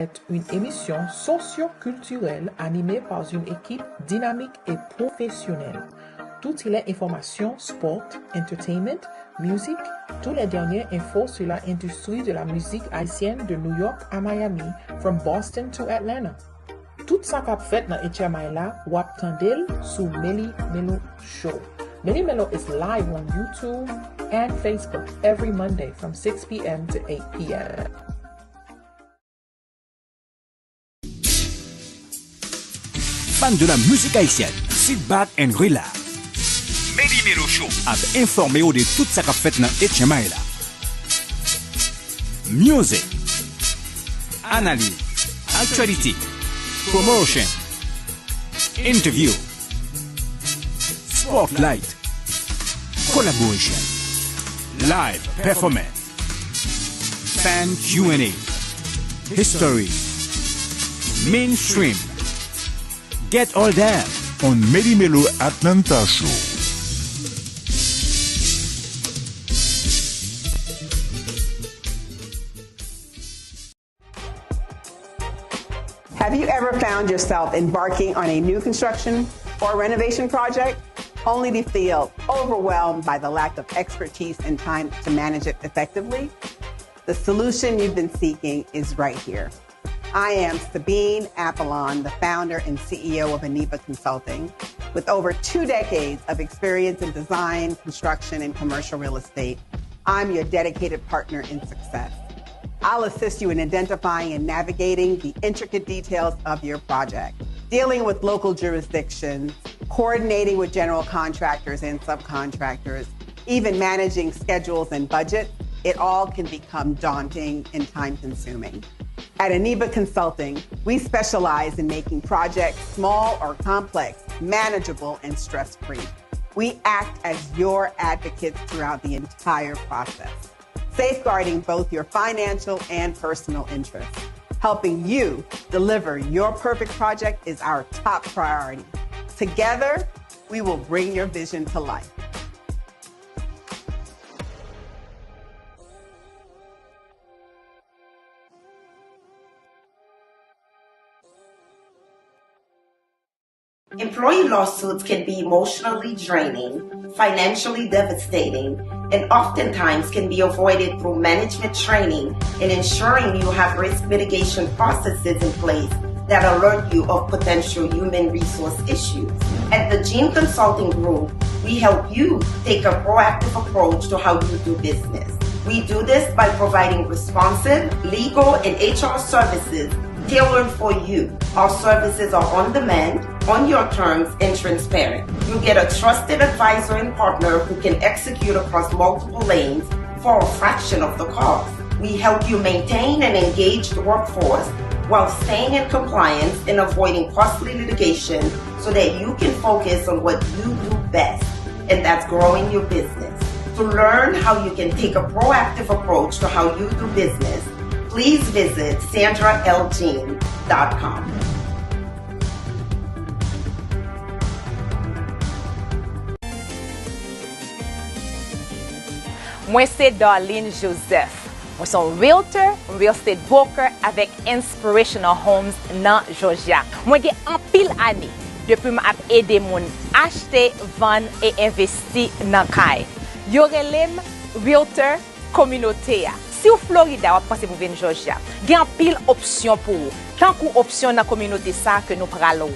est une émission socio-culturelle animée par une équipe dynamique et professionnelle. Toutes les informations, sport, entertainment, musique, toutes les dernières infos sur l'industrie de la musique haïtienne de New York à Miami, from Boston to Atlanta. Tout ça qu'a fait dans HMI ou attendez sur Meli Melo Show. Meli Melo is live on YouTube and Facebook every Monday from 6 p.m. to 8 p.m. Fan de la musique haïtienne, sit back and relax. Meli Melo Show a informé de tout ça qu'a fait dans HMI là. Music, analyse, actualité, promotion, interview, spotlight, collaboration, live performance, fan Q&A, history, mainstream. Get all that on Meli Melo Atlanta Show. Have you ever found yourself embarking on a new construction or renovation project only to feel overwhelmed by the lack of expertise and time to manage it effectively? The solution you've been seeking is right here. I am Sabine Appolon, the founder and CEO of Aniba Consulting. With over 2 decades of experience in design, construction, and commercial real estate, I'm your dedicated partner in success. I'll assist you in identifying and navigating the intricate details of your project, dealing with local jurisdictions, coordinating with general contractors and subcontractors, even managing schedules and budget. It all can become daunting and time-consuming. At Aniba Consulting, we specialize in making projects small or complex, manageable, and stress-free. We act as your advocates throughout the entire process, safeguarding both your financial and personal interests. Helping you deliver your perfect project is our top priority. Together, we will bring your vision to life. Employee lawsuits can be emotionally draining, financially devastating, and oftentimes can be avoided through management training and ensuring you have risk mitigation processes in place that alert you of potential human resource issues. At the Gene Consulting Group, we help you take a proactive approach to how you do business. We do this by providing responsive, legal, and HR services tailored for you. Our services are on demand, on your terms, and transparent. You get a trusted advisor and partner who can execute across multiple lanes for a fraction of the cost. We help you maintain an engaged workforce while staying in compliance and avoiding costly litigation so that you can focus on what you do best, and that's growing your business. To learn how you can take a proactive approach to how you do business, please visit sandraljean.com. Moi, c'est Darlene Joseph. Moi, suis un realtor, real estate broker avec Inspirational Homes dans Georgia. Moi, j'ai un pile année depuis que j'ai aidé les gens à acheter, vendre et investir dans le caille. Yo relem realtor communautaire. Si vous Florida, vous pensez pour venir Georgia, il y a pile option pour vous. Tant qu'une option dans la communauté ça que nous prenons.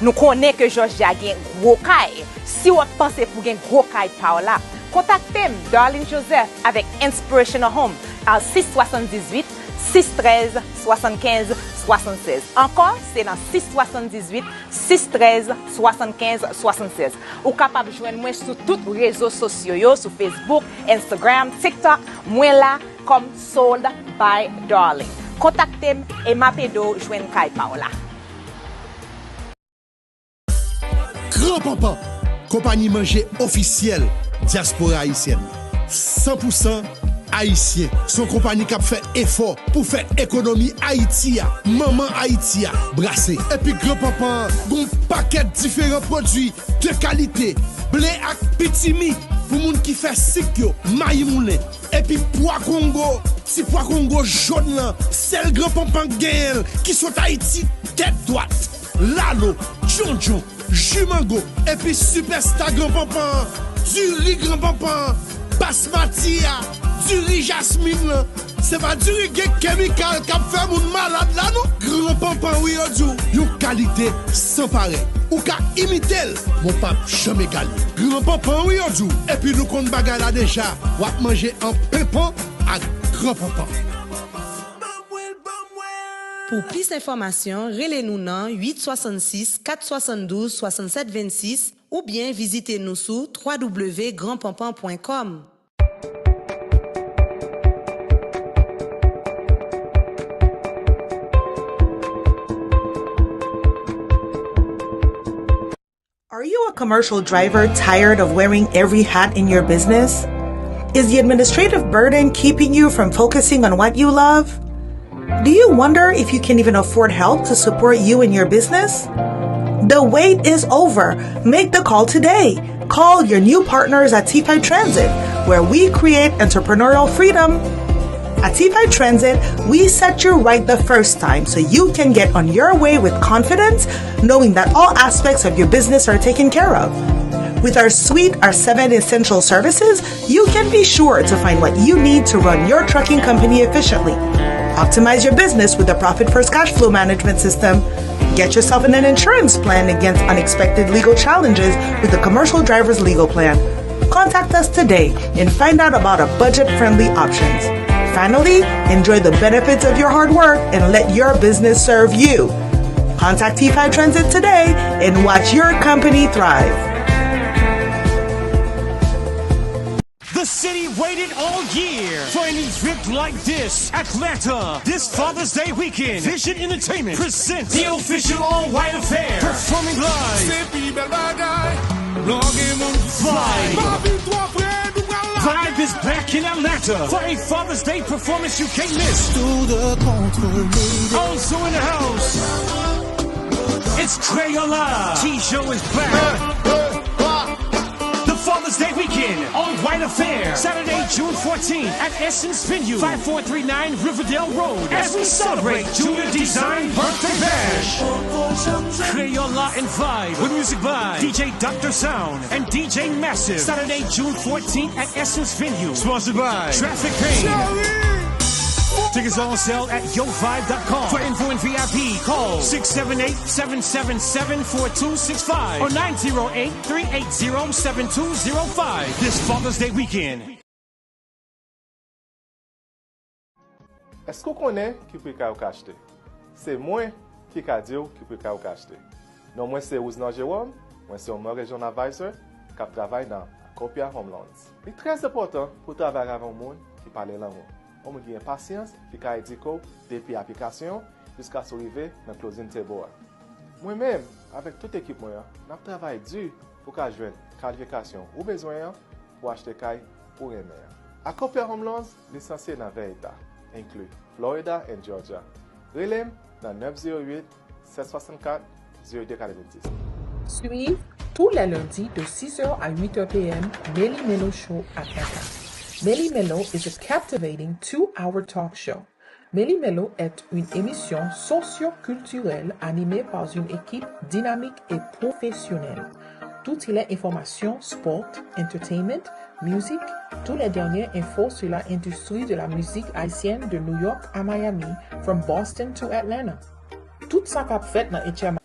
Nous connaissons que Georgia a un gros caille. Si vous pensez pour un gros caille par là, contactez Darlene Joseph avec Inspirational Home à 678 613 75 76. Encore, c'est dans 678 613 75 76. Ou capable de joindre moi sur tous les réseaux sociaux, sur Facebook, Instagram, TikTok, moi là comme Sold by Darlene. Contactez-moi et m'appelez joindre Kai Paola. Grand-papa, compagnie manger officielle diaspora haïtienne. 100% haïtien. Son compagnie qui a fait effort pour faire économie Haïti, maman Haïti, brassé. Et puis grand-papa, bon paquet différents produits de qualité. Blé ak pitimi, pour moun qui fait sik yo, maï moulin. Et puis pois Congo, si pois Congo jaune là, c'est le grand pampan gain qui sont Haïti tête droite. Lalo, Jonjon, Jumango, et puis superstar grand pampan, du riz grand pampan, basmatia, du riz jasmine là. C'est pas du riz chemical qui fait moun malade là non? Grand pampan oui yon qualité sans pareil. Ou ka imiter mon pape jamais gali. Grand pampan oui et puis nous compte bagay là déjà, ou manger en pépin à grand pampan. Pour plus d'informations, relez-nous dans 866 472 67 26 ou bien visitez-nous sur www.grandpampan.com. Are you a commercial driver tired of wearing every hat in your business? Is the administrative burden keeping you from focusing on what you love? Do you wonder if you can even afford help to support you in your business? The wait is over. Make the call today. Call your new partners at T5 Transit, where we create entrepreneurial freedom. At T5 Transit, we set you right the first time so you can get on your way with confidence, knowing that all aspects of your business are taken care of. With our 7 essential services, you can be sure to find what you need to run your trucking company efficiently. Optimize your business with the Profit First Cash Flow Management System. Get yourself in an insurance plan against unexpected legal challenges with the Commercial Driver's Legal Plan. Contact us today and find out about our budget-friendly options. Finally, enjoy the benefits of your hard work and let your business serve you. Contact T5 Transit today and watch your company thrive. The city waited all year for an event like this. Atlanta, this Father's Day weekend, Vision Entertainment presents the official all-white affair. Performing live. Vibe is back in Atlanta for a Father's Day performance you can't miss. Also in the house, it's Crayola. T-Show is back. Father's Day weekend, all-white affair, Saturday, June 14th at Essence Venue, 5439 Riverdale Road, as we celebrate Junior Design Birthday Bash. Crayola and Vibe with music by DJ Dr. Sound and DJ Massive, Saturday, June 14th at Essence Venue, sponsored by Traffic Pain. Tickets on sale at yovibe.com. For info and VIP, call 678-777-4265 or 908-380-7205 this Father's Day weekend. Est-ce qu'on connaît qui peut acheter? C'est moi qui a dit qui peut acheter. Non, moi c'est Ousnan Jérôme, moi c'est un Region Advisor qui travaille dans Copia Homelands. C'est très important pour travailler avec un monde qui parle langue. On me dit patience, qui a dit depuis l'application jusqu'à s'arriver dans le closing table. Moi-même, avec toute l'équipe, je travaille dur pour que je qualification ou besoin pour acheter caille pour les mères. À Copia Homelands, licencié dans 20 États, inclus Florida et Georgia. Relève dans 908-764-0290. Suivez tous les lundis de 6h à 8h p.m. Meli Melo Show à Atlanta. Meli Melo is a captivating 2-hour talk show. Meli Melo est une émission socio-culturelle animée par une équipe dynamique et professionnelle. Toutes les informations, sport, entertainment, musique, toutes les dernières infos sur l'industrie de la musique haïtienne de New York à Miami, from Boston to Atlanta. Tout ça qu'a fait dans Haitian.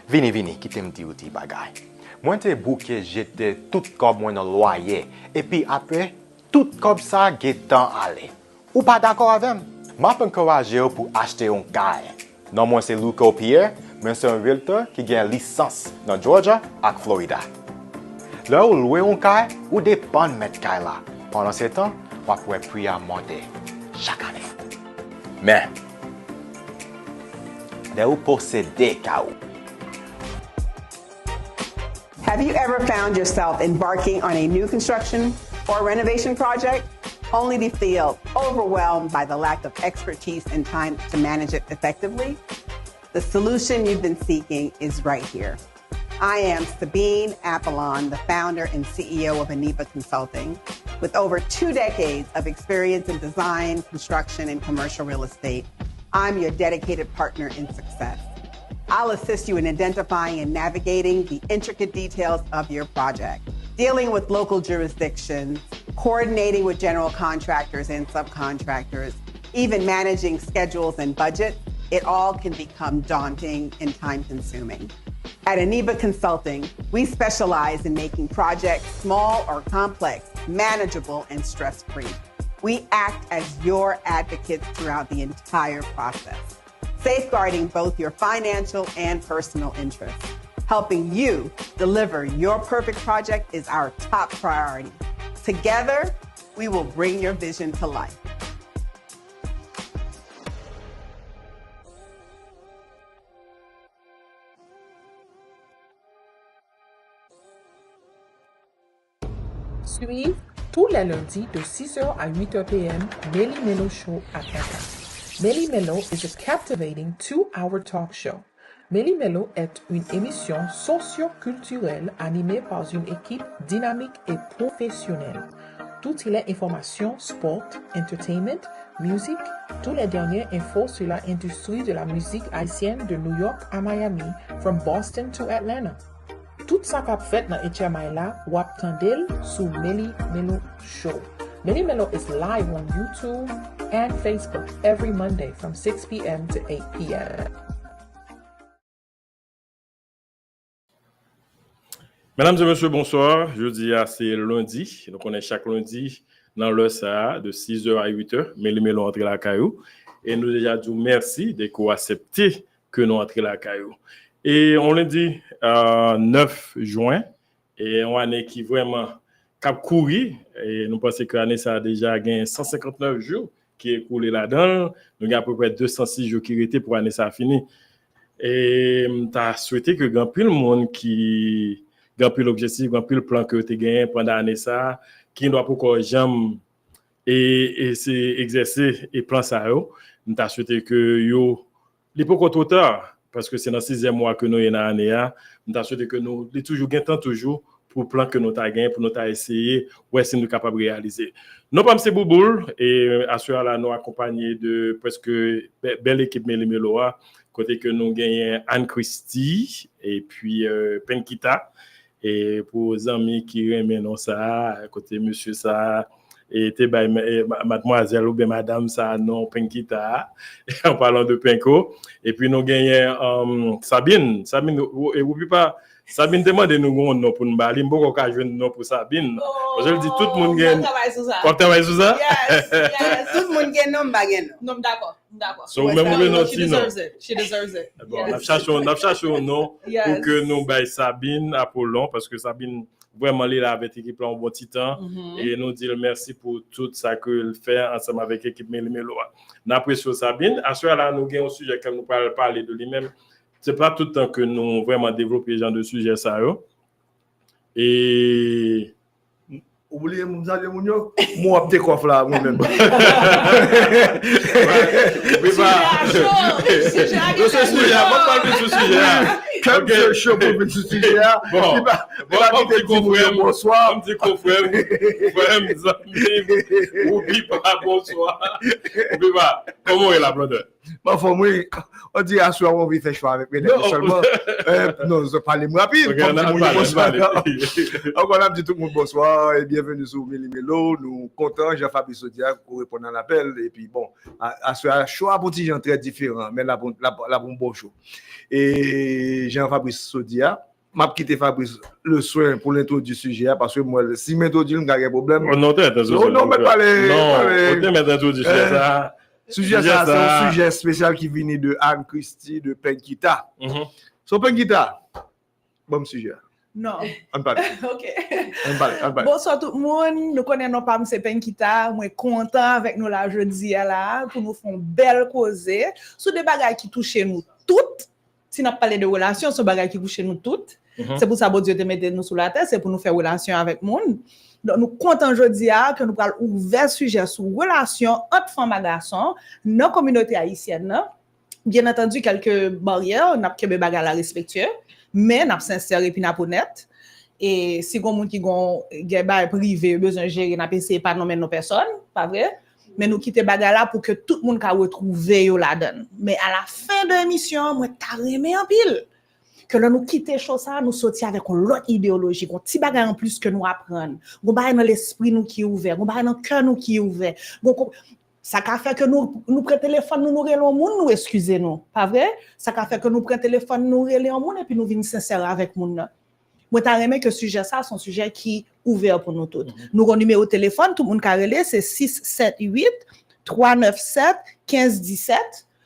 Vini, qui t'aime dire des bagailles. Moi, te bouquet, j'étais tout comme moi dans le loyer. Et puis après, tout comme ça, j'étais allé. Ou pas d'accord avec moi? Je peux encourager pour acheter un caille. Non, moi, c'est Luco Pierre, mais c'est un realtor qui a une licence dans Georgia et Florida. Là où louer un caille, ou dépend de mettre caille là. Pendant ce temps, on pourrait prier à monter chaque année. Mais, là où posséder caille. Have you ever found yourself embarking on a new construction or renovation project only to feel overwhelmed by the lack of expertise and time to manage it effectively? The solution you've been seeking is right here. I am Sabine Appolon, the founder and CEO of Aniba Consulting, with over 2 decades of experience in design, construction, and commercial real estate. I'm your dedicated partner in success. I'll assist you in identifying and navigating the intricate details of your project, dealing with local jurisdictions, coordinating with general contractors and subcontractors, even managing schedules and budgets. It all can become daunting and time-consuming. At Aniba Consulting, we specialize in making projects small or complex, manageable, and stress-free. We act as your advocates throughout the entire process, safeguarding both your financial and personal interests. Helping you deliver your perfect project is our top priority. Together, we will bring your vision to life. Suivez tous les lundis de 6h à 8h p.m. Meli Melo Show à Atlanta. Meli Melo is a captivating 2-hour talk show. Meli Melo est une émission socio-culturelle animée par une équipe dynamique et professionnelle. Toutes les informations, sport, entertainment, musique, toutes les dernières infos sur l'industrie de la musique haïtienne de New York à Miami, from Boston to Atlanta. Tout ça qu'a fait dans HMI là, ou attendez sur Meli Melo Show. Meli Melo is live on YouTube and Facebook every Monday from 6 p.m. to 8 p.m. Mesdames et messieurs, bonsoir. Jeudi, c'est lundi. Donc, on est chaque lundi dans l'heure ça, de 6h à 8h. Meli Melo entre la caillou. Et nous déjà dit merci de accepter que nous entrions la caillou. Et on le dit 9 juin. Et on a une année qui vraiment cap couru. Et nous pensons que l'année ça a déjà gagné 159 jours qui est coulé là-dedans. Nous avons à peu près 206 jours qui étaient pour l'année ça fini. Et tu as souhaité que grand pile monde qui grand pile objectif, grand pile plan que tu as gagné pendant l'année ça, qui ne doit pas encore jamais et c'est exercer et plan ça yo. Nous t'a souhaité que yo il pas trop tard parce que c'est dans 6e mois que nous est dans l'année là. Nous t'a souhaité que nous toujours gain temps toujours pour plan que nous t'a gagné pour nous t'a essayer ouais si nous capable réaliser. Nous pas c'est Boubloule et assure là nous accompagné de presque belle équipe Meli Melo côté que nous gagnons Anne Christie et puis Penkita. Et pour les amis qui aiment non ça côté monsieur ça et mademoiselle ou bien madame ça non Penkita en parlant de Penko et puis nous gagnons Sabine et Rupipa Sabine demande nous un nom pour nous bali beaucoup ka joindre nom pour Sabine je le dis tout le monde gagne on travaille sur ça Yes, tout le monde gagne nom d'accord so même nous she deserves it bon on cherche un nom pour que nous bail Sabine Appolon parce que Sabine vraiment là avec l'équipe là un bon petit temps et nous dire merci pour tout ça que fait ensemble avec l'équipe Meli Melo. N'apprécie Sabine à ce là nous gagne un sujet que nous parler de lui-même. C'est pas tout le temps que nous vraiment développer les gens de sujet ça yo. Et oubliez mon allez mon yo moi apte coffre là moi même comme je show pour le sujet bon bonsoir petit confrère Rupipa bonsoir Rupipa comment est la brother ma famille on dit à soir on vit faire choix avec mesdames seulement non je parle rapide on a dit tout le monde bonsoir et bienvenue sur Meli Melo nous content Jean-Fabrice Sodia pour répondre à l'appel et puis bon à soir choix pour des gens très différents mais la bon show et Jean-Fabrice Sodia m'a quitté Fabrice le soin pour l'introduire du sujet parce que moi si m'introduire il y a un problème non mais pas les non mettre introduire ça sujet ça c'est un sujet spécial qui vient de Anne Christie de Penkita so Penkita bon sujet non on parle OK on parle bonsoir tout le monde nous connaissons pas monsieur Penkita moi content avec nous la jeudi là pour nous faire belle causer sur des bagages qui touchent nous toutes si n'a parlé de relations sur bagages qui touchent nous toutes c'est pour ça que Dieu te mette nous sur la terre c'est pour nous faire relation avec monde. Donc nous comptons aujourd'hui que nous parlons ouvert sujet sur relation entre femmes et garçons dans communauté haïtienne. Bien entendu quelques barrières, on a quelques bagages à respecter, mais n'a sincère et puis n'a honnête. Et si gon moun qui gon bail privé besoin gérer n'a essayer pas nommer nos personnes, pas vrai? Mais nous quitter bagarre là pour que tout le monde ka retrouver yo la donne. Mais à la fin de l'émission, moi t'a remé en pile. Que là nous quitter chose ça, nous sortir avec une autre idéologie, un petit bagage en plus que nous apprendre. Gon bagage dans l'esprit nous qui est ouvert, gon bagage dans cœur nous qui est ouvert. Ça qu'a fait que nous prenons téléphone, nous relons monde, nous excusez-nous, pas vrai? Ça qu'a fait que nous prenons téléphone, nous relons monde et puis nous venons sincères avec monde. Moi t'as aimé que sujet ça, son sujet qui ouvert pour nous tous. Nous avons numéro de téléphone, tout le monde a relé, c'est 678 397 1517.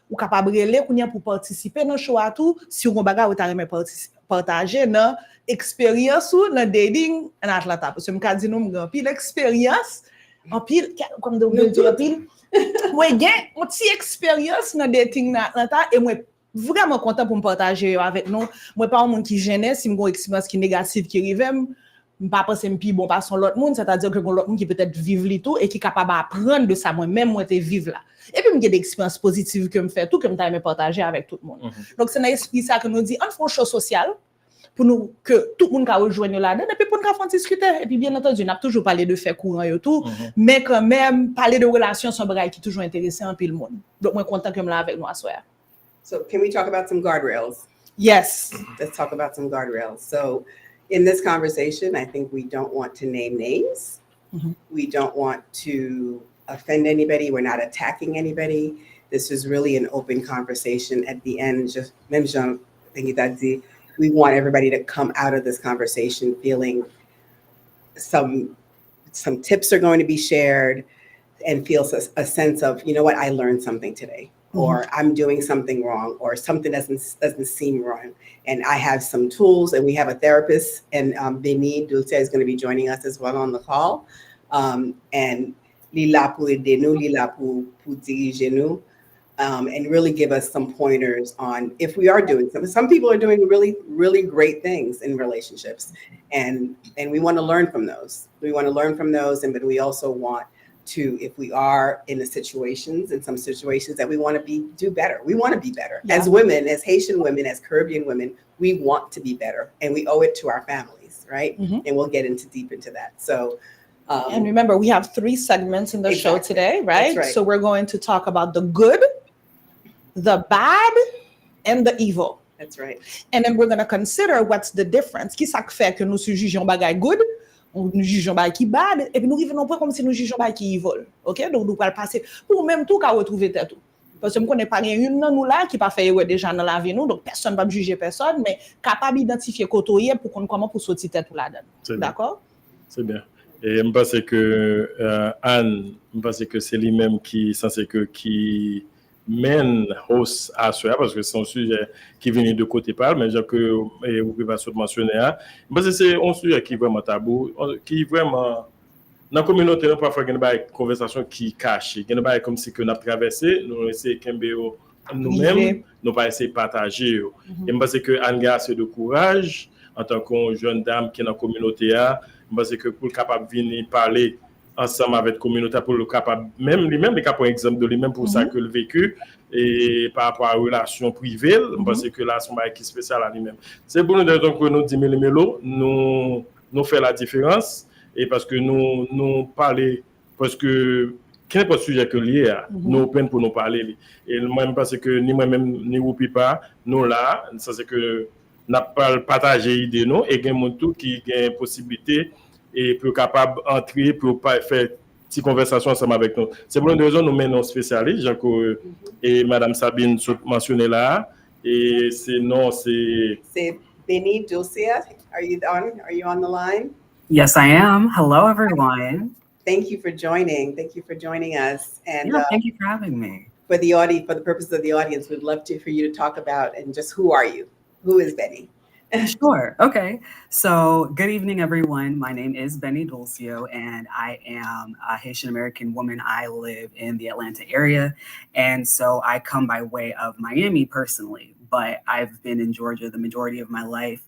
Ou capable relé pour participer dans show à tout si on bagarre ou t'as aimé partager dans expérience ou dans dating en Atlanta parce que me dit nous grand pile expérience en pile comme de vous dire pile moi gain une petite expérience dans dating en Atlanta et moi vraiment content pour me partager avec nous. Moi pas un monde qui gêné si m'gon expérience qui négative qui arrive pas penser me bon pas son l'autre monde, c'est-à-dire que l'autre monde qui peut-être vivre li tout et qui capable apprendre de ça moi même moi te vivre là. Et puis me des expériences positives que me fait tout que me t'a partager avec tout le monde. Donc c'est dans l'esprit ça que nous dit on fait une chose sociale pour nous que tout le monde ka rejoindre là-dedans et puis pour nous faire discuter et puis bien entendu on a toujours parlé de fait courant et tout mais quand même parler de relations c'est un bagage qui toujours intéressant en pile monde. Donc moi content que me là avec nous à soir. So can we talk about some guardrails? Yes. Let's talk about some guardrails. So in this conversation, I think we don't want to name names. We don't want to offend anybody. We're not attacking anybody. This is really an open conversation. At the end, just we want everybody to come out of this conversation feeling some tips are going to be shared and feel a sense of, you know what, I learned something today. Or I'm doing something wrong, or something doesn't seem wrong. And I have some tools, and we have a therapist, and Beni Dulce is going to be joining us as well on the call. And Lila pour aider nous, Lila pour diriger nous, and really give us some pointers on if we are doing something. Some people are doing really, really great things in relationships, and we want to learn from those. We want to learn from those, but we also want to, if we are in some situations that we want to do better. We want to be better. As women, as Haitian women, as Caribbean women, we want to be better, and we owe it to our families, right? And we'll get deep into that. So, and remember, we have 3 segments in the show today, right? That's right? So we're going to talk about the good, the bad, and the evil. That's right. And then we're going to consider what's the difference. Qui ça fait que nous jugeons bagay good, nous jugeons bagay qui bad, et puis nous vivons pas comme si nous jugeons bagay qui evil. OK? Donc nous allons passer pour même tout qu'à retrouver tout. Parce que nous connaissons pas une nous là qui pas fait déjà dans la vie nous, donc personne va juger personne, mais capable d'identifier côté pour qu'on comment pour sortir tête là-dedans. D'accord? C'est bien. Et je pense que Anne, je pense que c'est lui-même qui censé que qui mène hausse à cela parce que c'est un sujet qui vient de côté par mais genre que vous pouvez pas se mentionner parce que c'est un sujet qui est vraiment tabou qui vraiment dans la communauté on parfois il y a des conversations qui cachent il y a des comme si que nous avons traversé nous essayer kembe nous-mêmes nous pas essayer partager et je pense que Anne a assez de courage en tant que jeune dame qui est dans la communauté je pense que pour capable venir parler ensemble avec la communauté pour le capable même lui-même les capable exemple de lui-même pour ça que le vécu et par rapport à relations privées parce que là son bail qui spécial à lui-même c'est pour nous donc que nous dit Meli Melo nous fait la différence et parce que nous parler parce que quel pas sujet que lié nous open pour nous parler et moi-même parce que ni moi-même ni Rupipa nous là ça c'est que n'a pas partager idée nous et gain mon tout qui gain possibilité et pour capable entrer pour pas faire petite conversation ensemble avec nous. C'est pour une raison nous menons spécialistes Jean-Claude et madame Sabine mentionné là et c'est Beni Dulce. Are you on the line? Yes, I am. Hello everyone. Thank you for joining. Thank you for joining us and thank you for having me. For the purpose of the audience, we'd love for you to talk about and just who are you? Who is Beni? Sure. Okay. So good evening, everyone. My name is Beni Dulcio, and I am a Haitian American woman. I live in the Atlanta area. And so I come by way of Miami personally, but I've been in Georgia the majority of my life.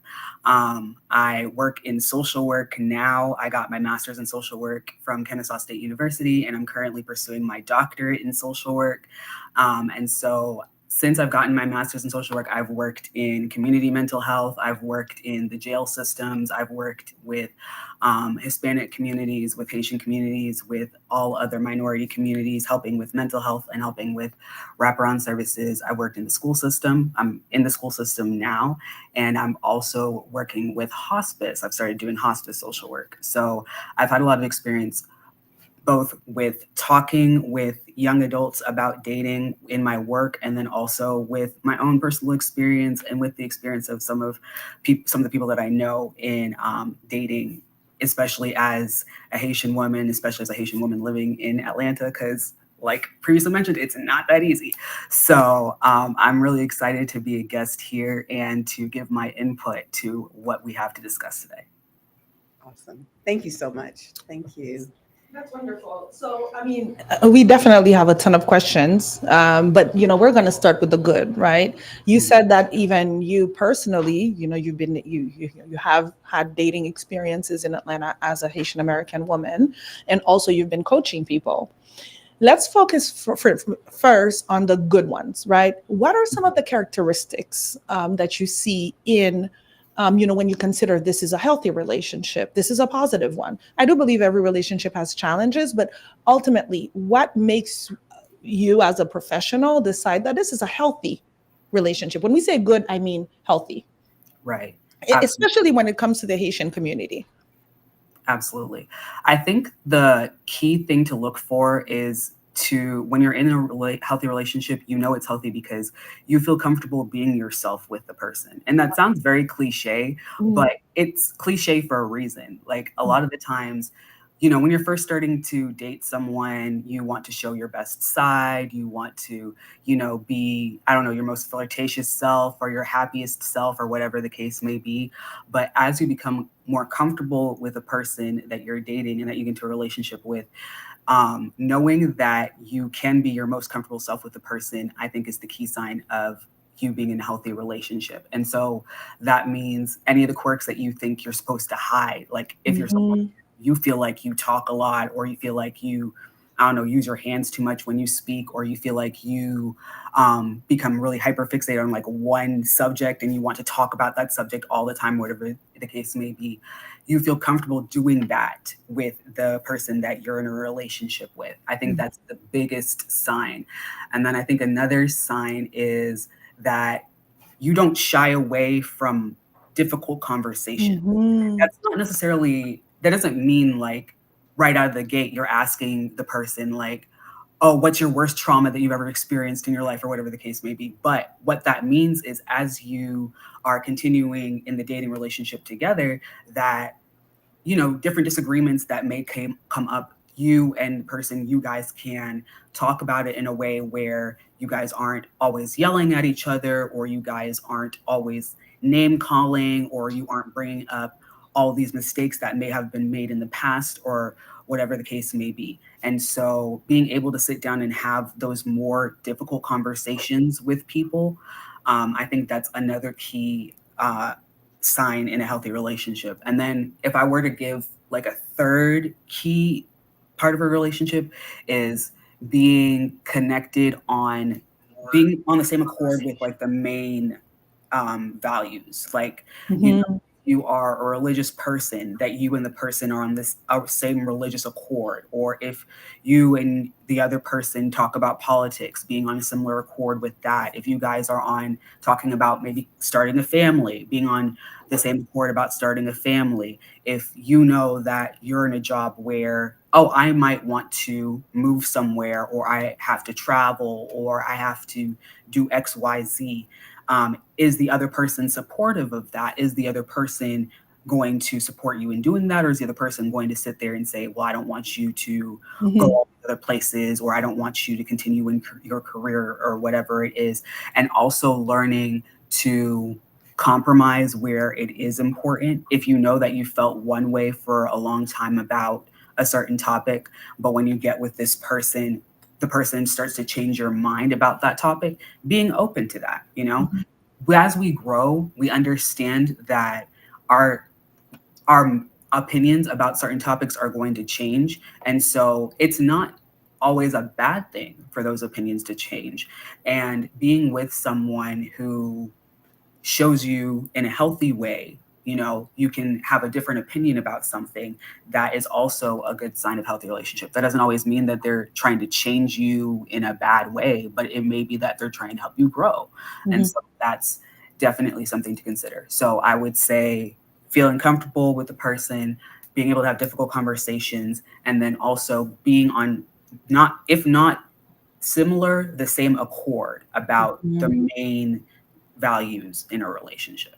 I work in social work now. I got my master's in social work from Kennesaw State University, and I'm currently pursuing my doctorate in social work. And so since I've gotten my master's in social work, I've worked in community mental health. I've worked in the jail systems. I've worked with Hispanic communities, with Haitian communities, with all other minority communities, helping with mental health and helping with wraparound services. I worked in the school system. I'm in the school system now, and I'm also working with hospice. I've started doing hospice social work. So I've had a lot of experience both with talking with young adults about dating in my work, and then also with my own personal experience and with the experience of some of the people that I know in dating, especially as a Haitian woman, especially as a Haitian woman living in Atlanta, because like previously mentioned, it's not that easy. So I'm really excited to be a guest here and to give my input to what we have to discuss today. Awesome. Thank you so much. Thank you. That's wonderful. So, I mean, we definitely have a ton of questions, but we're going to start with the good, right? You said that even you personally, you have had dating experiences in Atlanta as a Haitian American woman, and also you've been coaching people. Let's focus first on the good ones, right? What are some of the characteristics that you see in when you consider this is a healthy relationship, this is a positive one? I do believe every relationship has challenges, but ultimately, what makes you as a professional decide that this is a healthy relationship? When we say good, I mean healthy. Right. Especially when it comes to the Haitian community. Absolutely. I think the key thing to look for is when you're in a healthy relationship, it's healthy because you feel comfortable being yourself with the person. And that sounds very cliche, but it's cliche for a reason. Like a lot of the times, when you're first starting to date someone, you want to show your best side. You want to, be, I don't know, your most flirtatious self or your happiest self or whatever the case may be. But as you become more comfortable with a person that you're dating and that you get into a relationship with, knowing that you can be your most comfortable self with the person, I think is the key sign of you being in a healthy relationship. And so that means any of the quirks that you think you're supposed to hide, like if you're someone you feel like you talk a lot, or you feel like you, I don't know, use your hands too much when you speak, or you feel like you become really hyper fixated on like one subject and you want to talk about that subject all the time, whatever the case may be, you feel comfortable doing that with the person that you're in a relationship with. I think that's the biggest sign. And then I think another sign is that you don't shy away from difficult conversation. That's not necessarily, that doesn't mean like right out of the gate, you're asking the person like, oh, what's your worst trauma that you've ever experienced in your life, or whatever the case may be. But what that means is as you are continuing in the dating relationship together, that, different disagreements that may come up, you and the person, you guys can talk about it in a way where you guys aren't always yelling at each other, or you guys aren't always name calling, or you aren't bringing up all these mistakes that may have been made in the past, or whatever the case may be. And so being able to sit down and have those more difficult conversations with people, I think that's another key sign in a healthy relationship. And then if I were to give like a third key part of a relationship, is being connected on, being on the same accord with like the main values. Like, you are a religious person, that you and the person are on this same religious accord, or if you and the other person talk about politics, being on a similar accord with that. If you guys are on talking about maybe starting a family, being on the same accord about starting a family. If you know that you're in a job where, oh, I might want to move somewhere, or I have to travel, or I have to do X, Y, Z. Is the other person supportive of that? Is the other person going to support you in doing that? Or is the other person going to sit there and say, well, I don't want you to go other places, or I don't want you to continue in your career, or whatever it is. And also learning to compromise where it is important. If you know that you felt one way for a long time about a certain topic, but when you get with this person, the person starts to change your mind about that topic, being open to that, As we grow, we understand that our opinions about certain topics are going to change. And so it's not always a bad thing for those opinions to change. And being with someone who shows you in a healthy way, you know, you can have a different opinion about something, that is also a good sign of healthy relationship. That doesn't always mean that they're trying to change you in a bad way, but it may be that they're trying to help you grow. And so that's definitely something to consider. So I would say feeling comfortable with the person, being able to have difficult conversations, and then also being on if not similar, the same accord about the main values in a relationship.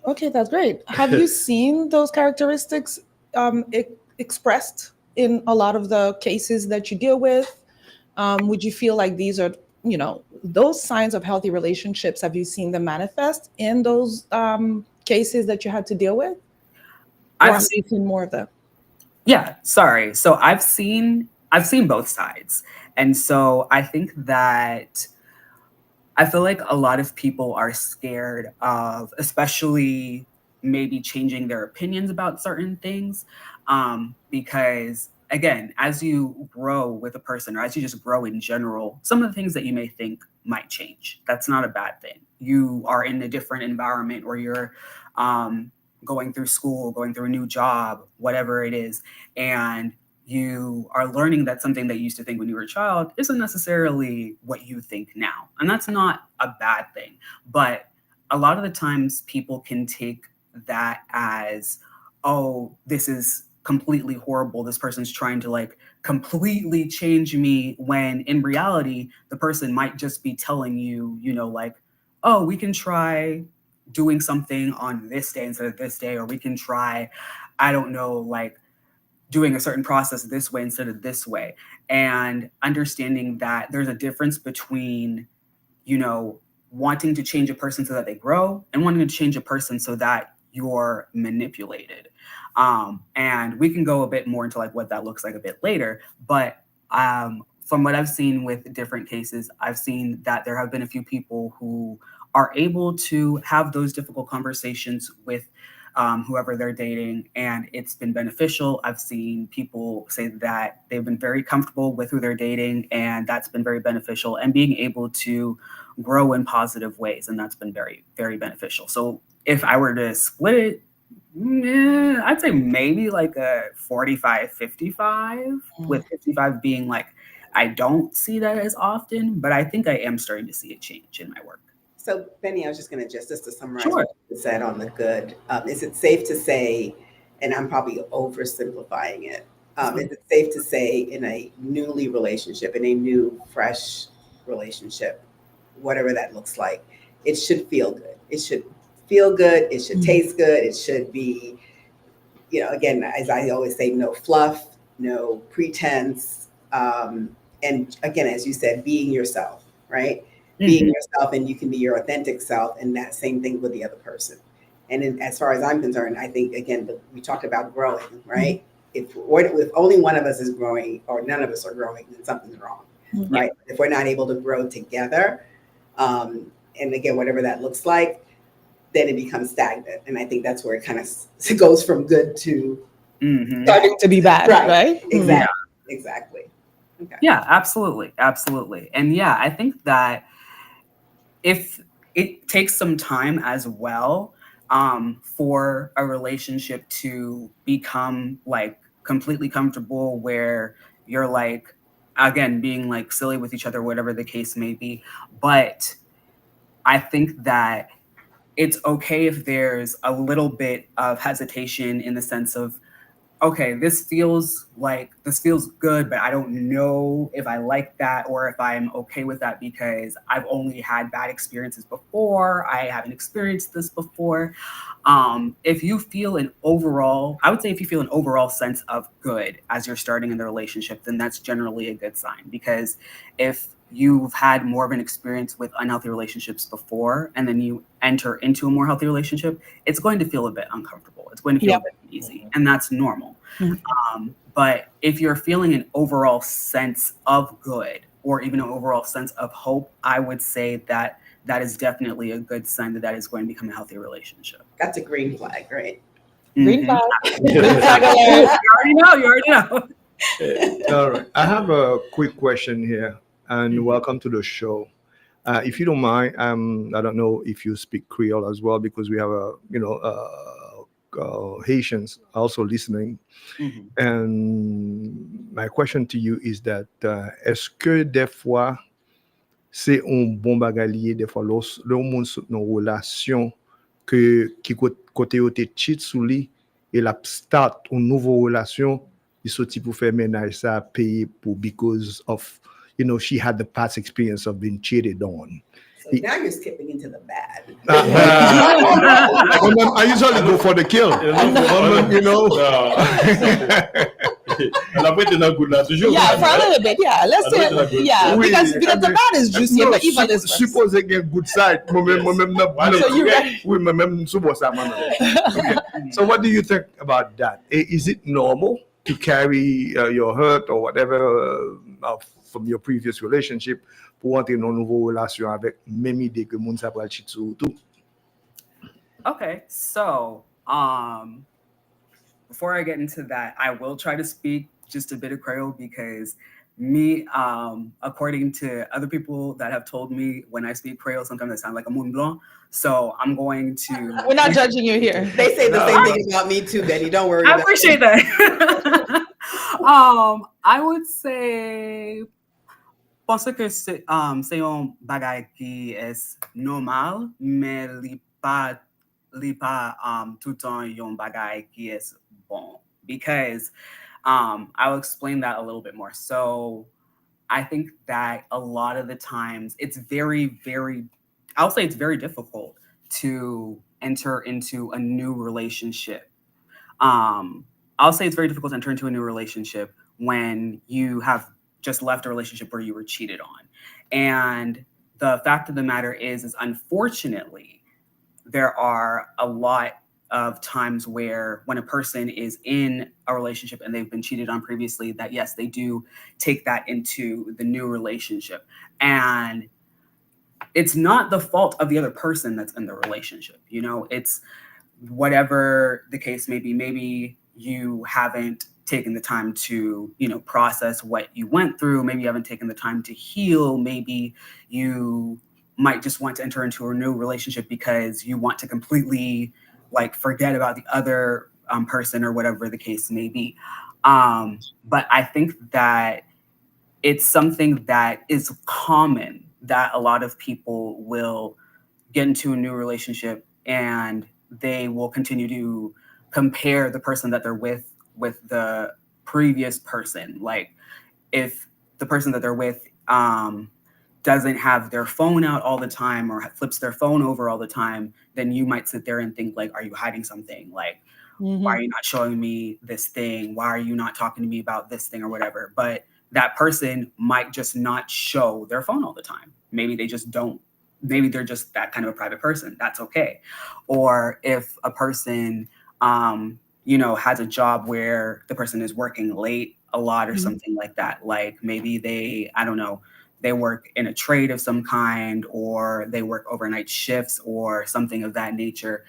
Okay, that's great. Have you seen those characteristics expressed in a lot of the cases that you deal with? Would you feel like these are, you know, those signs of healthy relationships? Have you seen them manifest in those cases that you had to deal with? I've seen more of them. Yeah, sorry. So I've seen both sides. And so I think that I feel like a lot of people are scared of, especially maybe changing their opinions about certain things, because again, as you grow with a person, or as you just grow in general, some of the things that you may think might change. That's not a bad thing. You are in a different environment, or you're going through school, going through a new job, whatever it is, and you are learning that something that you used to think when you were a child isn't necessarily what you think now. And that's not a bad thing. But a lot of the times people can take that as, oh, this is completely horrible. This person's trying to like completely change me, when in reality, the person might just be telling you, you know, like, oh, we can try doing something on this day instead of this day, or we can try, I don't know, like doing a certain process this way instead of this way. And understanding that there's a difference between, you know, wanting to change a person so that they grow, and wanting to change a person so that you're manipulated. And we can go a bit more into like what that looks like a bit later. But from what I've seen with different cases, I've seen that there have been a few people who are able to have those difficult conversations with whoever they're dating, and it's been beneficial. I've seen people say that they've been very comfortable with who they're dating, and that's been very beneficial, and being able to grow in positive ways, and that's been very, very beneficial. So if I were to split it, I'd say maybe like a 45-55, with 55 being like, I don't see that as often, but I think I am starting to see it change in my work. So, Benny, I was just going to just to summarize Sure. what you said on the good. Is it safe to say, and I'm probably oversimplifying it, is it safe to say in a newly relationship, in a new, fresh relationship, whatever that looks like, it should feel good. It should feel good. It should taste good. It should be, you know, again, as I always say, no fluff, no pretense. And again, as you said, being yourself, right? Being yourself, and you can be your authentic self, and that same thing with the other person. And as far as I'm concerned, I think, again, we talked about growing, right? If only one of us is growing, or none of us are growing, then something's wrong, right? If we're not able to grow together, and again, whatever that looks like, then it becomes stagnant. And I think that's where it kind of goes from good to starting to be bad, right? Exactly. Yeah. Exactly. Okay. Yeah, absolutely. Absolutely. And yeah, I think that if it takes some time as well for a relationship to become like completely comfortable, where you're like, again, being like silly with each other, whatever the case may be. But I think that it's okay if there's a little bit of hesitation, in the sense of, okay, this feels good, but I don't know if I like that, or if I'm okay with that, because I've only had bad experiences before. I haven't experienced this before. If you feel an overall sense of good as you're starting in the relationship, then that's generally a good sign. Because if you've had more of an experience with unhealthy relationships before, and then you enter into a more healthy relationship, it's going to feel a bit uncomfortable. It's going to feel a bit uneasy, and that's normal. But if you're feeling an overall sense of good, or even an overall sense of hope, I would say that that is definitely a good sign that that is going to become a healthy relationship. That's a green flag, right? Green flag. You already know. All right. I have a quick question here, and welcome to the show. If you don't mind, I don't know if you speak Creole as well, because we have Haitians also listening. And my question to you is that est-ce que des fois c'est un bon bagalier des fois le monde sous nos relations que qui côté te cheat sous lui et la start une nouvelle relation il sorti pour faire ménage ça payer pour because of she had the past experience of being cheated on. So now you're skipping into the bad. I usually go for the kill. Yeah, for a little bit, yeah. Let's say, because the bad is juicy, but evil is worse. Suppose a good side. So you So what do you think about that? Is it normal to carry your hurt or whatever from your previous relationship pour entrer dans une nouvelle relation avec même idée que moun sa pral cheat sur tout? Okay, so before I get into that, I will try to speak just a bit of Creole because me, according to other people that have told me when I speak Creole, sometimes I sound like a Moon Blanc. So I'm going to... We're not judging you here. They say the same thing about me too, Betty. Don't worry. I appreciate that. I would say... Pense que c'est un bagay qui est normal, mais li pa tout temps yon bagay qui est bon. Because I'll explain that a little bit more. So I think that a lot of the times it's very, I'll say it's very difficult to enter into a new relationship. I'll say it's very difficult to enter into a new relationship when you have just left a relationship where you were cheated on. And the fact of the matter is unfortunately, there are a lot of times where when a person is in a relationship and they've been cheated on previously, that yes, they do take that into the new relationship. And it's not the fault of the other person that's in the relationship. It's whatever the case may be. Maybe you haven't taken the time to, process what you went through. Maybe you haven't taken the time to heal. Maybe you might just want to enter into a new relationship because you want to completely forget about the other person or whatever the case may be. But I think that it's something that is common that a lot of people will get into a new relationship and they will continue to compare the person that they're with the previous person. Like if the person that they're with doesn't have their phone out all the time or flips their phone over all the time, then you might sit there and think are you hiding something? Why are you not showing me this thing? Why are you not talking to me about this thing or whatever? But that person might just not show their phone all the time. Maybe they just don't. Maybe they're just that kind of a private person. That's okay. Or if a person has a job where the person is working late a lot or something like that. Like maybe they work in a trade of some kind, or they work overnight shifts or something of that nature.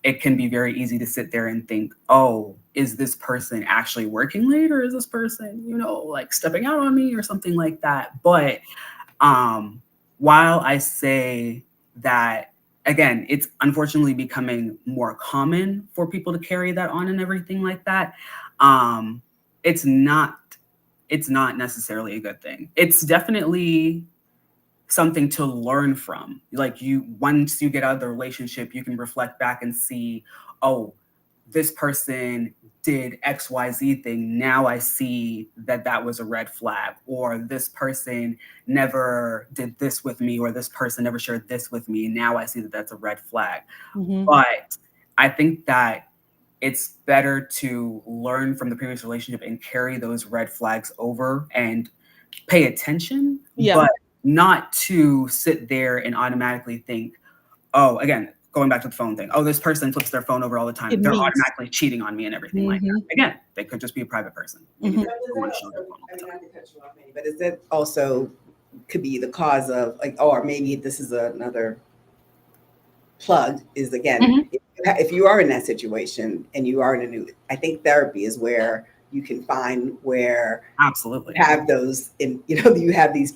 It can be very easy to sit there and think, oh, is this person actually working late, or is this person, stepping out on me or something like that? But while I say that, again, it's unfortunately becoming more common for people to carry that on and everything like that. It's not necessarily a good thing. It's definitely something to learn from. Once you get out of the relationship, you can reflect back and see, oh, this person did XYZ thing. Now I see that was a red flag, or this person never did this with me, or this person never shared this with me. Now I see that that's a red flag. But I think that it's better to learn from the previous relationship and carry those red flags over and pay attention, but not to sit there and automatically think, oh, again, going back to the phone thing. Oh, this person flips their phone over all the time. They're automatically cheating on me and everything like that. Again, they could just be a private person. But is that also could be the cause of or maybe this is another plug if you are in that situation and you are in I think therapy is where you can find where absolutely you have those you have these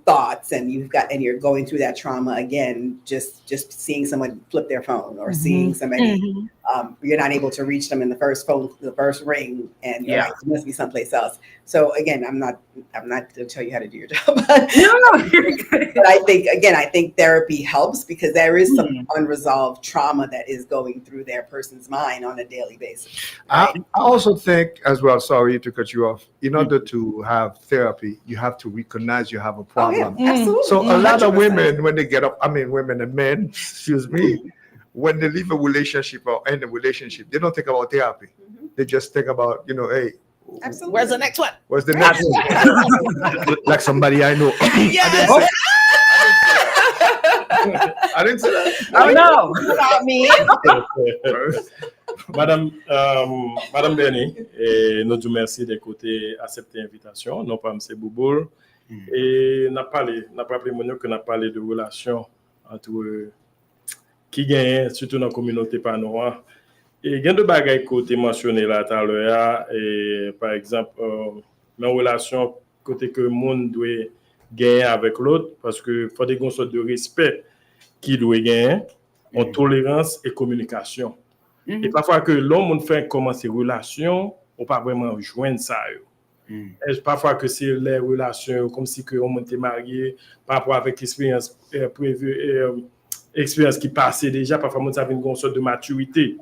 thoughts, and you're going through that trauma again, just seeing someone flip their phone, or seeing somebody, you're not able to reach them in the first ring, and you're like, it must be someplace else. So again, I'm not going to tell you how to do your job, but I think therapy helps, because there is some unresolved trauma that is going through their person's mind on a daily basis. Right? I also think as well, sorry to cut you off, in order to have therapy, you have to recognize you have a problem. Oh, yeah, absolutely. So a lot of 100%. women, when they get up, women and men, excuse me, when they leave a relationship or end a relationship, they don't think about therapy. They just think about, hey, absolutely. Where's the next one? Where's the next one? Like somebody I know. Yes. I didn't say that. Oh no, not me. Madame Benny, nous vous merci d'écouter accepter l'invitation. Non pas M. Boubloule. Et n'a parlé que n'a parlé de relations entre qui gagne, surtout dans la communauté panois. Et il y a deux bagages côté mentionné là tout à l'heure, et par exemple dans relation côté que le monde doit gagner avec l'autre, parce que faut des sortes de respect qui doit gagner en tolérance et communication. Et parfois que l'homme fait commencer relation, on pas vraiment joindre ça. Parfois que c'est les relations comme si que on était marié par rapport avec expérience prévue, expérience qui passait déjà, parfois on avait une sorte de maturité.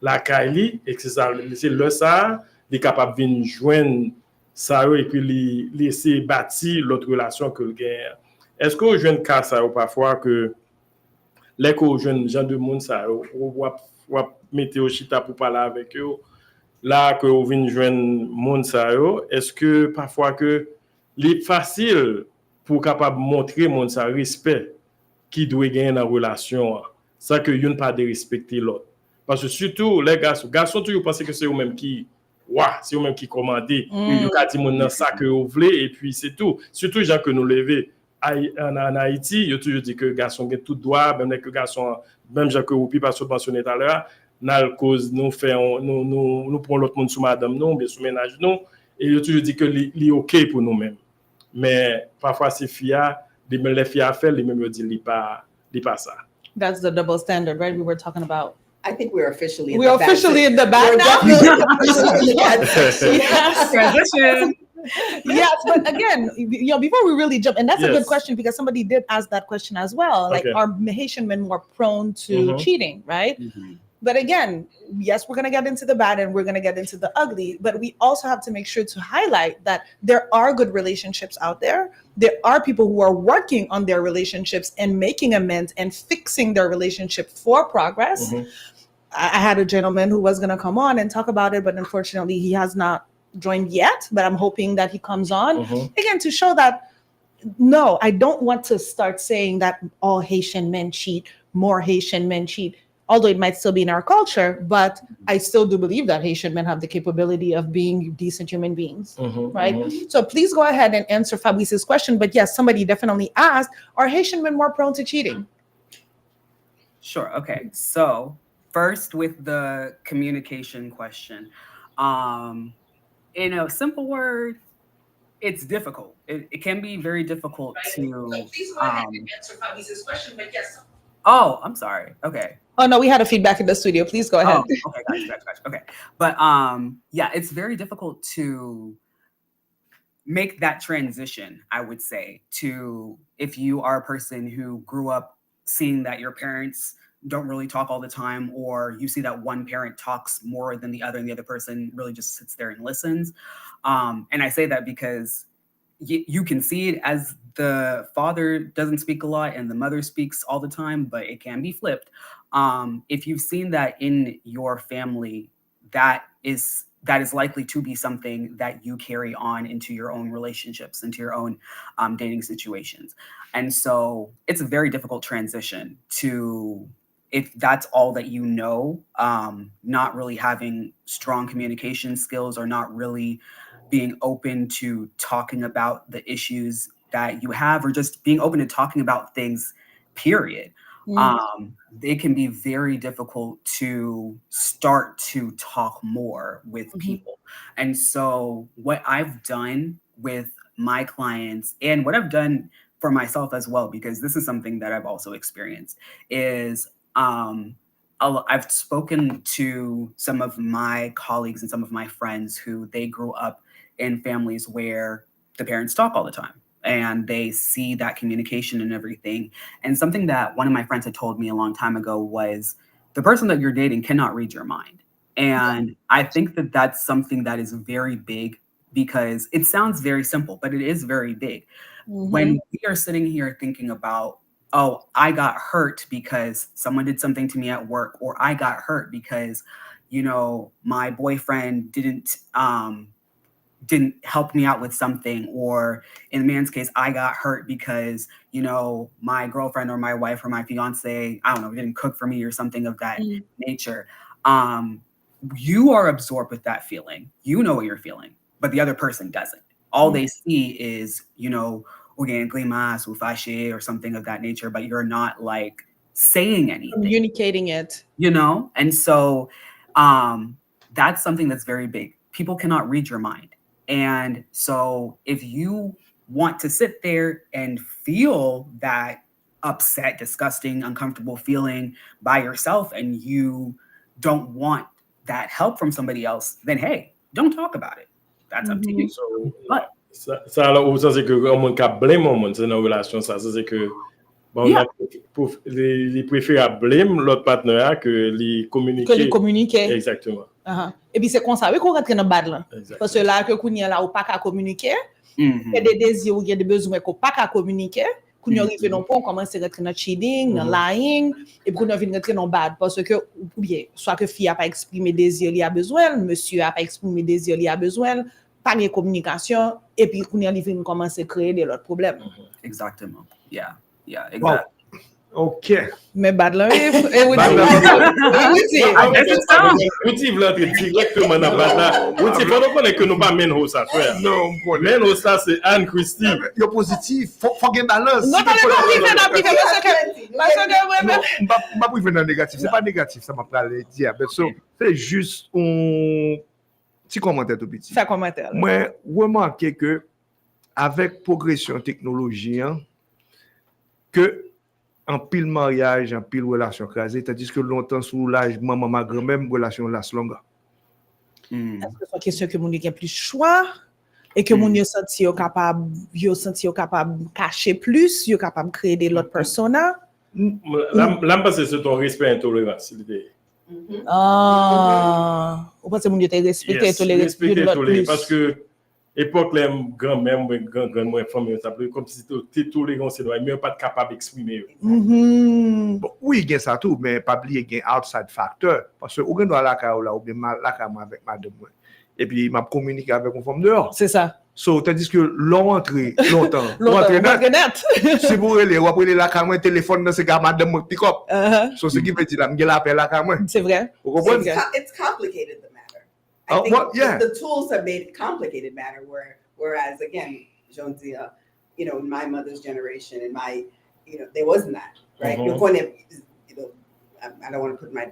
La Kylie, et c'est le ça, il est capable de joindre ça et puis laisser bâtir l'autre relation que le gagne. Est-ce que au jeune cas ça parfois que les jeunes gens de monde ça ou mettre au chita pour parler avec eux là que on vient joindre monde ça est-ce que parfois que c'est facile pour capable montrer monde ça respect qui doit gagner dans relation ça que une pas de respecter l'autre. Parce que surtout les garçons toujours pensent que c'est eux même qui c'est eux même qui commandent. Ils ont dit mon ça que vous voulez et puis c'est tout. Surtout gens que nous lever en Haïti, ils ont toujours dit que garçon ont tout droit, même que garçon même gens que Rupipa mentionné tout à l'heure, dans cause nous prenons l'autre monde sous madame nous, bien sous ménage nous et ils ont toujours dit que c'est OK pour nous-mêmes. Mais parfois c'est les filles faire les mêmes dit pas ça. That's the double standard, right? We were talking about. I think we're officially in the bad now. Transition. Yes, but again, before we really jump, and that's a good question because somebody did ask that question as well. Like, are Haitian men more prone to cheating, right? But again, yes, we're going to get into the bad and we're going to get into the ugly, but we also have to make sure to highlight that there are good relationships out there. There are people who are working on their relationships and making amends and fixing their relationship for progress. I had a gentleman who was going to come on and talk about it, but unfortunately he has not joined yet, but I'm hoping that he comes on again to show that, no, I don't want to start saying that all Haitian men cheat, more Haitian men cheat, although it might still be in our culture, but I still do believe that Haitian men have the capability of being decent human beings, right? So please go ahead and answer Fabrice's question, but yes, somebody definitely asked, are Haitian men more prone to cheating? Sure, okay, so first with the communication question, in a simple word, it's difficult. It can be very difficult to. Please go ahead and answer Fabrice's question, but yes. Oh, I'm sorry. Okay. Oh no, we had a feedback in the studio. Please go ahead. Oh, okay, gotcha. Okay, but yeah, it's very difficult to make that transition. I would say to if you are a person who grew up seeing that your parents don't really talk all the time, or you see that one parent talks more than the other and the other person really just sits there and listens. And I say that because you can see it as the father doesn't speak a lot and the mother speaks all the time, but it can be flipped. If you've seen that in your family, that is likely to be something that you carry on into your own relationships, into your own dating situations. And so it's a very difficult transition to, if that's all that you know, not really having strong communication skills or not really being open to talking about the issues that you have, or just being open to talking about things, period. it can be very difficult to start to talk more with people. And so what I've done with my clients and what I've done for myself as well, because this is something that I've also experienced, is I've spoken to some of my colleagues and some of my friends who they grew up in families where the parents talk all the time and they see that communication and everything. And something that one of my friends had told me a long time ago was the person that you're dating cannot read your mind. And I think that that's something that is very big because it sounds very simple, but it is very big. When we are sitting here thinking about, oh, I got hurt because someone did something to me at work, or I got hurt because, you know, my boyfriend didn't help me out with something, or in the man's case, I got hurt because, you know, my girlfriend or my wife or my fiance, I don't know, didn't cook for me or something of that nature. You are absorbed with that feeling. You know what you're feeling, but the other person doesn't. All they see is, you know, or something of that nature, but you're not like saying anything. Communicating it. You know? And so that's something that's very big. People cannot read your mind. And so if you want to sit there and feel that upset, disgusting, uncomfortable feeling by yourself and you don't want that help from somebody else, then hey, don't talk about it. That's up to you. So, but ça alors ça c'est que on monde qui blâme on monde dans relation ça c'est que bon les préfèrent blâme l'autre partenaire que les communiquer. Exactement. Et puis c'est comme ça qu'on rentre dans bad là. Parce que là que kounya là ou pas qu'à communiquer, il y a des désirs ou il y a des besoins qu'on pas qu'à communiquer, kounya arrive non pas on commence à rentrer dans cheating, dans lying et puis kounya vient rentrer dans bad parce que ou bien soit que fille a pas exprimé désir, il a besoin, monsieur a pas exprimé désir, il a besoin, pas de communication et puis kounya vient commencer à créer des autres problèmes. Exactement. Yeah, exactly. OK. Mais bad là, outil l'entrée directement dans bad là. Outil pendant qu'on est que nous pas men ça frère. Non, men ça c'est Anne Christie. Yo positif, faut gain balance. Non, pas pas privé dans négatif, c'est pas négatif ça m'a parlé dire. C'est juste un petit commentaire tout petit. Fais commentaire. Moi remarqué que avec progression technologique que en pile mariage, en pile relation crasée, tandis que longtemps sous l'âge maman ma grand-mère relation last longue. Est-ce que c'est une question que mon a plus choix et que mon senti capable cacher plus, yo capable créer des autres persona? Là parce c'est ton respect intolérance. Ou parce que mon était respecté toléré parce que époque les grand-mère grand-mère famille ça comme si tu tolérant c'est mais pas capable d'exprimer. Bon, oui, il y a ça tout mais pas oublier il y a outside factor parce que ou gagne la ka là ou bien la ka avec madame et puis m'a communiqué avec une femme dehors. C'est ça. So tandis que l'entrée longtemps net si vous relez ou après la ka moi téléphone dans ce gars madame pick up. So ce qui veut dire là me l'appel la ka moi. C'est vrai. It's complicated. I think the tools have made it complicated matter whereas again, Jonzia, you know, in my mother's generation and my, you know, there wasn't that, right? You're going to, you know, I don't want to put my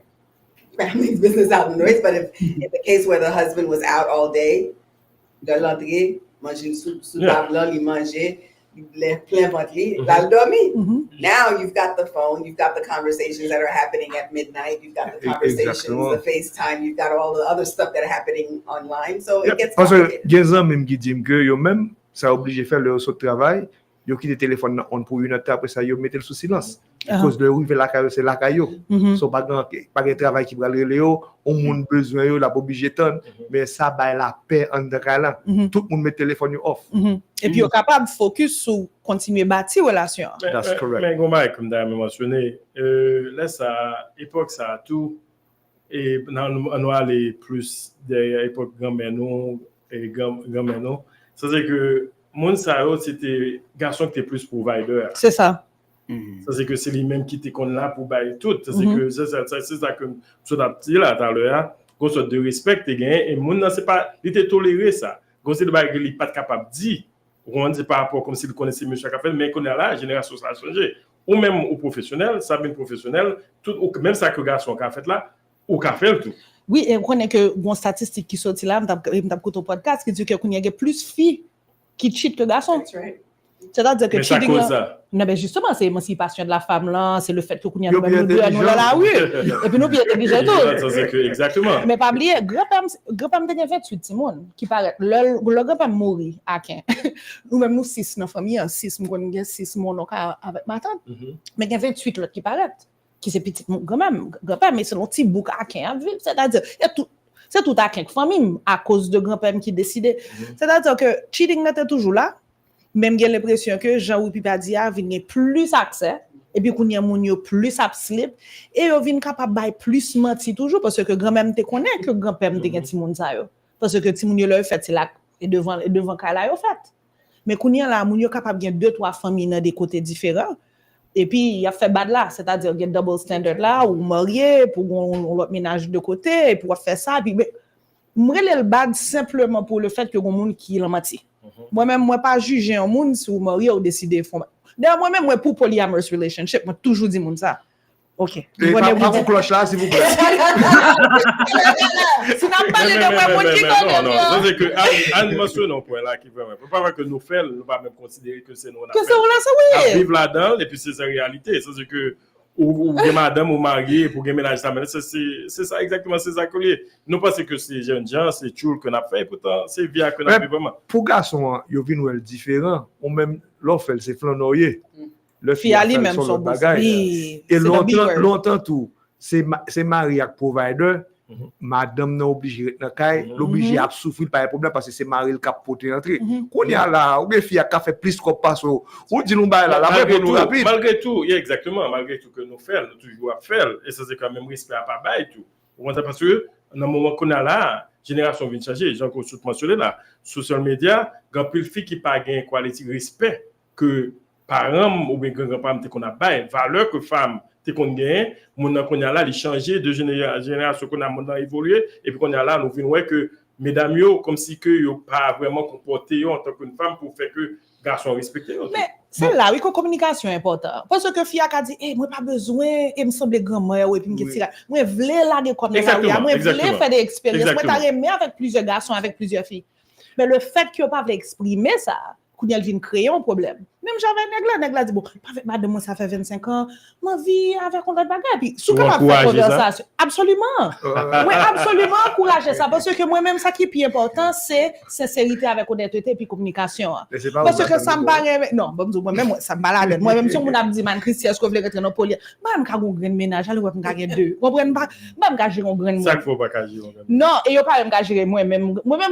family's business out in the noise, but if in the case where the husband was out all day, now you've got the phone, you've got the conversations that are happening at midnight, you've got the conversations, the FaceTime, you've got all the other stuff that are happening online. So it gets complicated. Parce que gens même qui disent que yo même ça obligé faire le saut de travail, yo quitte le téléphone on pour une heure après ça yo mettre le sous silence. À cause de arriver la caillou c'est la caillou. So pas de travail qui va le yo, on monde besoin yo la pas obligé tendre, mais ça bail la paix en là. Tout le monde met téléphone off. Et puis, on est capable de focus sur continuer à bâtir relation. That's correct. Mais comme tu as mentionné, là, ça, époque, ça a tout. Et on va aller plus derrière l'époque grand-mère et grand-mère. Ça, c'est que mon salaire, c'était garçon qui était plus provider. C'est ça. Ça, c'est que c'est lui-même qui était là pour bailler tout. Ça, c'est que c'est ça que tu as dit là tout à l'heure. Qu'on soit de respect, et mon, c'est pas, il était toléré ça. Qu'on c'est le bail qu'il n'est pas capable de dire. On dit par rapport comme s'il connaissait monsieur Café, mais qu'on est là, la génération ça a changé. ou même au professionnel, Sabine professionnel, tout, même ça que garçon a fait là, ou qu'a fait tout. Oui, et on connaît que une statistique qui sorti là, m't'a écouté au podcast qui dit que y a plus filles qui cheat que garçons. That's right. C'est-à-dire que Mais ça cheating cause ça. non, ben justement, c'est l'émancipation de la femme là, c'est le fait que nous dans la rue. Et puis nous bien intelligents tout. Exactement. Mais pas oublier, grand-père a 28 Simone qui paraît le grand-père mourir à quin. Nous même nous 6 dans famille, 6 nous connait 6 mon avec ma tante. Mais il y a 28 l'autre qui paraît qui c'est petit grand-père mais c'est un petit bouc à quin à vivre, c'est-à-dire il y a tout c'est tout à quin famille à cause de grand-père qui décidait. C'est-à-dire que cheating était toujours là. Même j'ai l'impression que Rupipa dit a vinn plus accès et puis qu'on y a moun yo plus ap slip et yo vinn capable bay plus menti toujours parce que grand-mère te connaît que grand-père te gen ti moun sa yo parce que ti moun yo le fait c'est là et devant kala yo fait mais qu'on y a là moun yo capable gen 2-3 familles dans des côtés différents et puis il a fait bad là c'est-à-dire gen double standard là ou marié pour l'autre ménage de côté et pour faire ça puis m'rele le bad simplement pour le fait que gon moun qui l'en menti. Moi-même, moi pas juger un monde si vous mariez ou décider fond. D'ailleurs, moi-même, moi pour polyamorous relationship, moi toujours dit moun ça. OK. Et pas vous cloche là, s'il vous plaît. Si n'a pas de moi moun qui connaît. Non, ça c'est que Anne mentionne un point là qui vraiment. Faut pas voir que nous faisons, nous pas même considérer que c'est nous on a. Que c'est on a ça oui. Vivre là-dedans et puis c'est sa réalité, ça c'est que ou madame ou marié pour gagner ménage ça mais c'est ça exactement c'est ça que nous pensons que c'est jeunes gens c'est chou qu'on a fait pourtant c'est via qu'on a fait vraiment pour garçon yo vinn ou différent ou même l'offre c'est flanoyer le fille ali même son bagaille et longtemps tout c'est mari avec provider madame n'a obligé dans caille l'obligé à souffrir pas problème parce que c'est mari le cap porter entrer qu'on y a là ou bien fille a fait plus qu'on passe ou dit nous ba là malgré tout malgré tout exactement malgré tout que nous faisons toujours à faire et ça c'est quand même respect à pas bail tout parce que dans le moment qu'on a là génération vient changer gens qu'on mentionné là social media grand pile fille qui pas gain qualité respect que parents ou bien grand-parents qu'on a bail valeur que femme qu'on gagne mon qu'on a là il changer de génération qu'on a maintenant évolué et puis qu'on a là nous venons que mesdames yo comme si que yo pas vraiment comporté en tant qu'une femme pour faire que garçon respecté mais c'est là oui que communication est important parce que fille a dit moi pas besoin et me semble grand-mère ou et puis me dire moi vle la de comme ça moi vle faire des expériences moi t'a aimé avec plusieurs garçons avec plusieurs filles mais le fait que pas exprimer ça qu'on y a vient créer un problème même j'avais nèg là dit bon pas avec madame moi ça fait 25 ans ma vie avec on autre bagarre puis sous comment faire conversation absolument oui absolument encourager ça parce que moi même ça qui est plus important c'est sincérité avec honnêteté puis communication parce que ça me paraît non bon moi même ça me balade moi même si on a dit man Christie est-ce que vous voulez rentrer dans poly même ka gon grain ménage aller me ka gen deux comprendre pas même ka gérer un grain ça faut pas ka gérer non et yo pas même ka gérer moi-même pour moi-même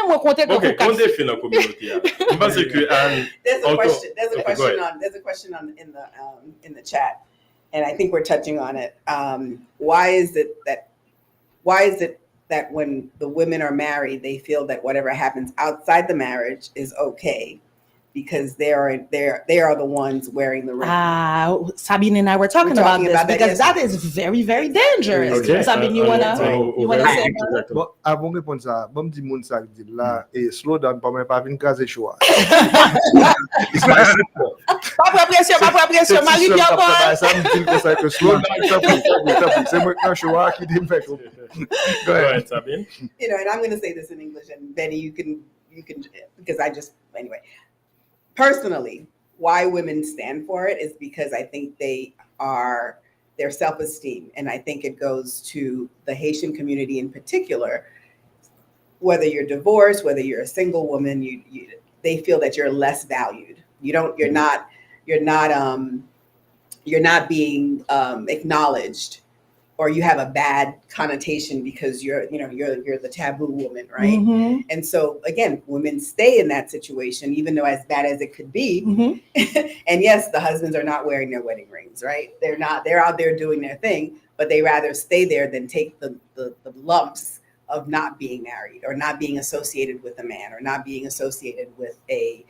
moi compter que OK on défie dans communauté parce que There's a question in the chat, and I think we're touching on it. Why is it that when the women are married, they feel that whatever happens outside the marriage is okay? Because they are the ones wearing the ring. Sabine and I were talking about this because that is very, very dangerous. Okay. Sabine, you wanna say that? Bon, avant de répondre ça, bon dit moun ça dit là et slow down pas pas venir caser choix. Pas pression, Marie bien pas. Ça me dit comme ça que slow down, c'est moi un choix qui dit fait. Go ahead, Sabine. You know, and I'm going to say this in English, and Benny, you can because anyway. Personally, why women stand for it is because I think their self-esteem, and I think it goes to the Haitian community in particular. Whether you're divorced, whether you're a single woman, they feel that you're less valued. You're not being acknowledged, or you have a bad connotation because you're the taboo woman, right? Mm-hmm. And so again, women stay in that situation, even though as bad as it could be. Mm-hmm. And yes, the husbands are not wearing their wedding rings, right? They're out there doing their thing, but they rather stay there than take the lumps of not being married or not being associated with a man or not being associated with a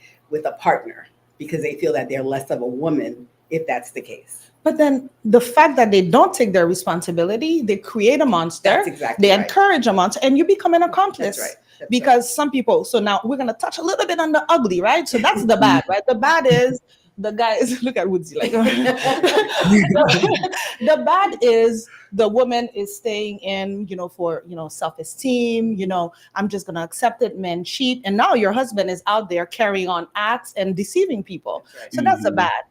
partner because they feel that they're less of a woman if that's the case. But then the fact that they don't take their responsibility, they create a monster. That's exactly they right. encourage a monster, and you become an accomplice. That's right. Because some people, so now we're going to touch a little bit on the ugly, right? So that's the bad, right? The bad is the guy is, look at Woodsy like, the bad is the woman is staying in, for, self-esteem, I'm just going to accept it, men cheat. And now your husband is out there carrying on acts and deceiving people. So that's the bad.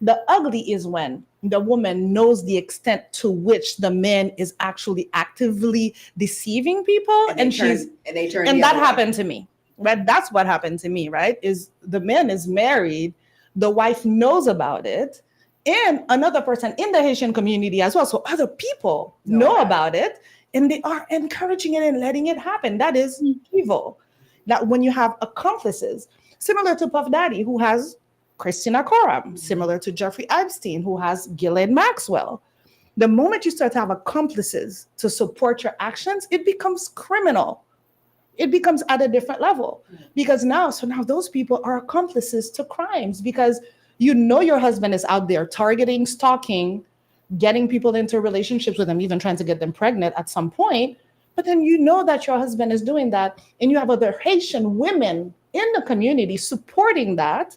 The ugly is when the woman knows the extent to which the man is actually actively deceiving people. And that happened to me. Right? That's what happened to me, right? Is the man is married, the wife knows about it, and another person in the Haitian community as well. So other people know about it, and they are encouraging it and letting it happen. That is evil. That when you have accomplices, similar to Puff Daddy, who has Christina Coram, similar to Jeffrey Epstein, who has Ghislaine Maxwell. The moment you start to have accomplices to support your actions, it becomes criminal. It becomes at a different level because now those people are accomplices to crimes because your husband is out there targeting, stalking, getting people into relationships with them, even trying to get them pregnant at some point. But then that your husband is doing that and you have other Haitian women in the community supporting that.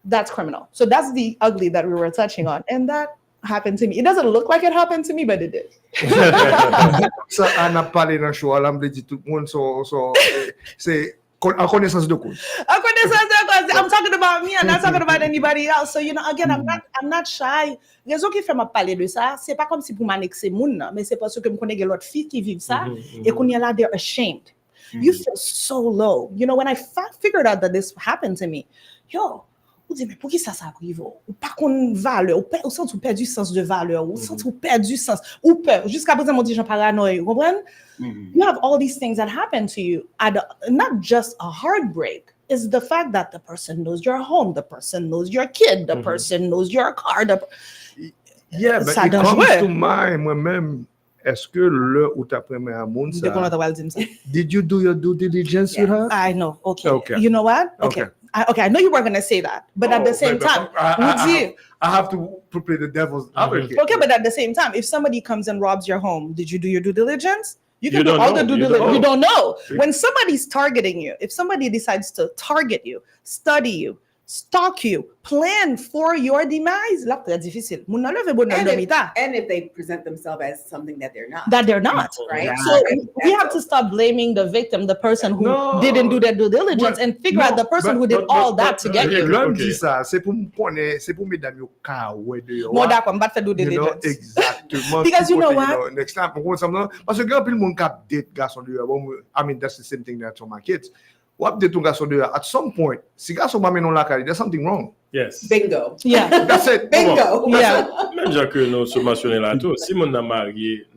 That's criminal. So that's the ugly that we were touching on. And that happened to me. It doesn't look like it happened to me, but it did. Ça, on a parlé dans le show, on a dit tout le monde, c'est en connaissance de cause. En connaissance de cause. I'm talking about me, I'm not talking about anybody else. So, again, I'm not shy. Raison qui fait m'a parler de ça, c'est pas comme si pour m'annexer moun, mais c'est parce que me connais l'autre fille qui vivent ça, et qu'on y a là, they're ashamed. You feel so low. When I figured out that this happened to me, vous dites, mais pour qui ça arrive? Ou pas qu'on valeur, ou sens ou perdu sens de valeur, ou sens ou perdu sens, ou peur. Jusqu'à présent, on dit, j'en paranoïa, vous comprenez? You have all these things that happen to you, not just a heartbreak. It's the fact that the person knows your home, the person knows your kid, the person knows your car. Yeah, but it comes to mind, moi-même, est-ce que le ou ta première amour, did you do your due diligence with her? I know, okay. You know what? Okay. I know you were going to say that, but at the same time, I have to play the devil's advocate. Okay, but at the same time, if somebody comes and robs your home, did you do your due diligence? You can do all the due diligence. You don't know. When somebody's targeting you, if somebody decides to target you, study you, stalk you, plan for your demise, là c'est difficile. And if they present themselves as something that they're not. Right? So we have to stop blaming the victim, the person who didn't do their due diligence, and figure out the person who did all that to get you. L'homme dit ça, c'est pour mesdames yo ka ouais de. Moi d'accord, on va faire due diligence. Exactement. Because you know what? Next time, parce que grand pile mon cap date garçon de. I mean that's the same thing that's on my kids. What did at some point, there's something wrong. Yes. Bingo. Yeah. That's it. Bingo. Yeah. Même gens que nous sommes mentionnés là tout, si mon a marié,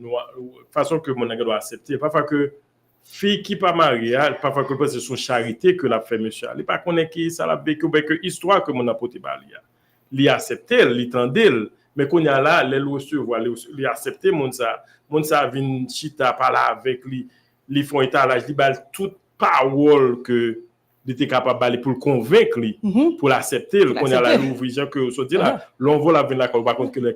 façon que mon doit accepter, parfois que fille qui pas mariée, parfois que c'est son charité que l'a fait monsieur. Il pas connaît qui ça l'a vécu que histoire que mon a porté par lui. Il accepter, il tendel, mais qu'on y a là, les recevoir, il accepter mon ça vinn chita parler avec lui, li font étalage, li bal tout parole que il était capable d'aller pour le convaincre pour l'accepter qu'on a la ouvrir que se dit là l'envol la venir là par contre que la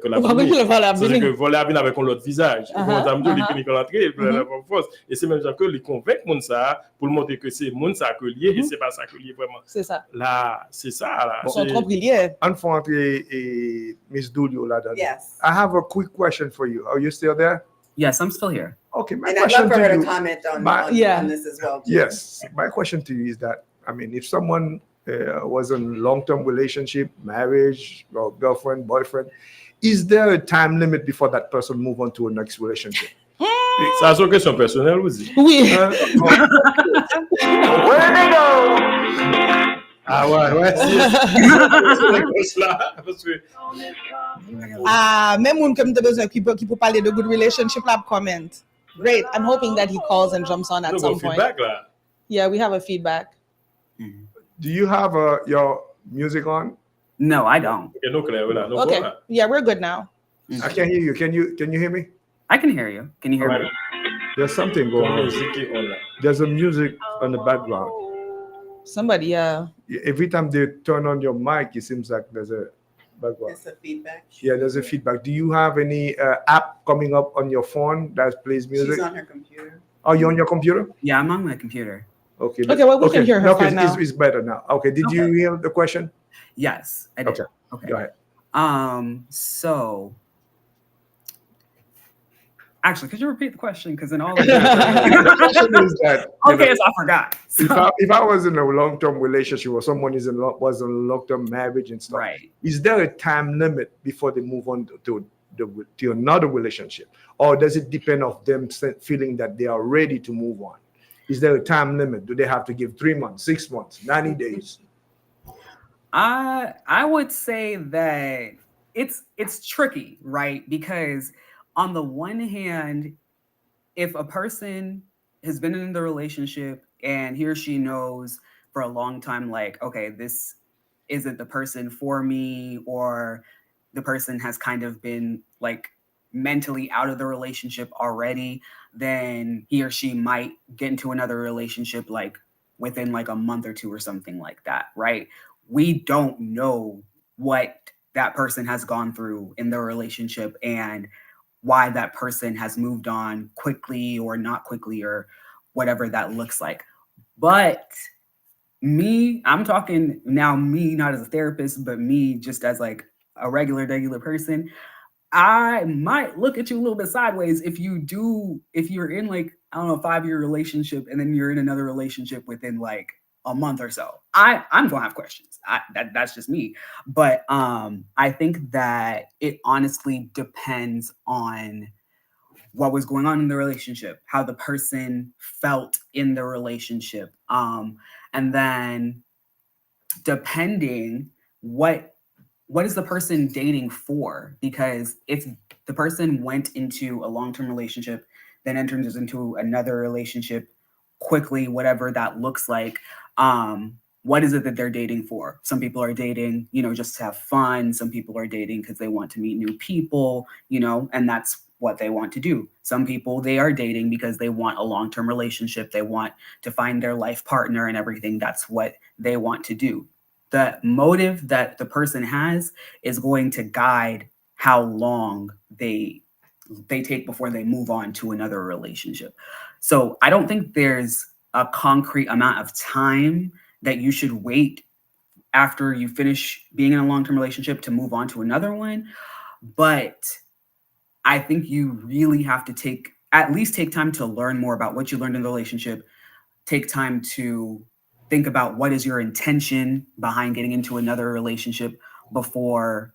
c'est que voler à venir avec l'autre visage on a dit qu'il est entré la force et c'est même ça que les convaincre mon ça pour montrer que c'est mon ça que lié et c'est pas ça que lié vraiment c'est ça là c'est ça là son trop lié enfant et Miss Dulio là dedans yes I have a quick question for you are you still there? Yes, I'm still here. Okay, my and question I'd love for her to to comment on this as well. Yes, my question to you is that, I mean, if someone was in long-term relationship, marriage, or girlfriend, boyfriend, is there a time limit before that person move on to a next relationship? Ça c'est une question personnelle aussi. Oui. Ah ouais, même moun comme besoin qui peut parler de good relationship là comment. Great. I'm hoping that he calls and jumps on at some point. Là. Yeah, we have a feedback. Do you have your music on? No, I don't. Okay. Yeah, we're good now. I can't hear you. Can you hear me? I can hear you. Can you hear me? There's something going on. There's a music on the background. Somebody, yeah. Every time they turn on your mic, it seems like there's a background. There's a feedback. Yeah, there's a feedback. Do you have any app coming up on your phone that plays music? She's on her computer. Are you on your computer? Yeah, I'm on my computer. Okay. Okay, well, we can hear her fine now. It's better now. Okay, did you hear the question? Yes, I did. Okay. Go ahead. So actually, could you repeat the question? Because in all of that, the question is that, okay, so I forgot. So. If I was in a long-term relationship or someone was in a long-term marriage and stuff, right? Is there a time limit before they move on to another relationship, or does it depend on them feeling that they are ready to move on? Is there a time limit? Do they have to give 3 months, 6 months, 90 days? I would say that it's tricky, right? Because on the one hand, if a person has been in the relationship and he or she knows for a long time, like, okay, this isn't the person for me, or the person has kind of been like mentally out of the relationship already, then he or she might get into another relationship like within like a month or two or something like that, right? We don't know what that person has gone through in their relationship and why that person has moved on quickly or not quickly or whatever that looks like. But me, I'm talking now, me not as a therapist, but me just as like a regular person, I might look at you a little bit sideways if you're in like, I don't know, 5-year relationship and then you're in another relationship within like a month or so. I'm gonna have questions. That's just me. But I think that it honestly depends on what was going on in the relationship, how the person felt in the relationship, and then depending what is the person dating for? Because if the person went into a long-term relationship, then enters into another relationship quickly, whatever that looks like, what is it that they're dating for? Some people are dating, just to have fun. Some people are dating because they want to meet new people, and that's what they want to do. Some people, they are dating because they want a long-term relationship. They want to find their life partner and everything. That's what they want to do. The motive that the person has is going to guide how long they take before they move on to another relationship. So I don't think there's a concrete amount of time that you should wait after you finish being in a long-term relationship to move on to another one. But I think you really have to at least take time to learn more about what you learned in the relationship. Take time to think about what is your intention behind getting into another relationship before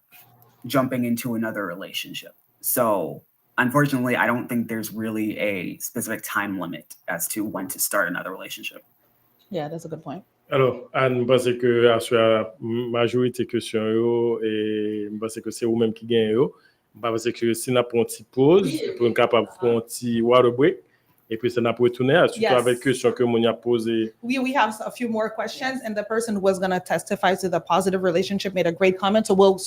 jumping into another relationship. So unfortunately, I don't think there's really a specific time limit as to when to start another relationship. Yeah, that's a good point. Alors, Anne, je pense que à la majorité de questions, et je pense que c'est vous-même qui gagnez. Je pense que si nous avons une petite pause, pour nous capable de faire un petit water break, et puis ça n'a pas retourné, surtout avec les questions que nous avons posées. We have a few more questions, and the person who was going to testify to the positive relationship made a great comment. So nous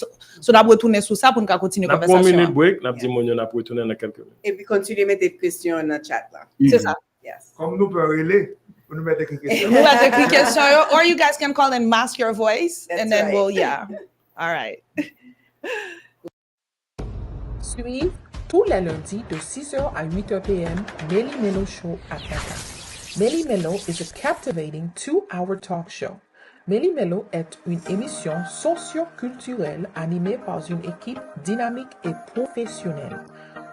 allons retourner sur ça pour nous continuer la conversation. Nous avons une minute break, nous avons dit que nous allons retourner dans quelques minutes. Et puis continuer à mettre des questions dans le chat là. C'est ça. Yes. Comme nous pouvons relayer. Nous mettre des questions. Nous mettons des questions, or you guys can call and mask your voice, and then we'll, all right. Suivez tous les lundis de 6h à 8h p.m. Meli Melo Show Atlanta. Meli Melo is a captivating 2-hour talk show. Meli Melo est une émission socio-culturelle animée par une équipe dynamique et professionnelle.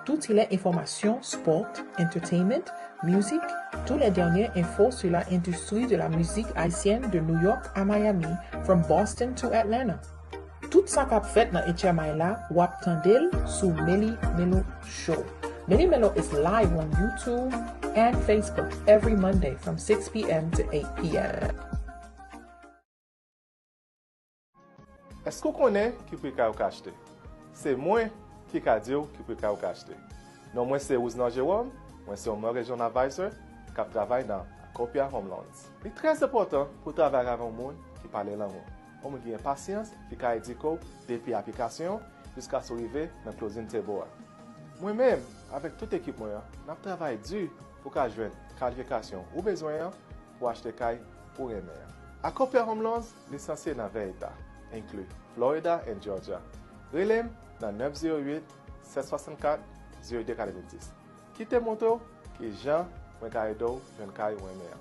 Toutes les informations, sport, entertainment, musique, toutes les dernières infos sur l'industrie de la musique haïtienne de New York à Miami, from Boston to Atlanta. Tout ça qu'a fait dans HMI là, ou attendez sur Meli Melo Show. Meli Melo is live on YouTube and Facebook every Monday from 6 p.m. to 8 p.m. Est-ce que vous connaissez qui peut acheter? C'est moi qui a dit qui peut acheter. Non, moi c'est Ousnan Jérôme, moi c'est un Region Advisor qui travaille dans Copia Homelands. C'est très important pour travailler avec un monde qui parle langue. On a patience, qui a dit depuis l'application jusqu'à arriver dans le closing table. Moi-même, avec toute l'équipe, je travaille dur pour que je joigne qualification ou besoin pour acheter caille pour aimer. À Copia Homelands, licencié dans 20 États, inclus Florida et Georgia. Relève dans 908-764-0290. Quittez mon tour, qui Jean, moi Caïdo, jeune caille ou aimer.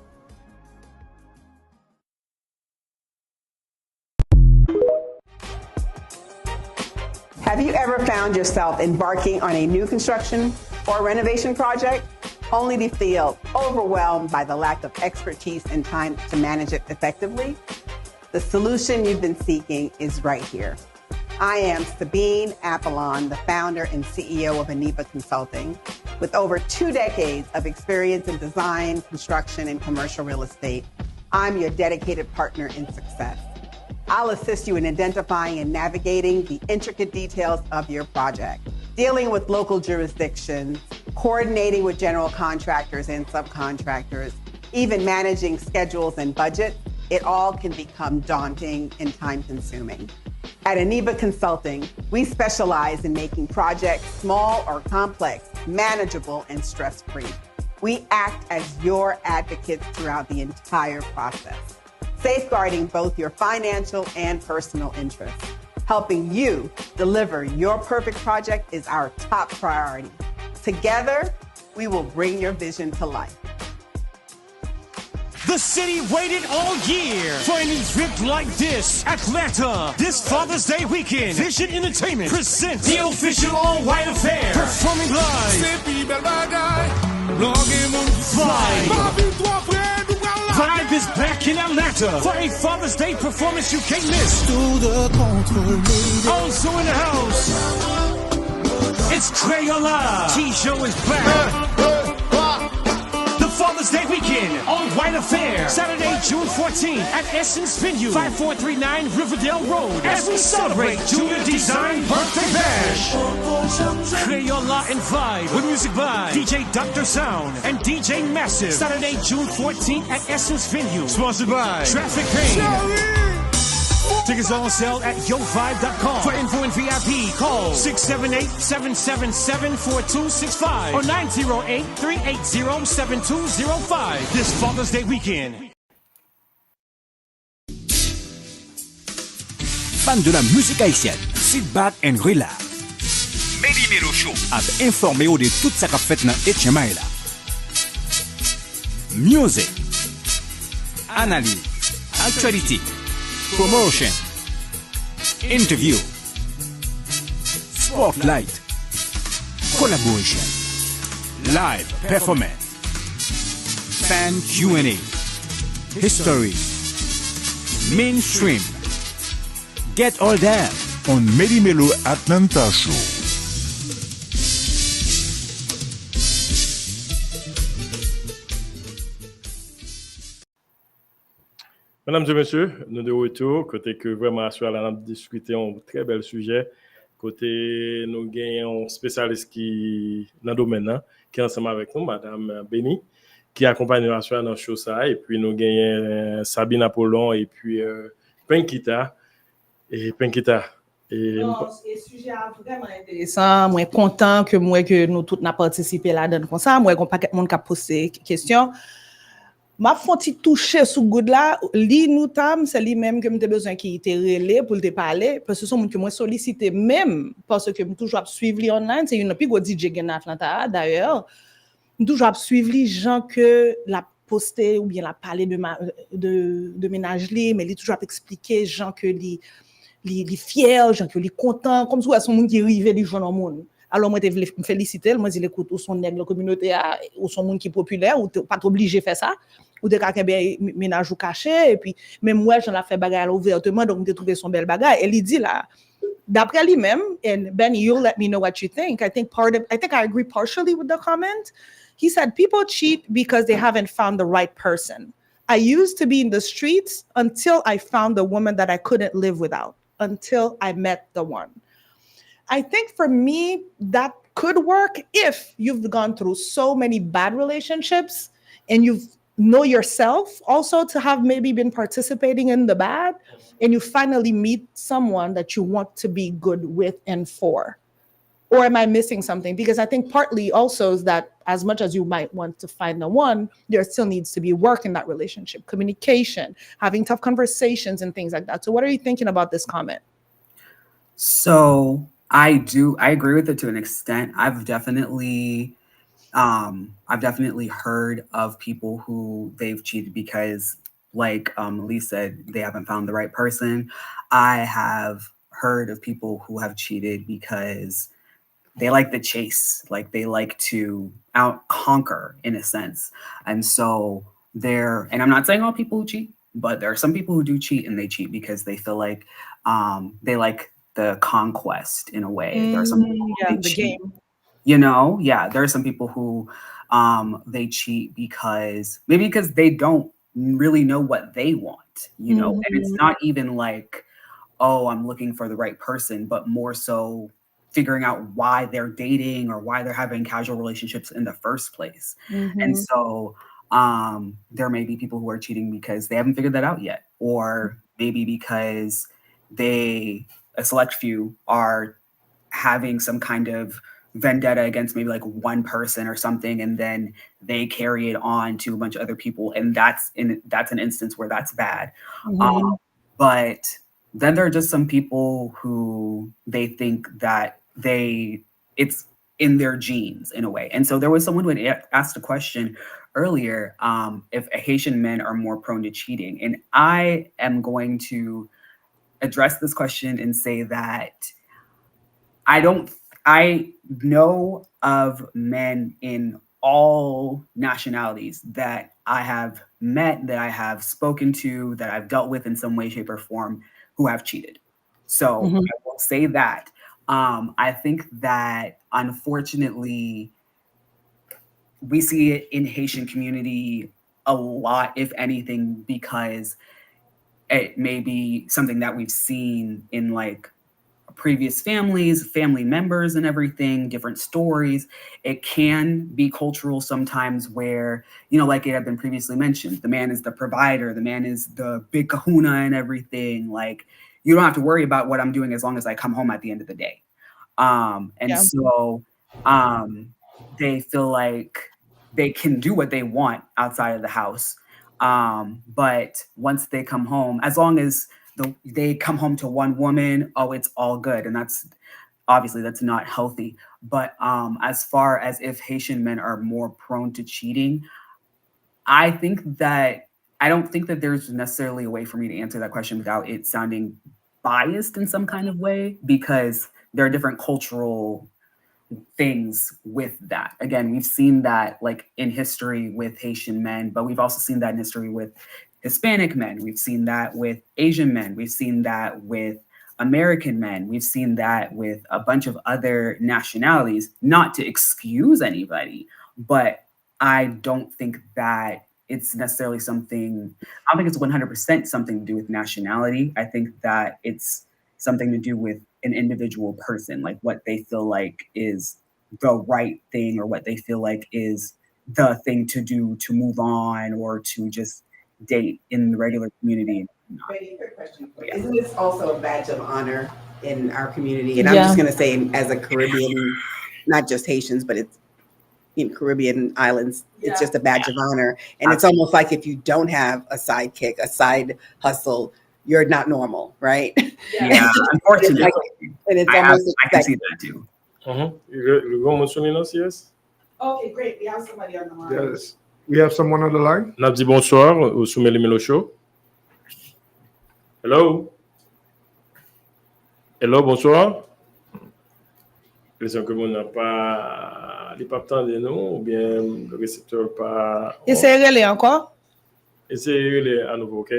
Have you ever found yourself embarking on a new construction or renovation project only to feel overwhelmed by the lack of expertise and time to manage it effectively? The solution you've been seeking is right here. I am Sabine Appolon, the founder and CEO of Aniba Consulting, with over 2 decades of experience in design, construction, and commercial real estate. I'm your dedicated partner in success. I'll assist you in identifying and navigating the intricate details of your project, dealing with local jurisdictions, coordinating with general contractors and subcontractors, even managing schedules and budget. It all can become daunting and time-consuming. At Aniba Consulting, we specialize in making projects small or complex, manageable, and stress-free. We act as your advocates throughout the entire process, safeguarding both your financial and personal interests. Helping you deliver your perfect project is our top priority. Together, we will bring your vision to life. The city waited all year for an event like this. Atlanta, this Father's Day weekend, Vision Entertainment presents the official all-white affair. Performing live. Vibe is back in Atlanta for a Father's Day performance you can't miss. Also in the house, it's Crayola. T-Show is back. Father's Day weekend, all-white affair, Saturday, June 14th at Essence Venue, 5439 Riverdale Road, as we celebrate Junior Design Birthday Bash. Crayola and Vibe with music by DJ Dr. Sound and DJ Massive. Saturday, June 14th at Essence Venue, sponsored by Traffic Pain. Tickets are on sale at yovibe.com. For info and VIP, call 678-777-4265 or 908-380-7205. This Father's Day weekend. Fan de la musique haïtienne, sit back and relax. Meli Melo Show. A informé ou de tout ça qu'a fait dans Haitian là. Music, analyse, actualité, promotion, interview, spotlight, collaboration, live performance, fan Q&A, history, mainstream. Get all that on Meli Melo Atlanta Show. Mesdames et messieurs, nous de retour, côté que vraiment sur la discuter un très bel sujet, côté nous gagnons un spécialiste qui dans le domaine qui est ensemble avec nous, Madame Benny, qui accompagne nous sur dans show ça, et puis nous gagnons Sabine Appolon et puis Penkita et Penkita. Et sujet vraiment intéressant, moi content que nous tous n'a participé là-dedans comme ça, moi gon paquet monde qui a posé question. Ma fonti toucher sous good là, li nous tam, c'est lui même que m'te besoin qui était relé pour te parler parce que son monde que moi sollicité même parce que me toujours suivre li online, c'est une plus gros DJ gen Atlanta d'ailleurs. Toujours suivre les gens que la poster ou bien la parler de ménage li, mais li toujours expliquer gens que li fier, gens que li content comme si son monde qui rivé li joindre monde. Alors moi te me féliciter, moi dis écoute ou son nèg la communauté ou son monde qui populaire ou pas obligé faire ça. Ou de quelqu'un ménage ou caché et puis même moi j'en ai fait bagarre ouvertement donc j'ai trouvé son bel bagarre et il dit là d'après lui-même and Benny you'll let me know what you think I think I agree partially with the comment. He said people cheat because they haven't found the right person. I used to be in the streets until I found the woman that I couldn't live without, until I met the one. I think for me that could work if you've gone through so many bad relationships and you've know yourself also to have maybe been participating in the bad and you finally meet someone that you want to be good with and for. Or am I missing something? Because I think partly also is that as much as you might want to find the one, there still needs to be work in that relationship, communication, having tough conversations and things like that. So what are you thinking about this comment? So I agree with it to an extent. I've definitely heard of people who they've cheated because, like Lee said, they haven't found the right person. I have heard of people who have cheated because they like the chase, like they like to out conquer in a sense. And so and I'm not saying all people who cheat, but there are some people who do cheat, and they cheat because they feel like they like the conquest in a way. There are some people who the cheat, game. you know, there are some people who they cheat because they don't really know what they want, you know, and it's not even like, oh, I'm looking for the right person, but more so figuring out why they're dating or why they're having casual relationships in the first place. And so there may be people who are cheating because they haven't figured that out yet, or maybe because a select few are having some kind of vendetta against maybe like one person or something, and then they carry it on to a bunch of other people, and that's an instance where that's bad. But then there are just some people who they think that it's in their genes in a way. And so there was someone who had asked a question earlier, if Haitian men are more prone to cheating. And I am going to address this question and say that I know of men in all nationalities that I have met, that I have spoken to, that I've dealt with in some way, shape, or form, who have cheated. So I will say that. I think that unfortunately, we see it in Haitian community a lot, if anything, because it may be something that we've seen in like previous family members and everything, different stories. It can be cultural sometimes where, you know, like it had been previously mentioned, the man is the provider, the man is the big kahuna and everything. Like, you don't have to worry about what I'm doing as long as I come home at the end of the day. So they feel like they can do what they want outside of the house. But once they come home, as long as they come home to one woman, it's all good. And that's not healthy. But as far as if Haitian men are more prone to cheating, I don't think that there's necessarily a way for me to answer that question without it sounding biased in some kind of way, because there are different cultural things with that. Again, we've seen that like in history with Haitian men, but we've also seen that in history with Hispanic men. We've seen that with Asian men. We've seen that with American men. We've seen that with a bunch of other nationalities, not to excuse anybody, but I don't think that it's necessarily something, I don't think it's 100% something to do with nationality. I think that it's something to do with an individual person, like what they feel like is the right thing, or what they feel like is the thing to do to move on, or to just date in the regular community. Betty, quick question. Isn't this also a badge of honor in our community? And I'm just going to say, as a Caribbean, not just Haitians, but it's in Caribbean islands, it's just a badge of honor. And it's almost like if you don't have a sidekick, a side hustle, you're not normal, right? Yeah, unfortunately. And it's almost I can see that too. You go Monsolinos, yes? Okay, great. We have somebody on the line. Yes. We have someone on the line. On a dit bonsoir au Meli Melo Show. Hello? Hello, bonsoir. L'impression que mon n'a pas de nous, ou bien le récepteur pas. Essayez-les encore. Essayez-les à nouveau, ok?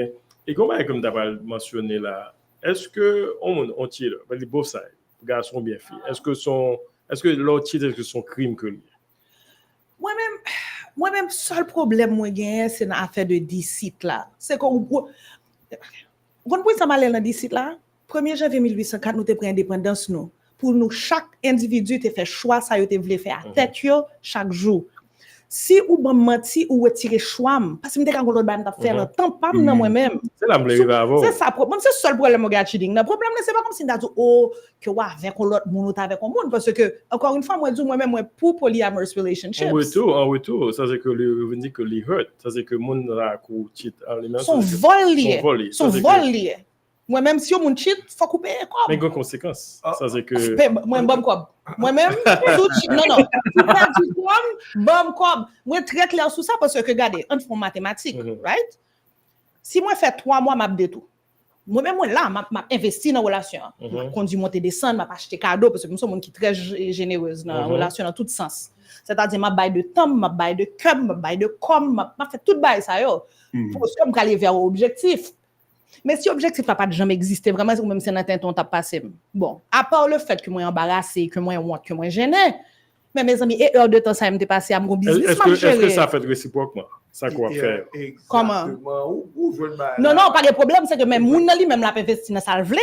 Et comment comme tu as mentionné là, est-ce que on tire, les beaux sides, garçons bien filles, est-ce que l'autre tire, est-ce que son crime que lui? Moi-même, seul problème moi gagne, c'est une affaire de 10 sites là. C'est qu'on quand ça m'allait dans 10 sites là, 1er janvier 1804 nous te pris indépendance nous. Pour nous, chaque individu te fait choix ça yo te voulait faire à tête yo chaque jour. Si ou bon menti ou retirer choix, parce que me quand l'autre ba faire le temps pas dans moi-même. C'est la blague avant. C'est ça problème, c'est seul problème au gars cheating. Le problème c'est pas comme si on dit que ouais avec l'autre monde ou avec un monde, parce que encore une fois moi dis moi-même moi pour polyamorous relationships. En retour, ça c'est que le dit que les hurt, ça c'est que monde là ko cheat en lui même son vol lié. Moi-même, si on cheat, faut couper quoi. Mais une conséquence. Ça c'est que moi bon quoi. Moi-même, non. Bon quoi. Moi très clair sur ça parce que regardez, on fait mathématiques, right? Si moi fait 3 mois m'a tout. Moi-même, moi, là, m'a investi dans la relation. M'a conduit monter descendre, m'a acheté cadeau, parce que nous sommes une qui très généreuse dans la relation dans tout sens. C'est-à-dire, m'a bail de temps, m'a bail de cœur, m'a bail de com, m'a fait tout bail ça, yo. Pour que aller vers l'objectif. Mais si l'objectif n'a pas jamais existé, vraiment, ou même si un temps t'a passé. Bon, à part le fait que moi embarrassé, que moi honte, que moi gêné, mais mes amis, et heure de temps, ça m'était passé à mon business. Est-ce que ça fait réciproquement? Ça quoi faire? Comment? Non, pas de problème, c'est que même moun nan li même la investi dans ça le vle.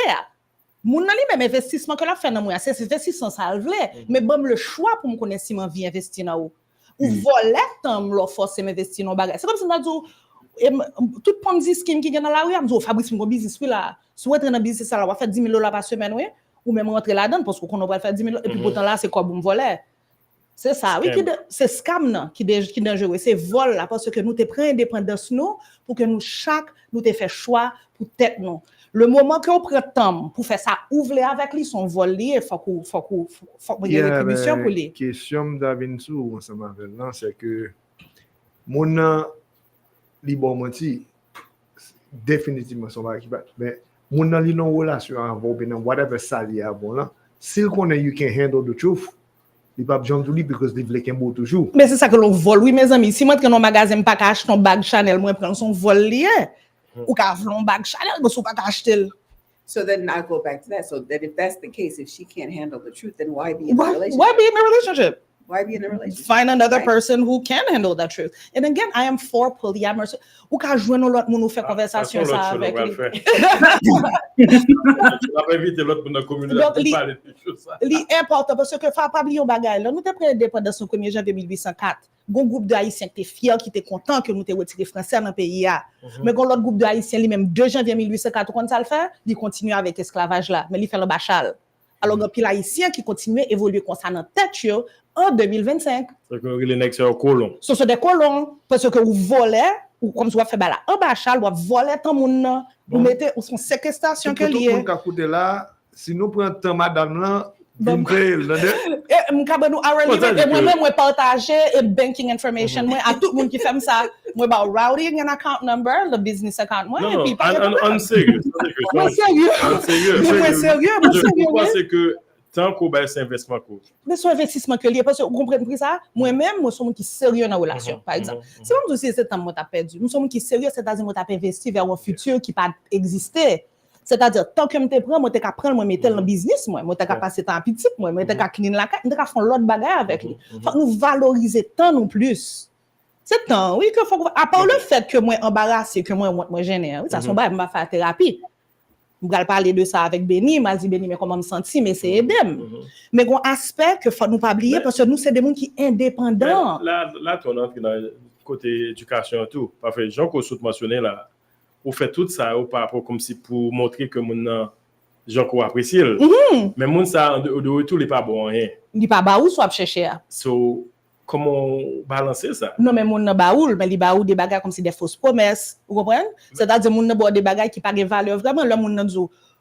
Moun nan li même investissement que la fait dans moi, c'est investissement ça le vle. Mais bon le choix pour me connaître si m'en vie investir dans ou voler tant me forcer m'investir dans bagage. C'est comme si on a dit tout Ponzi scheme qui gagne dans la rue, on dit Fabrice mon business puis là, si vous entrez dans business ça là, on va faire 10 000 $ par semaine oui, ou même rentrer là-dedans parce qu'on va faire 10 000 et puis pourtant là c'est quoi bon voler. C'est ça, oui, c'est scam non, qui est dangereux, c'est vol là, parce que nous te prenons indépendance nous, pour que nous chaque, nous te fait choix pour tête nous. Le moment qu'on prend temps pour faire ça, ouvrir avec lui son vol, il faut qu'il y ait une rétribution pour lui. La question d'Avinsou, ensemble avec là, c'est que mon libre menti, définitivement son va qui bat, mais mon li non relation avant, whatever ça li avant là, s'il connaît you can handle the truth. Il pas besoin de lui parce qu'il veut qu'un mot toujours. Mais c'est ça que l'on vole, oui, mes amis. Si moi, dans un magasin, je pas acheter un bag Chanel, moi, prendre son vol lié. Ou qu'à un bag Chanel, je ne pas acheter. So then I go back to that. So that if that's the case, if she can't handle the truth, then why be in a relationship? Why be in a relationship? Why be in a relationship? Find another person who can handle that truth. And again, I am for polyamory. Ou qu'à jouer dans l'autre monde, nous faire conversation ça avec lui. Tu vas pas éviter l'autre pour notre communauté de parler de choses ça. C'est important parce que faut pas oublier un bagage là. Nous t'es pris indépendance au 1er janvier 1804. Gon groupe de haïtiens qui étaient fiers, qui étaient contents que nous t'ai retiré français dans le pays là. Mais gon l'autre groupe de haïtiens lui même 2 janvier 1804 quand ça le fait, il continue avec esclavage là, mais il fait le bachal. Alors gon pile haïtien qui continue évoluer comme ça dans tête yo en 2025. C'est que les nègres sont colons. Ce sont des colons parce que vous volez ou comme tu vas faire là en bachal, vous voler tant moun vous mettez ou son séquestration que lié. Tout le monde là, si nous prenons temps madame là, moi-même moi partager banking information moi à tout le monde qui fait ça moi about routing an account number le business account moi et puis on sérieux c'est que tant qu'on baisse investissement court mais son investissement que lié parce que vous comprenez ça moi-même moi sommes qui sérieux dans relation par exemple si on dit c'est temps moi t'as perdu nous sommes qui sérieux c'est-à-dire moi t'as investi vers un futur qui pas exister. C'est-à-dire, tant que je te prends, moi, je prends, moi, mettre dans le business, moi, je passer temps petit, moi, je clean la carte, je faire l'autre bagarre avec lui. Faut nous valoriser tant non plus. C'est tant, oui, que faut, à part le fait que moi, embarrassé, que moi, gêné, oui, ça, son bail, je vais faire thérapie. Je vais parler de ça avec Benny, m'a dit, Benny, mais comment me sentir, mais c'est edem. Mais il y a un aspect que faut nous pas oublier, parce que nous, c'est des gens qui sont indépendants. Là, tu entres dans le côté éducation et tout. Parce que Jean Kosout mentionné là, on fait tout ça par rapport comme si pour montrer que mon gens qu'on apprécie. Mais mon ça de tout n'est pas bon rien. Il pas baou soit chercher. So comment balancer ça? Non mais mon baoul, mais il baou des bagages comme si des fausses promesses, vous comprenez? C'est-à-dire mon boit des bagages qui pas de valeur vraiment le monde dit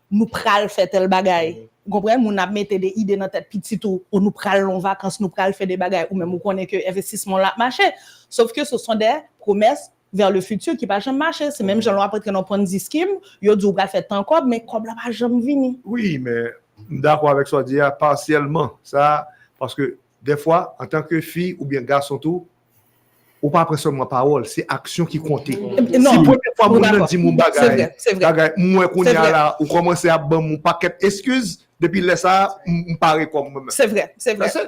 nous pral faire tel bagage. Vous comprenez? Mon a mettre des idées dans tête petit tout ou nous pral en vacances, nous pral faire des bagages ou même on connaît que investissement là marché. Sauf que ce sont des promesses vers le futur qui va jamais marcher. C'est même gens après que nous prend 10 scheme, yo dit on va faire tant comme mais comme là va jamais venir. Oui, mais d'accord avec ça dire partiellement ça parce que des fois en tant que fille ou bien garçon tout ou pas après seulement parole, c'est action qui compte. Si première fois mon dit mon bagage, moi qu'on y a là ou commencer à ban mon paquet excuses depuis là ça me paraît comme moi. C'est vrai.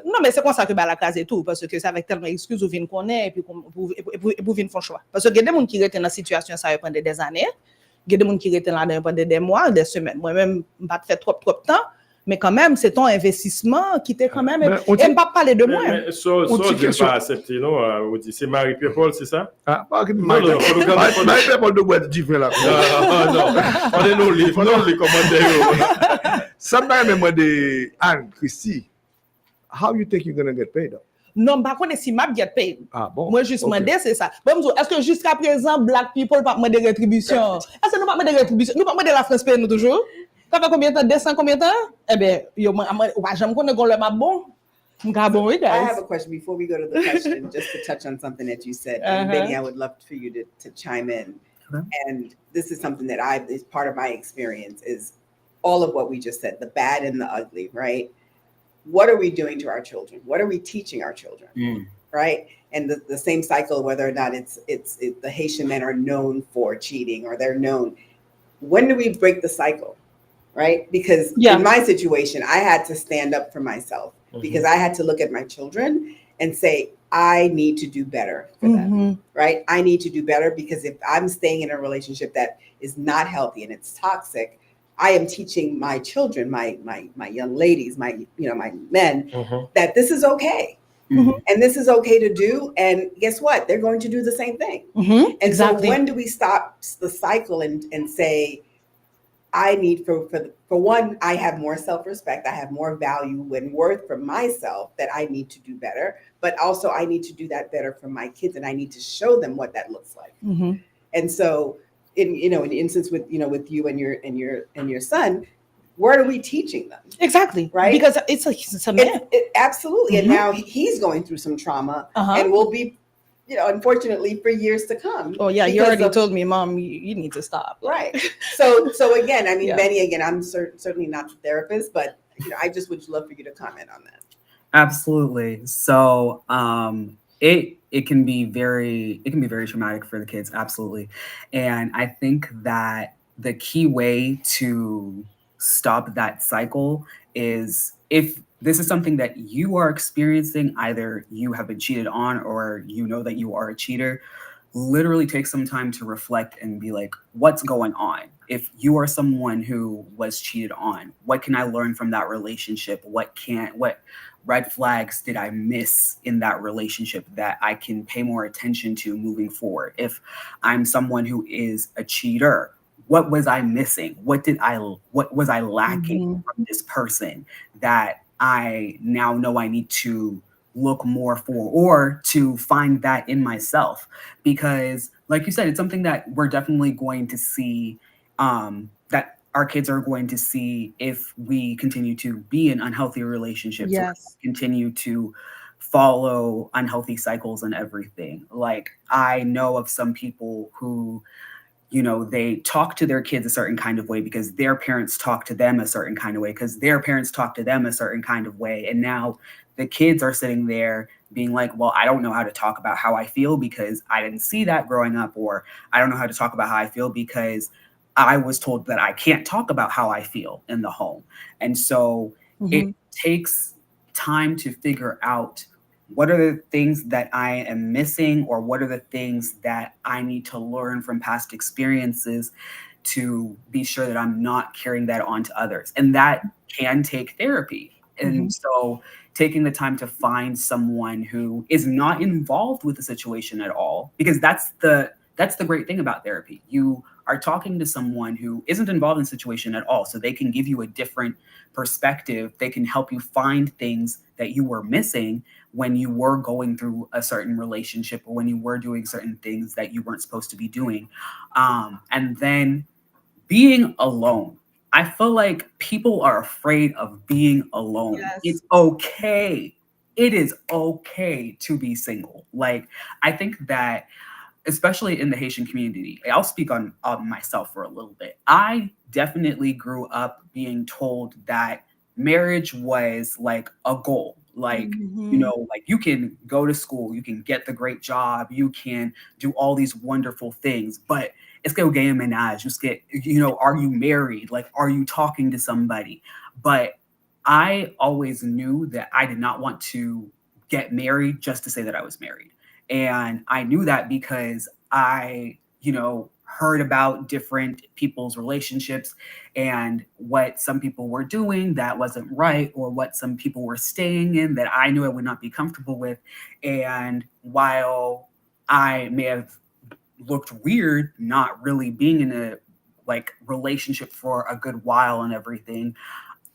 Non mais c'est comme ça que la case et tout parce que c'est avec tellement d'excuses ou vinn connaît et puis pour vinn font choix. Parce que il y a des gens qui restent dans la situation ça pendant des années, il y a des gens qui restent là pendant des mois, des semaines. Moi-même pas fait trop temps. Mais quand même, c'est ton investissement qui t'est quand même... Et ne pas parler de moi. Mais ça, je pas accepté, non? C'est Marie-Pierre Paul, c'est ça? Ah, pas Marie-Pierre Paul de boîte du vin là. Non. On est nos livres, on les commentaires. Ça m'a même de Anne, Christie. How you think you're going to get paid? Non, par contre, si m'a get paid. Ah bon? Moi, juste demander, c'est ça. Bon, est-ce que jusqu'à présent, black people pas demander de rétribution? Est-ce que nous pas demander de rétribution? Nous pas demander la France paye nous toujours? Ça fait combien de temps? 200 combien de temps? Eh bien, je ne connais pas le map bon. I have a question before we go to the question, just to touch on something that you said. And Benny, I would love for you to chime in. And this is something that is part of my experience, is all of what we just said, the bad and the ugly, right? What are we doing to our children? What are we teaching our children, right? And the same cycle, whether or not it's the Haitian men are known for cheating or they're known. When do we break the cycle, right? Because in my situation, I had to stand up for myself because I had to look at my children and say, I need to do better for them, right? I need to do better because if I'm staying in a relationship that is not healthy and it's toxic, I am teaching my children, my young ladies, my men, that this is okay. And this is okay to do. And guess what? They're going to do the same thing. And so when do we stop the cycle and say, I need for one, I have more self-respect. I have more value and worth for myself that I need to do better. But also I need to do that better for my kids, and I need to show them what that looks like. And so in instance with you and your son, what are we teaching them? Exactly. Right. Because it's a man. Absolutely. And now he's going through some trauma and will be, unfortunately for years to come. Oh yeah. You already told me, Mom, you need to stop. Right. So again, I mean, Benny, I'm certainly not the therapist, but I just would love for you to comment on that. Absolutely. So it can be very traumatic for the kids. Absolutely. And I think that the key way to stop that cycle is, if this is something that you are experiencing, either you have been cheated on or you know that you are a cheater, literally take some time to reflect and be like, what's going on? If you are someone who was cheated on, what can I learn from that relationship? What red flags did I miss in that relationship that I can pay more attention to moving forward? If I'm someone who is a cheater, what was I missing? What was I lacking from this person that I now know I need to look more for, or to find that in myself? Because like you said, it's something that we're definitely going to see, that our kids are going to see if we continue to be in unhealthy relationships, or continue to follow unhealthy cycles and everything. Like, I know of some people who, they talk to their kids a certain kind of way because their parents talk to them a certain kind of way, because their parents talk to them a certain kind of way. And now the kids are sitting there being like, well, I don't know how to talk about how I feel because I didn't see that growing up, or I don't know how to talk about how I feel because I was told that I can't talk about how I feel in the home. And so it takes time to figure out, what are the things that I am missing, or what are the things that I need to learn from past experiences to be sure that I'm not carrying that on to others. And that can take therapy. And so taking the time to find someone who is not involved with the situation at all, because that's the great thing about therapy. You are talking to someone who isn't involved in the situation at all. So they can give you a different perspective. They can help you find things that you were missing when you were going through a certain relationship, or when you were doing certain things that you weren't supposed to be doing. And then being alone. I feel like people are afraid of being alone. It's okay. It is okay to be single. Like, I think that, especially in the Haitian community, I'll speak on myself for a little bit. I definitely grew up being told that marriage was like a goal. Like, like, you can go to school, you can get the great job, you can do all these wonderful things, but it's que gay ménage, are you married? Like, are you talking to somebody? But I always knew that I did not want to get married just to say that I was married. And I knew that because I, heard about different people's relationships and what some people were doing that wasn't right, or what some people were staying in that I knew I would not be comfortable with. And while I may have looked weird not really being in a relationship for a good while and everything,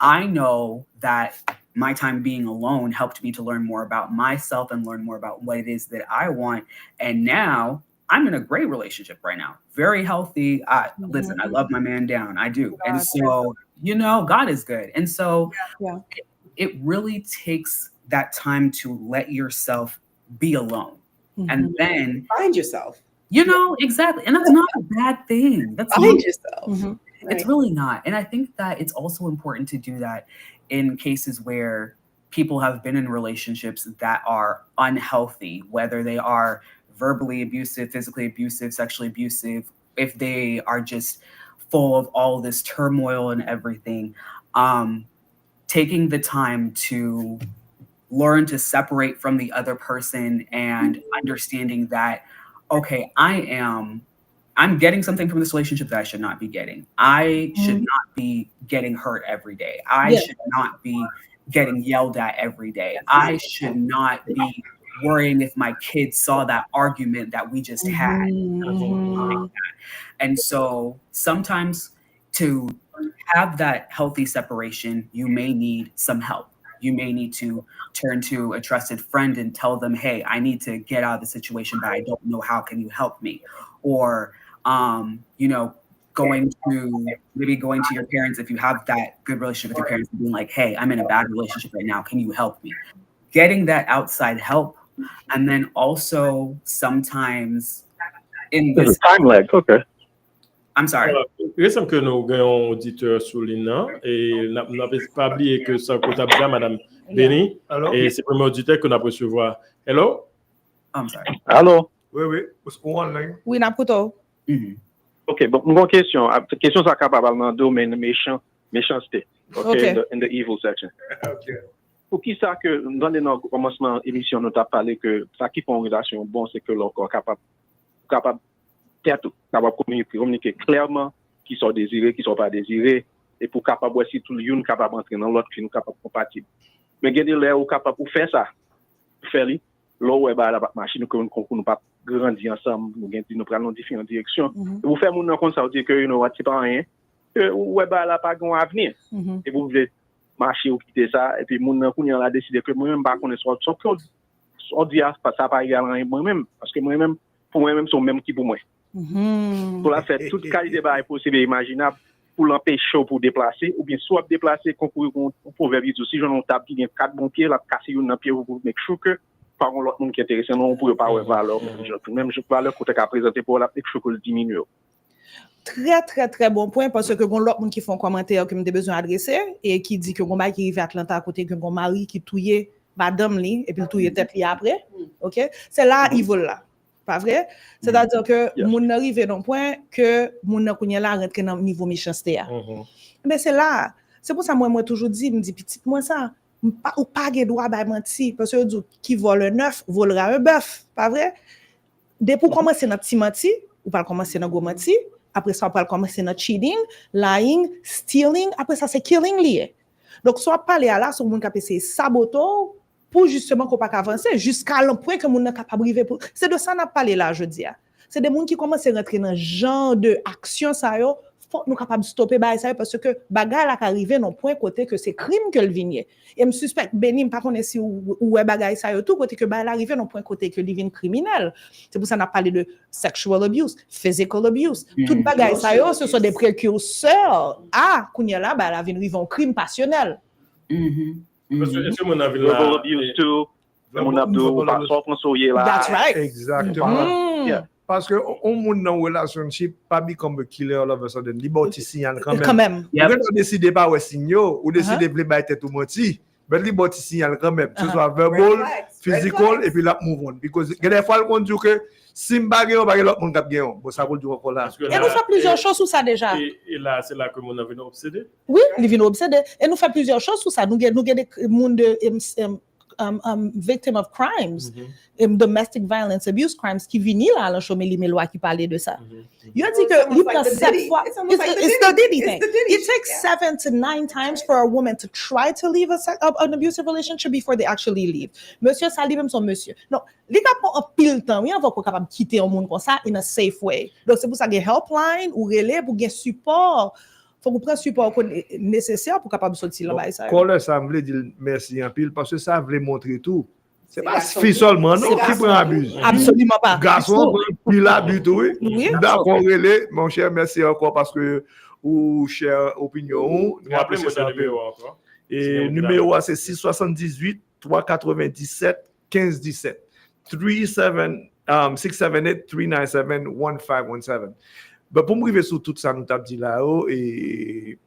I know that my time being alone helped me to learn more about myself and learn more about what it is that I want. And now I'm in a great relationship right now. Very healthy. Listen, I love my man down. I do. And so, God is good. And so it really takes that time to let yourself be alone. And then find yourself. You know, exactly. And that's not a bad thing. That's Find not, yourself. Mhm. It's really not. And I think that it's also important to do that in cases where people have been in relationships that are unhealthy, whether they are verbally abusive, physically abusive, sexually abusive, if they are just full of all this turmoil and everything. Taking the time to learn to separate from the other person and understanding that, okay, I'm getting something from this relationship that I should not be getting. I should not be getting hurt every day. I should not be getting yelled at every day. I should not be worrying if my kids saw that argument that we just had. Like that. And so sometimes to have that healthy separation, you may need some help. You may need to turn to a trusted friend and tell them, hey, I need to get out of the situation, but I don't know how. Can you help me? Or, you know, going to your parents if you have that good relationship with your parents and being like, hey, I'm in a bad relationship right now. Can you help me? Getting that outside help. And then also sometimes in this time lag, okay. I'm sorry. Il semble que nous avons un auditeur sur l'INA et nous n'avons pas oublié que ça compte bien Madame Benny et c'est le premier auditeur que nous avons recevoir. Hello? I'm sorry. Allô? Oui, online. Oui, n'a pas. Ok, bon, une question. Question ça capable dans le domaine méchanceté. Okay. In the evil section. Okay. Pour qui ça que dans le commencement émission nous t'a parlé que ça qui fait une relation bon c'est que l'on capable communiquer clairement qui sont désirés, qui sont pas désirés, et pour capable aussi tout le monde capable entrer dans l'autre, qui nous capable compatible. Mais il y a des là où capable pour faire ça, faire là où la machine que nous pas grandir ensemble, nous prenons dans différentes directions. Vous faire mon comme ça dire que you know what c'est pas rien, que ouais là pas grand avenir. Et vous voulez marcher ou quitter ça et puis mon a décidé que moi même pas connaître ça on dit ça pas égal rien moi-même parce que moi-même pour moi-même sont même qui pour moi. Pour la faire toute qualité de possible et imaginable pour l'empêcher pour déplacer ou bien soit déplacer pour proverbe si je n'en tape qui vient 4 bons pieds la casser une pied pour make sure que par l'autre monde qui est intéressé non pour pas avoir valeur même je valeur côté qu'a présenter pour la make sure que le diminue. Très, très, très bon point parce que l'autre monde qui font commentaire que j'ai besoin d'adresser et qui dit que mon mari qui arrive à Atlanta à côté que mon mari qui touille madame li et puis touille tête li après. OK? C'est là il vole là. Pas vrai? C'est-à-dire que moun arrive dans point que moun nan kounya la rentre dans niveau méchanceté. Mais c'est là, c'est pour ça moi toujours dit, me dit petite moi ça, ou pas gen droit ba menti parce que qui vole un œuf volera un bœuf, pas vrai? Dès pour commencer notre petit menti, ou pas commencer dans gros menti, après ça on va commencer notre cheating, lying, stealing, après ça c'est killing lié. Donc soit parler à là sur moun qui essayer saboto pour justement qu'on pas avancer jusqu'à le point que moun n'est capable arriver pour c'est de ça n'a parlé là je dis c'est des moun qui commencent à rentrer dans genre de action ça yo faut nous capable stopper ba ça parce que bagay la arriver non point côté que c'est crime que le vigné et me suspecte Benim pas connaît si ou bagay ça yo tout côté que ba l'arriver non point côté que le vin criminel c'est pour ça n'a parlé de sexual abuse physical abuse tout bagay ça yo ce sont des précurseurs à kounya là ba la vin vivre crime passionnel. Est-ce que mon avis verbal abuse too, mon abdo pas soyer là. That's right. Exactement. Yeah. Parce que on moun dans relationship pas become a killer all of a sudden. Liberty signal quand même. Vous décidez pas ouais signal ou décidez de ba tête tout menti. Mais liberty signal quand même. Ce soit verbal, physical et puis là move on because des fois on dit que si m'bagé on bagé l'autre monde cap gagne. Bon ça pour dire encore là. Et nous fait plusieurs choses sur ça déjà. Et là c'est là que mon avis obsédé. Oui, il vient obsédé et nous fait plusieurs choses sur ça. Nous des monde de victim of crimes, domestic violence, abuse crimes qui viennent là, la show Meli Melo qui parlait de ça. Il a dit que il prend 7 fois. It's the Diddy thing. It takes 7 to 9 times for a woman to try to leave an abusive relationship before they actually leave. Monsieur, ça lui même son monsieur. Non, il a pas un pile temps. Il a pas capable quitter un monde comme ça in a safe way. Donc c'est pour ça qu'il y a helpline ou relais pour gagner support. Faut qu'on prenne support nécessaire pour capable sortir là ça. Quand ça veut dire merci en pile parce que ça veut montrer tout. C'est pas fille seulement non qui prend abuse. Absolument pas. Garçon il abuse oui. D'accord relais mon cher merci encore parce que ou cher opinion nous appelons mon numéro encore. Et numéro c'est 678 397 1517. 37 678-397-1517. Ben, pour me arriver sur tout ça, nous t'avons dit là-haut, et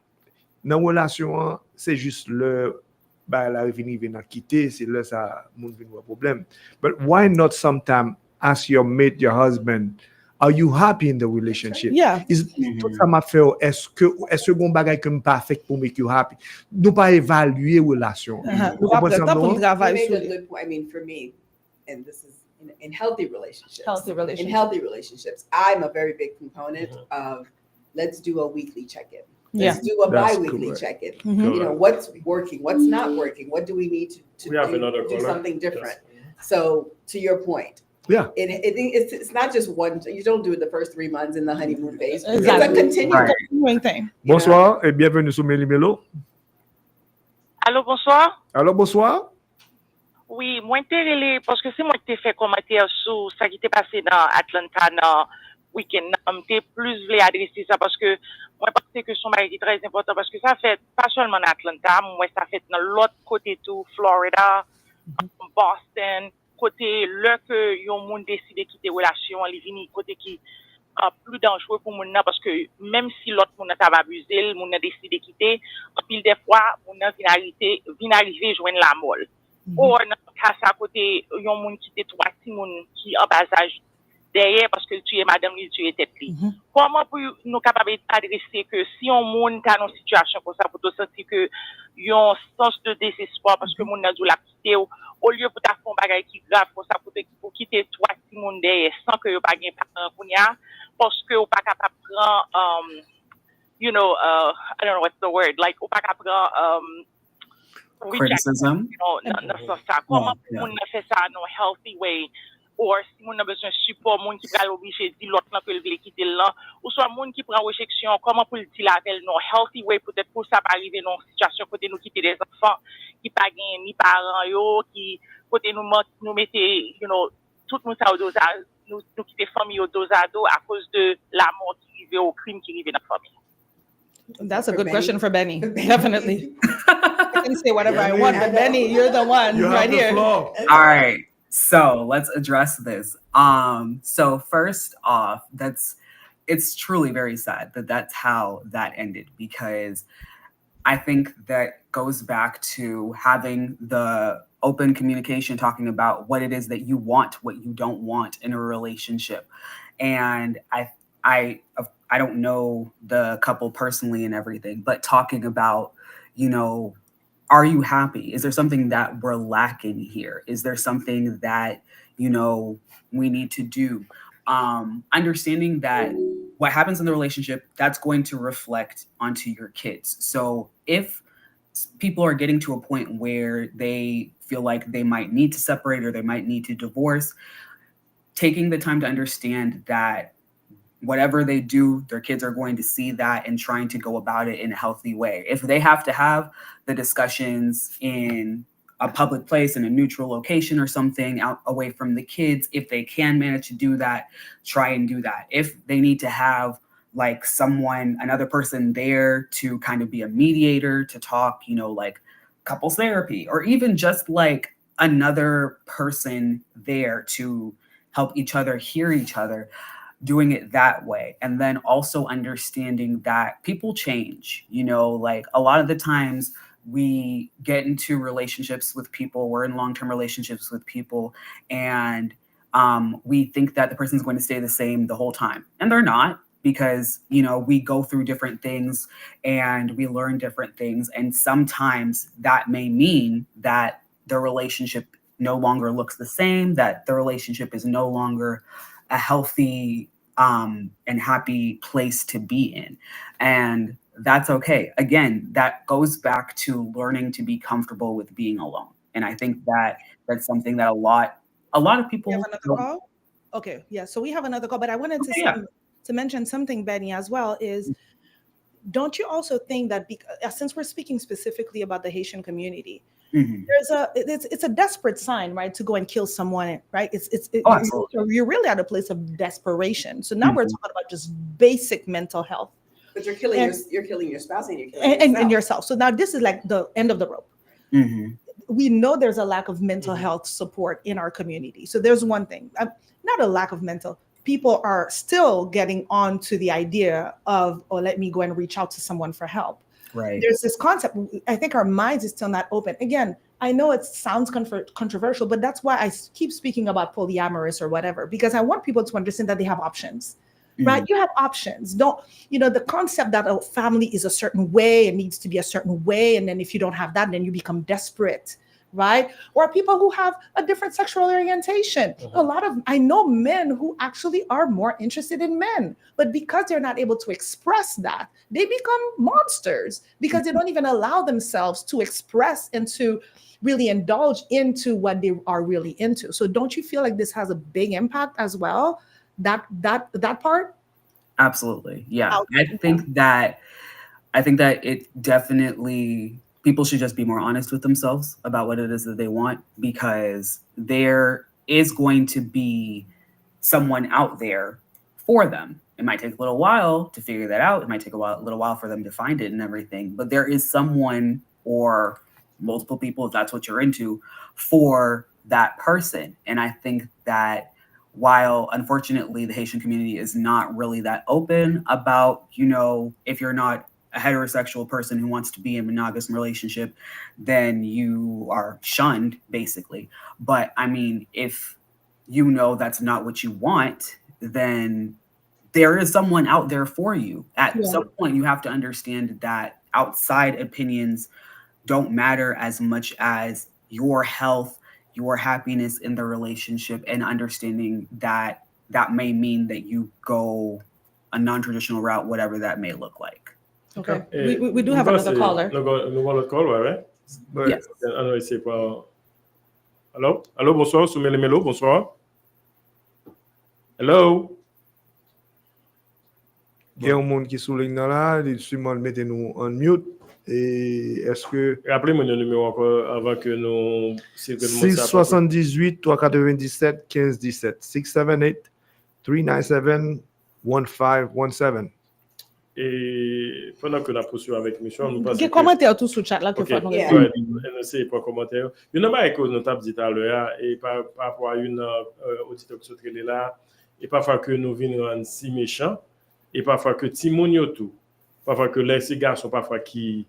dans la relation, c'est juste le, bah, la revenu vient quitter, c'est là ça, mon vient un problème. But why not sometime ask your mate, your husband, are you happy in the relationship? Yeah. Tout ça m'a fait, est-ce que bon bagay que pas fait pour make you happy? Nous pas évaluer relation. Nous pas prendre temps pour travailler sur I mean, for me, and this is in healthy relationships. In healthy relationships, I'm a very big component of let's do a weekly check-in. Let's do a bi-weekly check-in. You know, what's working, what's not working, what do we need to do something different? So to your point, it's not just one, you don't do it the first 3 months in the honeymoon phase. Exactly. It's a continuing thing. Bonsoir et bienvenue sur Meli Melo. Allô, bonsoir. Allô, bonsoir. Oui, moi intéressé parce que c'est moi qui t'ai fait commentaire sur ça qui t'est passé dans Atlanta dans week-end. T'es plus voulu adresser ça parce que moi je pense que son mari est très important parce que ça fait pas seulement dans Atlanta, moi ça fait dans l'autre côté tout, Florida, Boston, côté là que yon moun décide quitter relation, il vini côté qui plus dangereux pour moun parce que même si l'autre moun t'a abusé, moun a décidé quitter, pile des fois moun vient arriver joindre la mort. Ou dans cas à côté yon moun qui était trois petits moun qui en bas âge derrière parce que tu es madame il tu es tête li. Comment pour nous capable adresser que si on moun ta dans situation comme ça pour te sentir que yon sens de désespoir parce que moun n'a dû la quitter au lieu pour ta faire bagay qui grave pour ça pour quitter trois petits moun derrière sans que yo pas gain parent kounya parce que ou pas capable prendre you know I don't know what's the word like ou pas capable criticism. Comment on fait ça dans un healthy way? Ou si on a besoin de support, moun qui prend obligé de dire l'autre que il veut quitter là, ou soit moun qui prend rejection, comment pour le dire là, dans un healthy way, peut-être pour ça pas arriver dans une situation côté nous quitter des enfants qui pas gain ni parents yo, qui côté nous mettez, you know, tout nous ça au dos nous quitter famille au dos à dos à cause de la mort qui arrive au crime qui arrive dans la famille. That's a good question for Benny. Definitely. I can say whatever I want, but Benny, you're the one right here. All right. So let's address this. So first off, it's truly very sad that that's how that ended, because I think that goes back to having the open communication, talking about what it is that you want, what you don't want in a relationship. And I don't know the couple personally and everything, but talking about, you know, are you happy? Is there something that we're lacking here? Is there something that, you know, we need to do? Understanding that what happens in the relationship, that's going to reflect onto your kids. So if people are getting to a point where they feel like they might need to separate or they might need to divorce, taking the time to understand that whatever they do, their kids are going to see that and trying to go about it in a healthy way. If they have to have the discussions in a public place, in a neutral location or something out away from the kids, if they can manage to do that, try and do that. If they need to have like another person there to kind of be a mediator, to talk, you know, like couples therapy, or even just like another person there to help each other hear each other, doing it that way. And then also understanding that people change, you know, like a lot of the times we get into relationships with people, we're in long-term relationships with people, and we think that the person's going to stay the same the whole time. And they're not, because, you know, we go through different things and we learn different things. And sometimes that may mean that the relationship no longer looks the same, that the relationship is no longer a healthy and happy place to be in. And that's okay. Again, that goes back to learning to be comfortable with being alone. And I think that that's something that a lot of people. We have another call? Okay, yeah. So we have another call, but I wanted to mention something, Benny, as well, is don't you also think that since we're speaking specifically about the Haitian community, it's a desperate sign, right, to go and kill someone, right? You're really at a place of desperation. So now we're talking about just basic mental health. But you're killing your spouse and you're killing yourself. And yourself. So now this is like the end of the rope. we know there's a lack of mental health support in our community. So there's one thing, not a lack of mental. People are still getting on to the idea of, oh, let me go and reach out to someone for help. Right. There's this concept. I think our minds is still not open. Again, I know it sounds controversial, but that's why I keep speaking about polyamorous or whatever, because I want people to understand that they have options, right? You have options. Don't, the concept that a family is a certain way and needs to be a certain way. And then if you don't have that, then you become desperate, right? Or people who have a different sexual orientation. I know men who actually are more interested in men, but because they're not able to express that, they become monsters because they don't even allow themselves to express and to really indulge into what they are really into. So don't you feel like this has a big impact as well? That part? Absolutely. Yeah. I think that it definitely, people should just be more honest with themselves about what it is that they want, because there is going to be someone out there for them. It might take a little while to figure that out. It might take a little while for them to find it and everything, but there is someone or multiple people, if that's what you're into, for that person. And I think that while unfortunately the Haitian community is not really that open about, if you're not a heterosexual person who wants to be in a monogamous relationship, then you are shunned, basically. But I mean, if that's not what you want, then there is someone out there for you. At some point, you have to understand that outside opinions don't matter as much as your health, your happiness in the relationship, and understanding that may mean that you go a non-traditional route, whatever that may look like. Okay. We do have another caller. Another caller, right? Yes. Allô, bonsoir, sous Meli Melo, bonsoir. Hello. Il y a un monde qui souligne là, mettez-nous en mute. Et est-ce que... Rappelez-moi le numéro encore avant que nous... 678 397 1517. 678 397 1517. Et pendant que nous poursuivons avec Michel, nous passons... Quel commentaire tout sur le chat là que faut nous répondre? C'est pas commentaire. Il y en a que nous avons dit tout à l'heure, et par rapport à une auditeur qui se là, et parfois que nous venons si méchants, et parfois que Timonio tout, parfois que les garçons parfois qui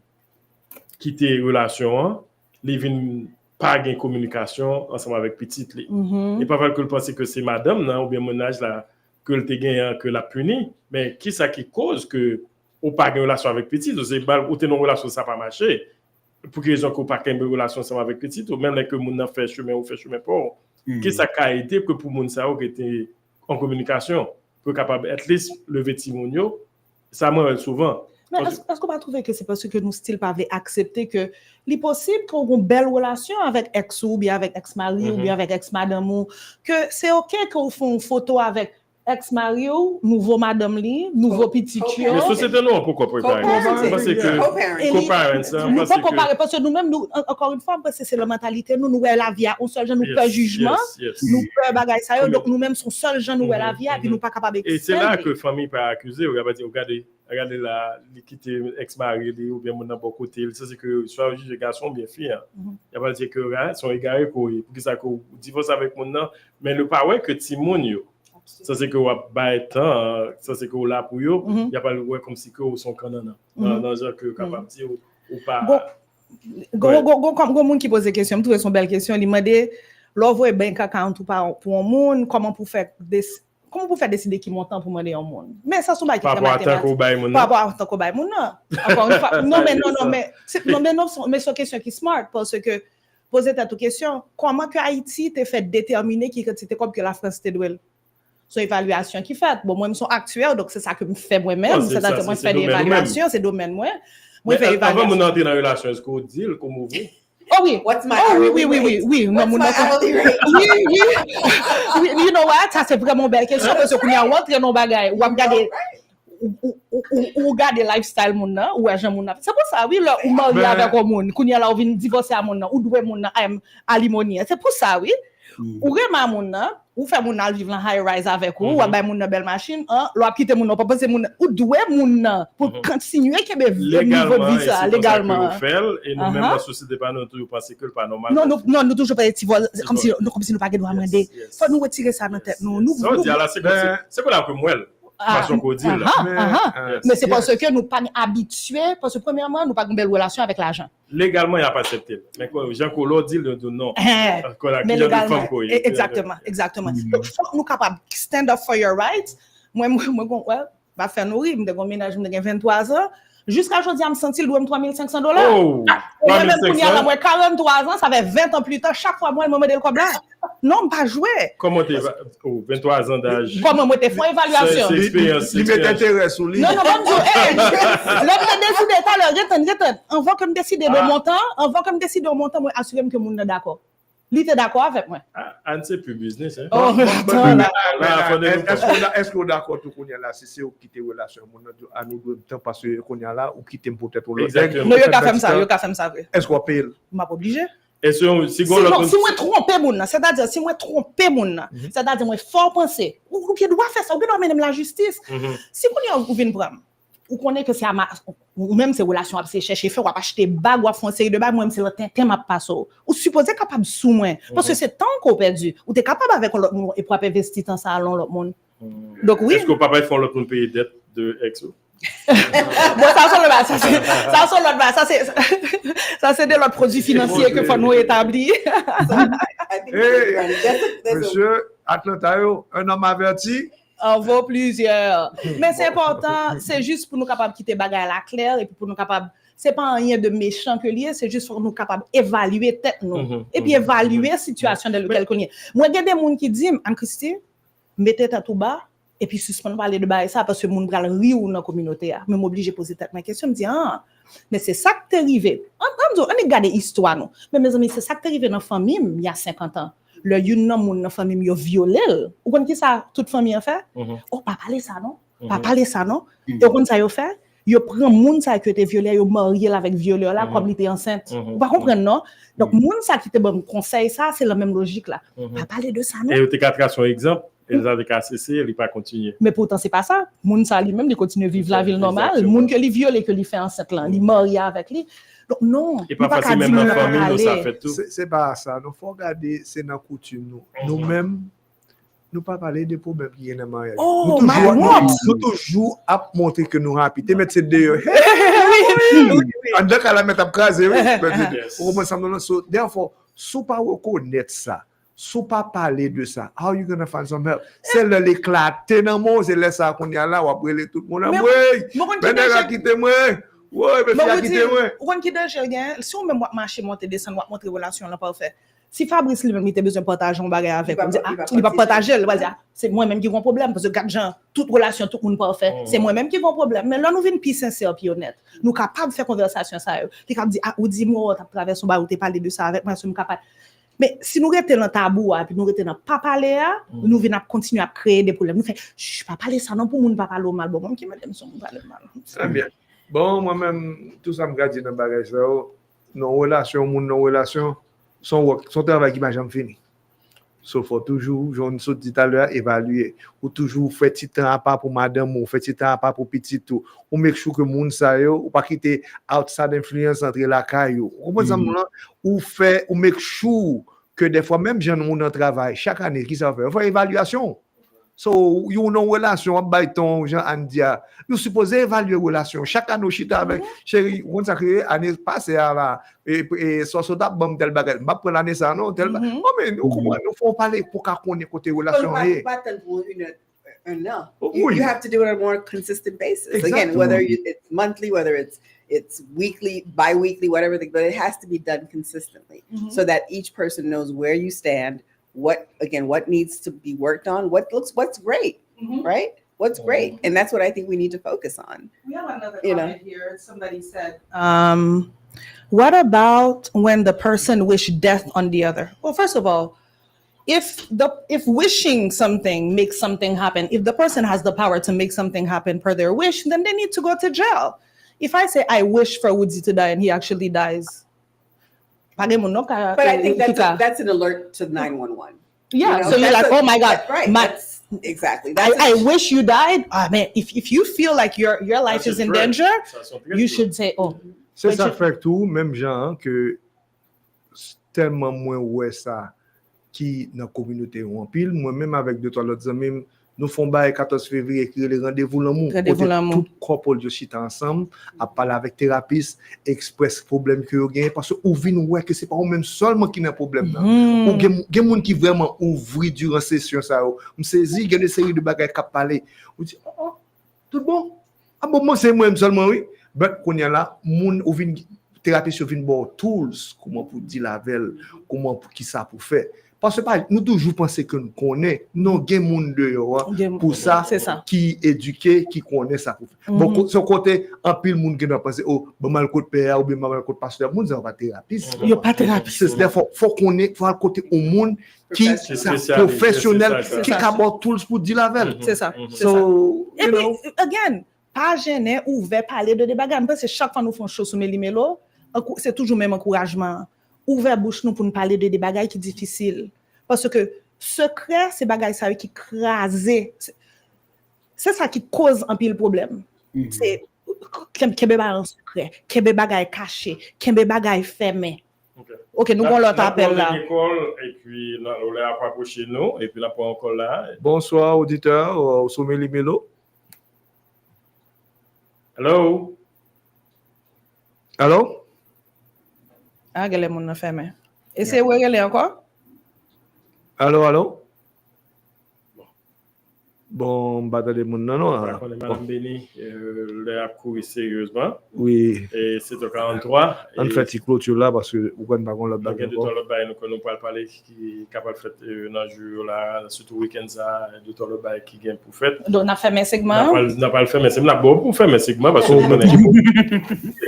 quittent relation, ils viennent pas gain communication ensemble avec petite li. Et parfois que le penser que c'est madame non ou bien mon âge là que le te gagne que la puni, mais qui ça qui cause que ou pas gain relation avec petite, c'est ou t'es non relation ça pas marcher. Pour que raison qu'on pas gain relation ensemble avec petite ou même là que mon fait chemin ou fait chemin pas. Qui ça a été que pour mon ça qui était en communication pour capable at least lever timonio, ça m'arrive souvent. Mais est-ce qu'on va trouver que c'est parce que nous style pas accepter que c'est possible qu'on ait une belle relation avec ex ou bien avec ex-mari ou bien avec ex-madame ou que c'est OK qu'on fasse une photo avec ex-mari ou nouveau madame li, nouveau petit chien. Mais société non pourquoi préparer parce que comparer parce que nous-mêmes nous encore une fois parce que c'est la mentalité nous la vie on seul gens nous peur jugement nous peur bagaille ça donc nous-mêmes sont seuls gens nous la vie et puis nous pas capable et c'est là que famille pas accuser regardez la quitter ex-mari ou bien mon bon côté ça c'est que soit juge garçon bien fille il y a pas dire que sont égarés pour ça que divorce avec mon non mais le pas ouais que timonio ça c'est que on va temps ça c'est que là pour yo il y a pas le ouais comme si que sont canana dans genre que capable dire ou pas comme monde qui pose des questions me trouve son belle question il demandait l'ouvre bank account ou pas pour un monde comment pour faire décider qui montant pour demander un monde mais ça sont pas qui pas pour attendre qu'on baille mon encore une fois non mais c'est une question qui smart parce que poser ta question comment que Haïti t'est fait déterminer qui c'était comme que la France était douée son évaluation qui fait bon moi ils sont actuels donc c'est ça que me fait moi-même c'est ça que moi fais l'évaluation c'est domaine moi fait évaluation avant mon entrer dans relation est-ce qu'on dit comment vous Oh oui, what's my oui. Non, what's my hourly rate? Oui, you know what? Ça c'est vraiment belle question parce que quand on rentre dans bagaille ou regarder ou regarder lifestyle mon nan ou agent mon nan. C'est pour ça oui là ou marié avec un monde, quand il là ou vient divorcer à mon nan ou doué mon nan à limonier. C'est pour ça oui. Ou vraiment mon nan ou fait moun al vivre en high rise avec ou bay moun nan belle machine, l'on a quitté moun pas penser moun ou doué moun pour continuer que niveau de vie ça légalement. Et nous même la société pas nous toujours penser que le pas normal. Non, nous toujours pas comme si nous pas droit demander. Faut nous retirer ça dans tête nous. Ça dit là c'est quoi la moelle? Façon qu'on dit là. Mais c'est parce que nous pas habitués parce que premièrement nous pas une belle relation avec l'argent. Légalement il y a pas accepté. Mais quand Jean Colo dit le non. Mais légalement exactement. Donc faut nous capable stand up for your rights. Moi va faire nourrir me ménage me 23 ans. Jusqu'à aujourd'hui, je me sens qu'il doit me $3,500. Oh, même pour y aller, moi, 43 ans, ça fait 20 ans plus tard, chaque fois, moi, je me mets le comme là. Non, je ne pas jouer. Comment tu es 23 ans d'âge? Comment tu fais évaluation? C'est expérience. Il met intérêt sur lui. Non, je décide tout à l'heure. Avant que je décide de mon temps, moi, assurer que le monde est d'accord. Lui, tu es d'accord avec moi? Anne, c'est plus business. Est-ce qu'on est d'accord tout qu'on y a là? Si c'est au quitter relation, à nous deux temps parce qu'on y a là, ou quitter peut-être l'autre. Non, il y a fait ça. Est-ce qu'on paye? Je ne suis pas obligé. Si moi trompe moun, c'est-à-dire si moi trompe moun, c'est-à-dire moi fort penser, ou qui doit faire ça, ou doit mener la justice. Si vous venez prendre ou connaît que c'est ou même ces relations à chercher faire ou acheter bague ou faire série de bague, moi c'est le temps m'a passé ou supposé capable sous moi parce que c'est temps qu'on perdu ou tu es capable avec l'autre monde et pour investir dans ça dans l'autre monde. Donc oui. Est-ce que papa font l'autre monde payer dette de exo? Bon, ça c'est de l'autre produit financier que faut nous établir. Monsieur Atlanta, un homme averti. En vaut plusieurs. Mais c'est important, c'est juste pour nous capables de quitter bagaille à la claire et pour nous capables, c'est pas rien de méchant que lié, c'est juste pour nous capables d'évaluer tête nous et puis évaluer la situation dans laquelle on est. Moi, il y a des gens qui disent, Christie, mettez tête tout bas et puis suspendez parler de bas ça parce que moun pral rire dans la communauté. Mais m'oblige à poser tête ma question, me dit mais c'est ça que t'es arrivé. On regarde l'histoire nous. Mais mes amis, c'est ça que t'es arrivé dans la famille il y a 50 ans. Le yon nan moun nan famille yo violé ou kon ki ça toute famille a fait oh pas parler ça non pas parler ça non et kon ça yo fait yo prend moun ça qui était violé yo marié avec violeur là comme il était enceinte ou pas comprendre non donc moun ça qui te bon conseil ça c'est la même logique là pas parler de ça non et tu as son exemple ils avaient cessé il pas continuer mais pourtant c'est pas ça moun ça lui même il continue vivre la vie normale moun que li violé que li fait enceinte là li marié avec lui. Donc non, et pas facile même dans la famille, ça fait tout. C'est pas ça. Nous faut regarder, c'est dans coutume nous. Nous-mêmes, nous pas parler de problèmes qui sont dans le mariage. Nous toujours à montrer que nous rapides. Mettre ces deux. En deux cas la mettre à craser. Therefore, si pas reconnaître ça, si pas parler de ça, how you gonna find some help? C'est l'éclater dans mon, c'est là ça qu'on y a là, ou après tout le monde. Oui, ben quitter moi. Ouais, mais si on même marcher monter descendre montrer relation là pas fait. Si Fabrice lui-même il a besoin de partager un bagage avec on dit il va partager il va dire c'est moi même qui ai un problème parce que quatre gens toute relation tout monde pas fait c'est moi même qui ai un problème mais là nous vinn plus sincère puis honnête nous capable faire conversation ça tu capable dire ou dis-moi tu traverse un bar ou tu parler de ça avec moi suis capable mais si nous rester dans tabou puis nous rester dans pas parler nous venons continuer à créer des problèmes nous fait je pas parler ça non pour monde pas parler mal bon moi qui m'aime son parler mal très bien. Bon, moi-même, tout ça me garde dans le bagage. Nos relations, son travail qui m'a jamais fini. Il faut toujours, je vous dis tout à l'heure, évaluer. Ou toujours faire petit temps à part pour madame, ou faire petit temps à part pour petit tout. Ou make sure que le monde ça ou pas quitter outside influence entre la caillou. Ou faire, ou make sure que des fois, même j'ai un travail, chaque année, qui ça fait? On fait évaluation. So, you know, relation, baiton, Jean Andia. Nous supposons évaluer relation. Chaque année, chita avec, chérie, on s'est créé, année passée, là, et soit ça, bon, tel bagage. Ma pour l'année, ça, non, tel bagage. Oh, mais nous, comment, nous faut parler pour qu'on ait côté relation. You have to do it on a more consistent basis. Exactly. Again, whether it's monthly, whether it's weekly, bi-weekly, whatever, but it has to be done consistently so that each person knows where you stand. What needs to be worked on, what's great, right? What's great. And that's what I think we need to focus on. We have another comment here. Somebody said, what about when the person wished death on the other? Well, first of all, if wishing something makes something happen, if the person has the power to make something happen per their wish, then they need to go to jail. If I say I wish for Woody to die and he actually dies, but I think that's an alert to 911. Yeah, so you're like, oh my God, right? Exactly. I wish you died. Ah, man, if you feel like your life is in danger, you should say, oh. C'est ça fait tout, même gens que tellement moins ouais ça qui dans communauté en pile, moi-même avec deux trois autres amis, nous font bail 14 février écrire les rendez-vous l'amour. Tout couple de chita ensemble, à parler avec thérapeute, express problème que vous gagnez parce que ou vinn ouais que c'est pas vous même seulement qui n'a problème là. Ou gen moun qui vraiment ouvri durant session ça. Me saisi il y a une série de bagages qui parler. Ou dit oh, tout bon. Ah bon moi c'est moi seulement oui. Ben qu'on y a là moun ou vinn thérapeute vinn bon tools comment pour dire la veille, comment pour qui ça pour faire. Parce que nous toujours penser que nous connaissons, non, il y a des gens pour ça, qui éduquent, qui connaissent ça. Bon, ce côté, un pile de monde qui doit penser, oh, ben mal côté père ou bien mal côté pasteur, monde ça va thérapeute. Il n'y a pas thérapeute. Il faut connaître, faut côté au monde qui est professionnel, qui aborde tools pour dire la veille. C'est ça. Et puis, again, pas gêné, ouvert, parler de débat, parce que chaque fois nous faisons chose sur Meli Melo, c'est toujours même encouragement. Ouvert bouche nous pour nous parler de des bagages qui difficiles parce que secret c'est bagages ça qui craser c'est ça qui cause un pile problème c'est kembe bagage en secret kembe bagage caché kembe bagage fermé. OK nous on l'autre appel là et puis là on l'a approché nous et puis là pour encore là. Bonsoir auditeur au sommet Meli Melo. Allô? Ah, gale moun nan fermé. Et c'est où elle est encore? Allô? Bon, bataille moun nan non. On est Madame Béni, le a couru sérieusement. Oui. Et c'est au 43. On fait une clôture là parce que vous connaissez pas l'autre bague. Il y a d'autres bagues nous ne pouvons parler qui est capable de faire dans le jour là, surtout week-end ça, d'autres bagues qui gagnent pour faire. Donc on a fait mes segments. On n'a pas le fait mais c'est là bon pour faire mes segments parce que on connaît.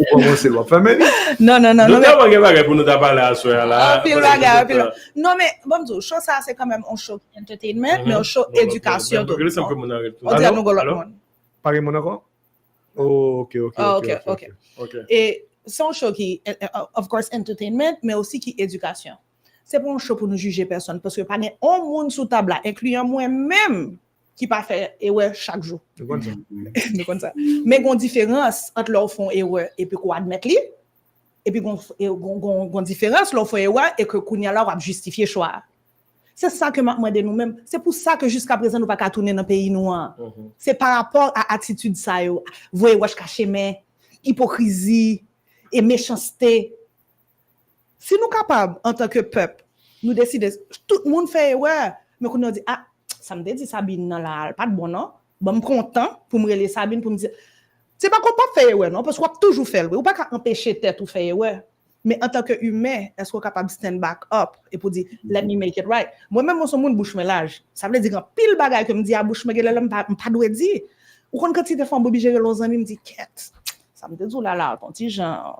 Comment c'est le faire mais non. Nous avons des bagages pour nous parler à soir là. Non mais bon Dieu, show ça c'est quand même un show entertainment mais un show éducation. Allô? Pareil mon encore? OK. Et son show qui of course entertainment mais aussi qui éducation. C'est pas un show pour nous juger personne parce que pas un monde sous table là incluant moi-même qui pas fait erreur chaque jour. C'est comme ça. Mais gon différence entre leur font erreur et puis qu'on admettre li et puis gon différence leur font erreur et que kounya là va justifier choix. C'est ça que m'a demandé nous-mêmes. C'est pour ça que jusqu'à présent nous pas qu'à tourner dans pays noir. C'est par rapport à attitude ça yo. Voyez wesh caché mais hypocrisie et méchanceté. Si nous capables en tant que peuple, nous décider tout le monde fait ouais, mais qu'on nous dit ah ça me dit Sabine non là pas de bon non. Bon me content pour me relayer Sabine pour me dire c'est pas qu'on pas faire ouais non parce qu'on toujours faire ouais, ou pas empêcher tête ou faire ouais. Mais en tant qu'humain, est-ce qu'on est capable de stand back up et pour dire, let me make it right? Moi-même, moi, son monde bouche mélange. Ça veut dire qu'un pile bagaille que me dit à bouche mélange, je ne pas doué dire. Ou quand tu te fais un bobby gérer les amis, me dit, quête. Ça me dit, oh là là, ton petit Jean,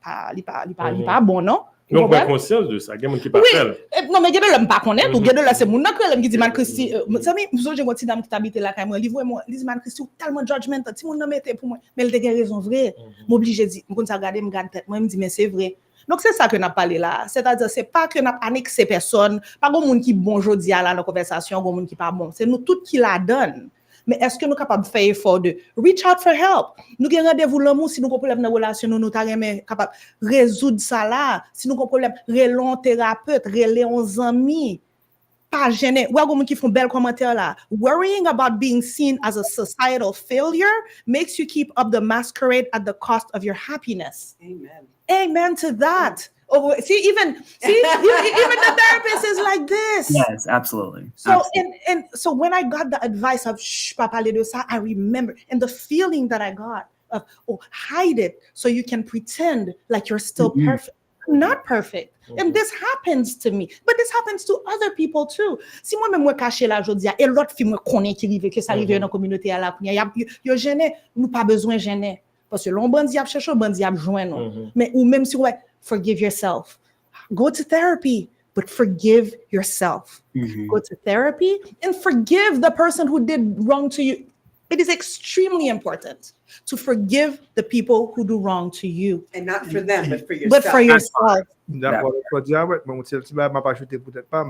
pas bon, non? Non, pas conscience de ça. Il y a des gens qui pas fait. Non, mais il y a des gens qui pas connaître, ou il y a des gens c'est mon qui dit, man Christie, j'ai une petite dame qui t'habite là, quand même, moi, il dit, man Christie, tellement judgmental, si mon nom était pour moi, mais elle a raison, vrai. M'oblige, je dis, quand ça regarde, me garde tête, moi, il me dit, mais c'est vrai. Donc, c'est ça que nous avons parlé là. C'est-à-dire, c'est pas que nous avons annexé personne, pas de monde qui est bon aujourd'hui à la conversation, de monde qui pas bon. C'est nous tous qui la donnent. Mais est-ce que nous sommes capables de faire effort de reach out for help? Nous avons rendez-vous l'amour si nous avons un problème dans la relation, nous sommes capables de résoudre ça là. Si nous avons un problème, relons thérapeute, relons amis. Pas gêné. Ou avez qui font bel commentaire là. Worrying about being seen as a societal failure makes you keep up the masquerade at the cost of your happiness. Amen to that. Oh, even the therapist is like this. Yes, absolutely. So and so when I got the advice of shh, pas parler de ça, I remember and the feeling that I got of hide it so you can pretend like you're still perfect. I'm not perfect. And this happens to me, but this happens to other people too. Si moi-même moi caché là aujourd'hui et l'autre fille moi connaît qui arrive que ça arrive dans la communauté à la yo gêné, nous pas besoin gêner parce que l'on bandi a chercher bandi a joindre. Mais ou même si ouais, forgive yourself. Go to therapy, but forgive yourself. Go to therapy and forgive the person who did wrong to you. It is extremely important to forgive the people who do wrong to you. And not for them, but for yourself. But for yourself. D'accord, je dis, ouais, mon petit m'a pas ajouté peut-être pas.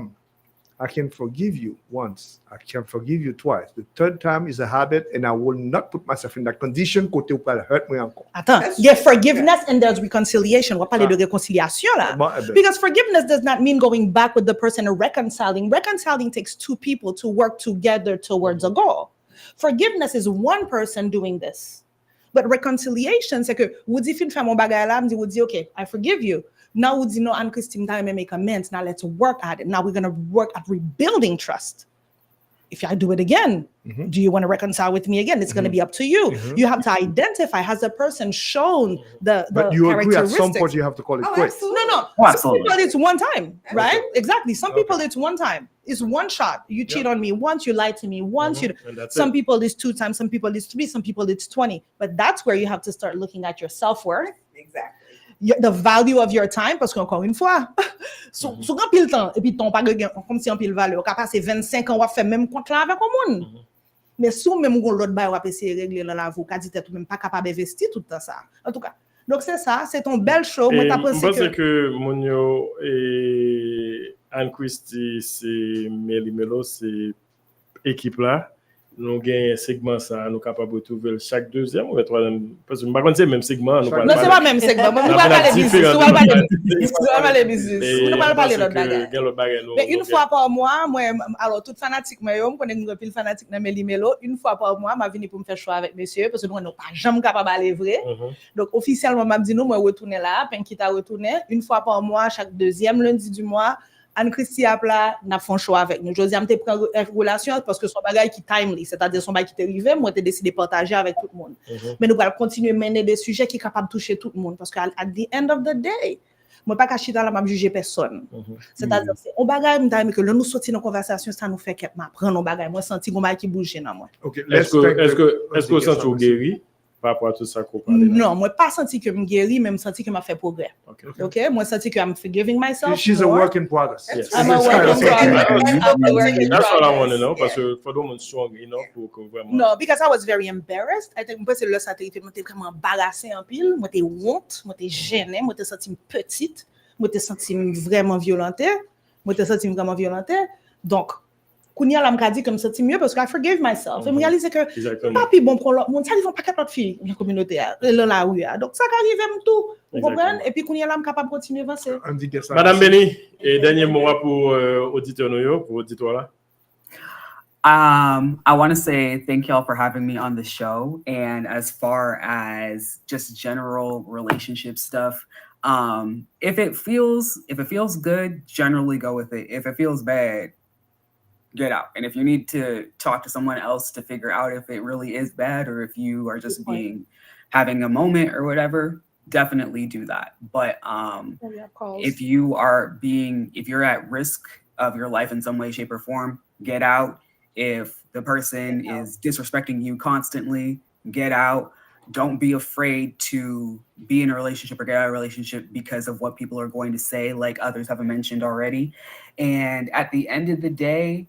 I can forgive you once. I can forgive you twice. The third time is a habit, and I will not put myself in that condition côté ou pas hurt me encore. Attends, there's forgiveness and there's reconciliation. On va parler de réconciliation là. Because forgiveness does not mean going back with the person or reconciling. Reconciling takes two people to work together towards a goal. Forgiveness is one person doing this. But reconciliation, c'est que vous dites fin faire mon bagay là, vous dites okay, I forgive you. Now we know and Christie time make amends. Now let's work at it. Now we're gonna work at rebuilding trust. If I do it again, do you want to reconcile with me again? It's going to be up to you. You have to identify, has a person shown the But you agree at some point you have to call it quits. No. Some people it's one time, right? Exactly. Some people it's one time. It's one shot. You cheat on me once, you lie to me once. Some people it's 2 times, some people it's 3, some people it's 20. But that's where you have to start looking at your self-worth. Exactly. The value of your time, parce qu'encore une fois, souvent pile temps, et puis ton pas comme si on pile valeur, on a passé 25 ans, on va faire même compte là avec un monde. Mais si on même l'autre bail, on va essayer de régler dans la vous, dit tout même pas capable d'investir tout ça. En tout cas, donc c'est ça, c'est ton bel show. Moi, t'as pensé que... Je pense que Monio et Anne Christie, c'est Meli Melo, c'est équipe là. Nous avons un segment, ça, nous sommes capables de trouver chaque deuxième ou troisième. Parce que je ne sais pas si c'est le même segment. Non, c'est pas le même segment. Nous ne parlons pas de business. Nous ne parlons pas de business. Nous ne parlons pas de l'autre bagage. Mais une fois par mois, moi, alors, toute fanatique, moi, je connais une pile fanatique de Meli Melo. Une fois par mois, je viens pour me faire choix avec monsieur, parce que nous ne sommes pas jamais capables d'aller vrai. Donc, officiellement, je dis nous, moi, retourner là, puis quitte à retourner. Une fois par mois, chaque deuxième lundi du mois, Anne Christie a plat, n'a fait un choix avec nous. Josiane te prend relation parce que son bagage qui timely, c'est-à-dire son bagage qui t'est arrivé, moi t'ai décidé de partager avec tout le monde. Mais nous allons continuer à mener des sujets qui sont capables de toucher tout le monde parce qu'à the end of the day, moi pas caché dans la m'a juger personne. C'est-à-dire c'est on bagage me que nous sortir dans conversation ça nous fait qu'être m'apprendre on bagage moi senti qu'on bagage qui bouger dans moi. Est-ce que vous sentez guéri par rapport à tout ça qu'on parle? Non, moi pas senti que me guéri, mais me senti que m'a fait progrès. Okay? Moi senti que I'm forgiving myself. She's a work in progress. Yes. I'm a work in progress. That's what I want to know parce que for them strong enough pour que vraiment. No, because I was very embarrassed. I think parce que le satellite m'était vraiment embarrassé en pile, moi t'ai honte, moi t'ai gêné, moi t'ai senti petite, moi t'ai senti vraiment violentée, Donc Kounia la m'a dit que me senti mieux parce que I forgave myself. Et me réaliser que pas plus bon pour l'autre monde, ça arrive pas qu'à l'autre fille dans la communauté là oui. Donc ça arrive même tout. Vous comprenez? Et puis Kounia la capable continuer avancer. Madame Beni, et dernier mot pour auditeur pour auditoire là. I want to say thank y'all for having me on the show. And as far as just general relationship stuff, if it feels good, generally go with it. If it feels bad, get out. And if you need to talk to someone else to figure out if it really is bad or if you are just having a moment or whatever, definitely do that. But if you're at risk of your life in some way, shape, or form, get out. If the person is disrespecting you constantly, get out. Don't be afraid to be in a relationship or get out of a relationship because of what people are going to say, like others have mentioned already. And at the end of the day,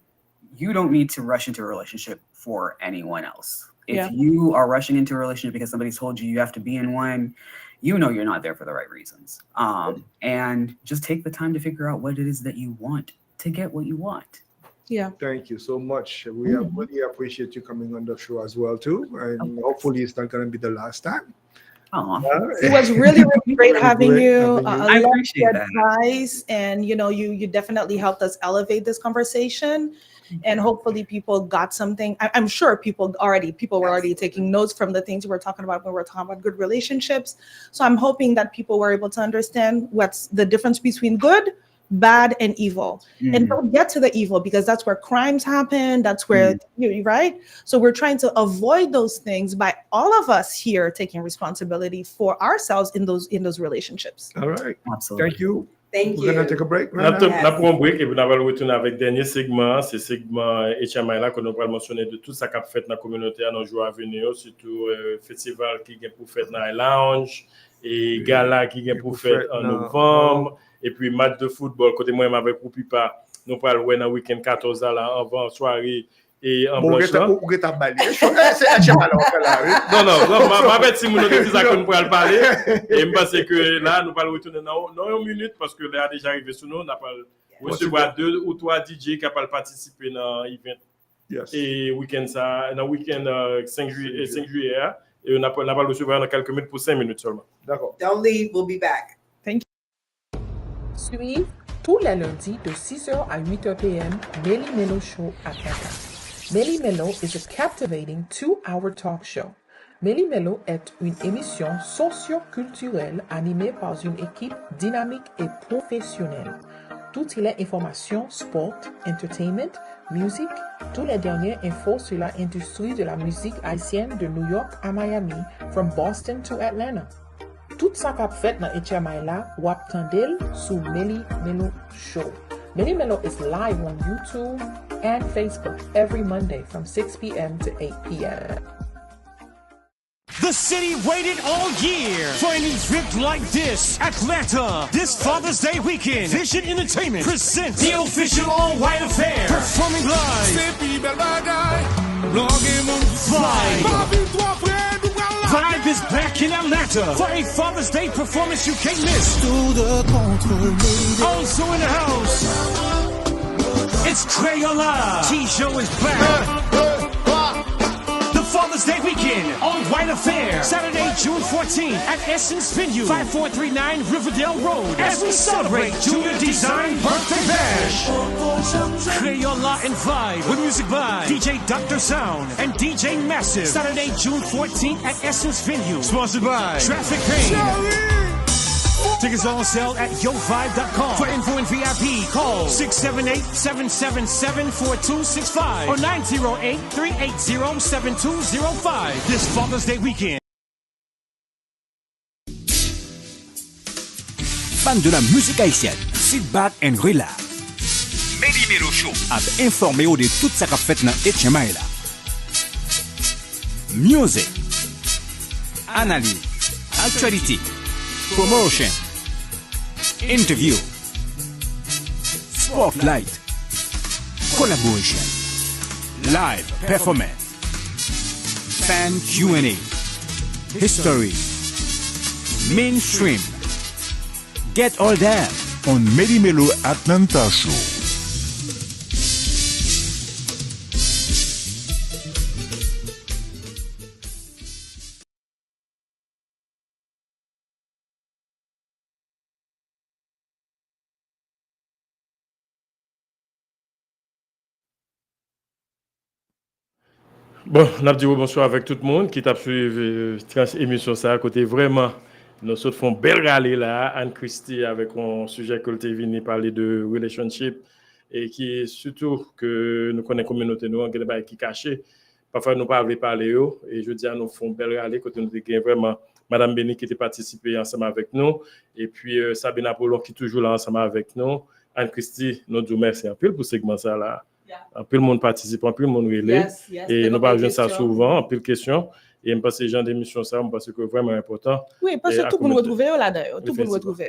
you don't need to rush into a relationship for anyone else. If you are rushing into a relationship because somebody's told you have to be in one, you know you're not there for the right reasons. And just take the time to figure out what it is that you want to get what you want. Yeah. Thank you so much. We really appreciate you coming on the show as well too. And hopefully it's not going to be the last time. It was really, really great having you. I appreciate the advice, and you definitely helped us elevate this conversation. And hopefully people got something. I'm sure people were already taking notes from the things we were talking about when we were talking about good relationships. So I'm hoping that people were able to understand what's the difference between good, bad, and evil. And don't get to the evil because that's where crimes happen. That's where right. So we're trying to avoid those things by all of us here taking responsibility for ourselves in those relationships. All right. Absolutely. Thank you. Thank you. We're going to take a break. Nous avons un break et puis nous allons retourner avec le dernier segment. C'est le segment Haitian que nous allons mentionner de tout ça qu'a fait dans la communauté dans les jours à venir, surtout festival qui est pour faire dans la lounge et gala qui est pour faire en novembre. Et puis match de football, côté moi avec Rupipa, nous allons jouer dans le week-end 14 là avant soirée et en blanche là. Non, ma bête si nous dit ça que nous pourrons parler et je pense que là nous allons retourner dans une minute parce que là déjà arrivé sous nous, on a pas recevoir 2 ou 3 DJ qui peuvent participer dans l'event. Et week-end ça, dans week-end 5 juillet, et on a pas recevoir dans quelques minutes pour 5 minutes seulement. D'accord. Don't leave, we'll be back. Thank you. Suivez tous les lundis de 6h à 8h p.m. Meli Melo Show à Atlanta. Meli Melo is a captivating 2-hour talk show. Meli Melo est une émission socio-culturelle animée par une équipe dynamique et professionnelle. Toutes les informations, sport, entertainment, musique, toutes les dernières infos sur l'industrie de la musique haïtienne de New York à Miami, from Boston to Atlanta. Tout ça qu'a fait dans HMI ou attendez sur Meli Melo Show. Meli Melo is live on YouTube and Facebook every Monday from 6 p.m. to 8 p.m. The city waited all year for an event like this. Atlanta, this Father's Day weekend, Vision Entertainment presents the official all-white affair. Performing live. Vibe is back in Atlanta for a Father's Day performance you can't miss. Also in the house, it's Crayola. T-Show is back. Father's Day weekend on White Affair, Saturday, June 14th at Essence Venue, 5439 Riverdale Road, as we celebrate Junior Design Birthday Bash. Crayola and Vibe with music by DJ Dr. Sound and DJ Massive, Saturday, June 14th at Essence Venue, sponsored by Traffic Pain. Tickets are on sale at yovibe.com. For info and VIP, call 678-777-4265 or 908-380-7205 this Father's Day weekend. Fan de la musique haïtienne, sit back and relax. Meli Melo Show a informé de tout ça qu'a fait dans HMI là. Music, analyse, actualité, promotion, interview, spotlight, collaboration, live performance, fan Q&A, history, mainstream. Get all that on Meli Melo Atlanta Show. Bon, on a dit bonsoir avec tout le monde qui t'a suivi l'émission ça à côté vraiment. Nous autres font belle rallye là, Anne Christie avec un sujet que tu es venu parler de relationship et qui est surtout que nous connaissons la communauté nous, qui est cachée. Parfois nous parlons parler et je dis à nous font belle rallye quand nous avons vraiment Madame Béni qui était participée ensemble avec nous et puis Sabine Appolon qui est toujours là ensemble avec nous. Anne Christie, nous disons merci un peu pour ce segment ça là. Un peu le monde participe, un peu le monde relève et nous parlons ça souvent, un peu de questions. Et je pense que les gens d'émission, ça, je pense que c'est vraiment important. Oui, parce que tout le monde retrouve là d'ailleurs. Tout le monde retrouve.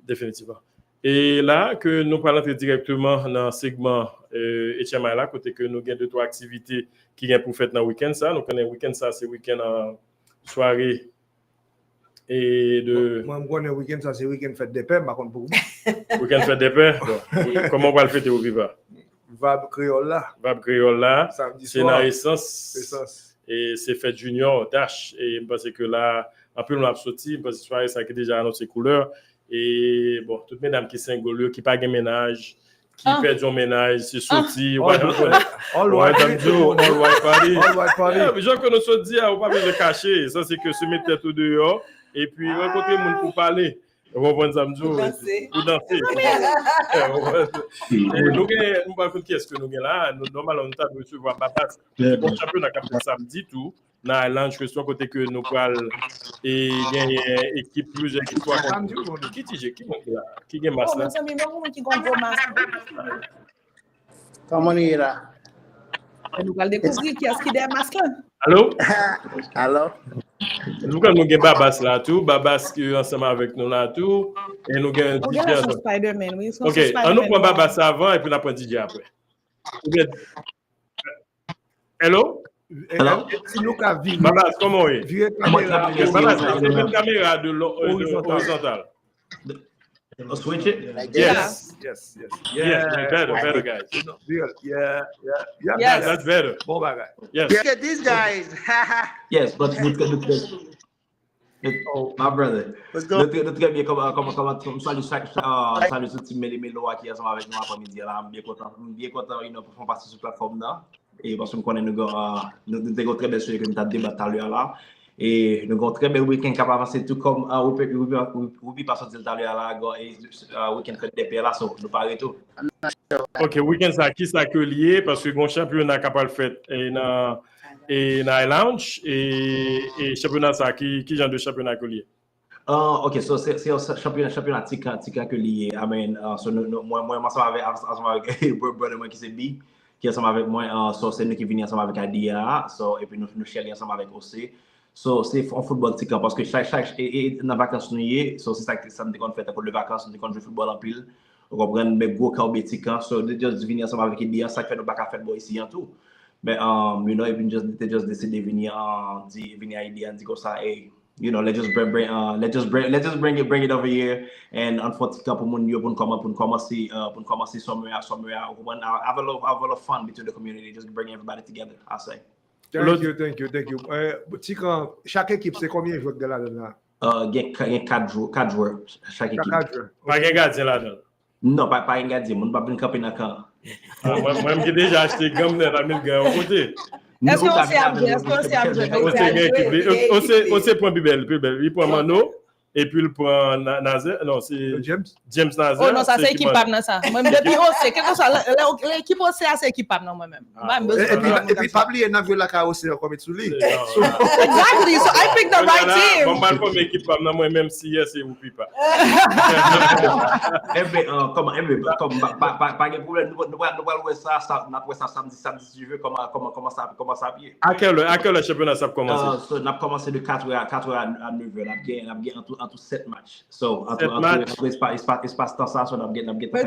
Définitivement. Et là, que nous parlons directement dans le segment HMI, là, côté que nous avons 2-3 activités qui sont pour faire dans le week-end. Ça. Nous connaissons le week-end, ça, c'est le week-end en soirée. Et de... Moi, je connais le week-end, ça, c'est le week-end fête des pères, par contre, pour vous. Week-end fête des pères? Comment on va le fêter au Viva? Vab Créola. Vab Créola. C'est dans Essence. Et c'est fait junior dash et parce que là un peu on a sorti parce que soirée ça qui déjà annoncé couleur et bon toutes mesdames qui singoleux qui pas gain ménage qui perdent son ménage c'est sorti all white party je connais ça dit on pas besoin de cacher ça c'est que se mettre tout dehors et puis rencontrer monde pour parler. On va prendre samedi pour danser. Nous avons qui est-ce que nous avons là? Normalement, nous avons recevoir Babas. Bon championnat capitaine samedi tout. Dans l'ange question côté que nous parlons et il y a une équipe plus équipe qui est masse là. Comment on est là? Nous allons découvrir qui est-ce qui est masque là. Allô? Allô? Nous avons Babas là tout, Babas qui est ensemble avec nous là tout et nous avons DJ. OK, on nous prend Babas avant et puis on prend DJ après. Hello? Babas, comment est? Babas, c'est une caméra de horizontale. I'll switch it? Like Yes. Yes. Better, guys. Yeah. Yes. That's better. Bon bagay. Yes. Look at these guys. Yes, but my brother. Let's go. Nous très bien comme salut tout team Meli Melo qui est ensemble avec nous après-midi là, bien content pour faire partie de cette plateforme là et parce que nous connaissons nous avons très belle chose que nous avons débattu tout à l'heure là et nous avons très bel week-end qui a avancé tout comme Rupipa sorti tout à l'heure là et week-end fait des là so nous parler tout. OK, week-end ça qui ça que lié parce que mon championnat capable fait et dans lounge et championnat ça qui genre de championnat que lié. OK, so c'est un championnat tika que lié. I mean, so moi ensemble avec brother moi qui c'est B qui ensemble avec moi so c'est nous qui venons ensemble avec Adia, so et puis nous share ensemble avec OC. So c'est un football tika parce que chaque et dans vacances nous y so c'est ça me qu'on fait pour les vacances nous qu'on joue football en pile. On comprend mais gros carbe tika so just venir ensemble avec Adia ça fait nous pas faire boy ici en tout. Mais you know even just décider venir Adia dire comme ça et you know, let's just bring it over here. And unfortunately, couple mon yo pour commencer somewhere. Have a lot of fun between the community. Just bring everybody together. I say. Thank you. Tikan, chaque équipe c'est combien de joueurs de là-dedans? Il y a 4 joueurs chaque équipe. 4 joueurs. Pas de gardien là-dedans. Non, pas un gardien. Mon pas une camper dans camp. Moi j'ai déjà acheté gomme dans 1000 gars au côté. Est-ce qu'on s'est abject? On sait point plus belle. Il prend Mano et puis il prend Nazer. Non, c'est James Nazer. Oh non, ça c'est équipable dans ça. Moi depuis on sait quelque chose l'équipe on sait assez équipable non moi-même. Et puis pas oublier n'a vu la carrosse comme tu lis. Exactly. So I picked the right team. Bon mal comme équipable non moi même si c'est Rupipa. Comme pas de problème nous va jouer ça samedi si tu veux comment ça pied. À quelle heure championnat ça commence? On a commencé de 4h à 9h. On a gagné en tout 7 matchs. So espace temps ça on a gagné pas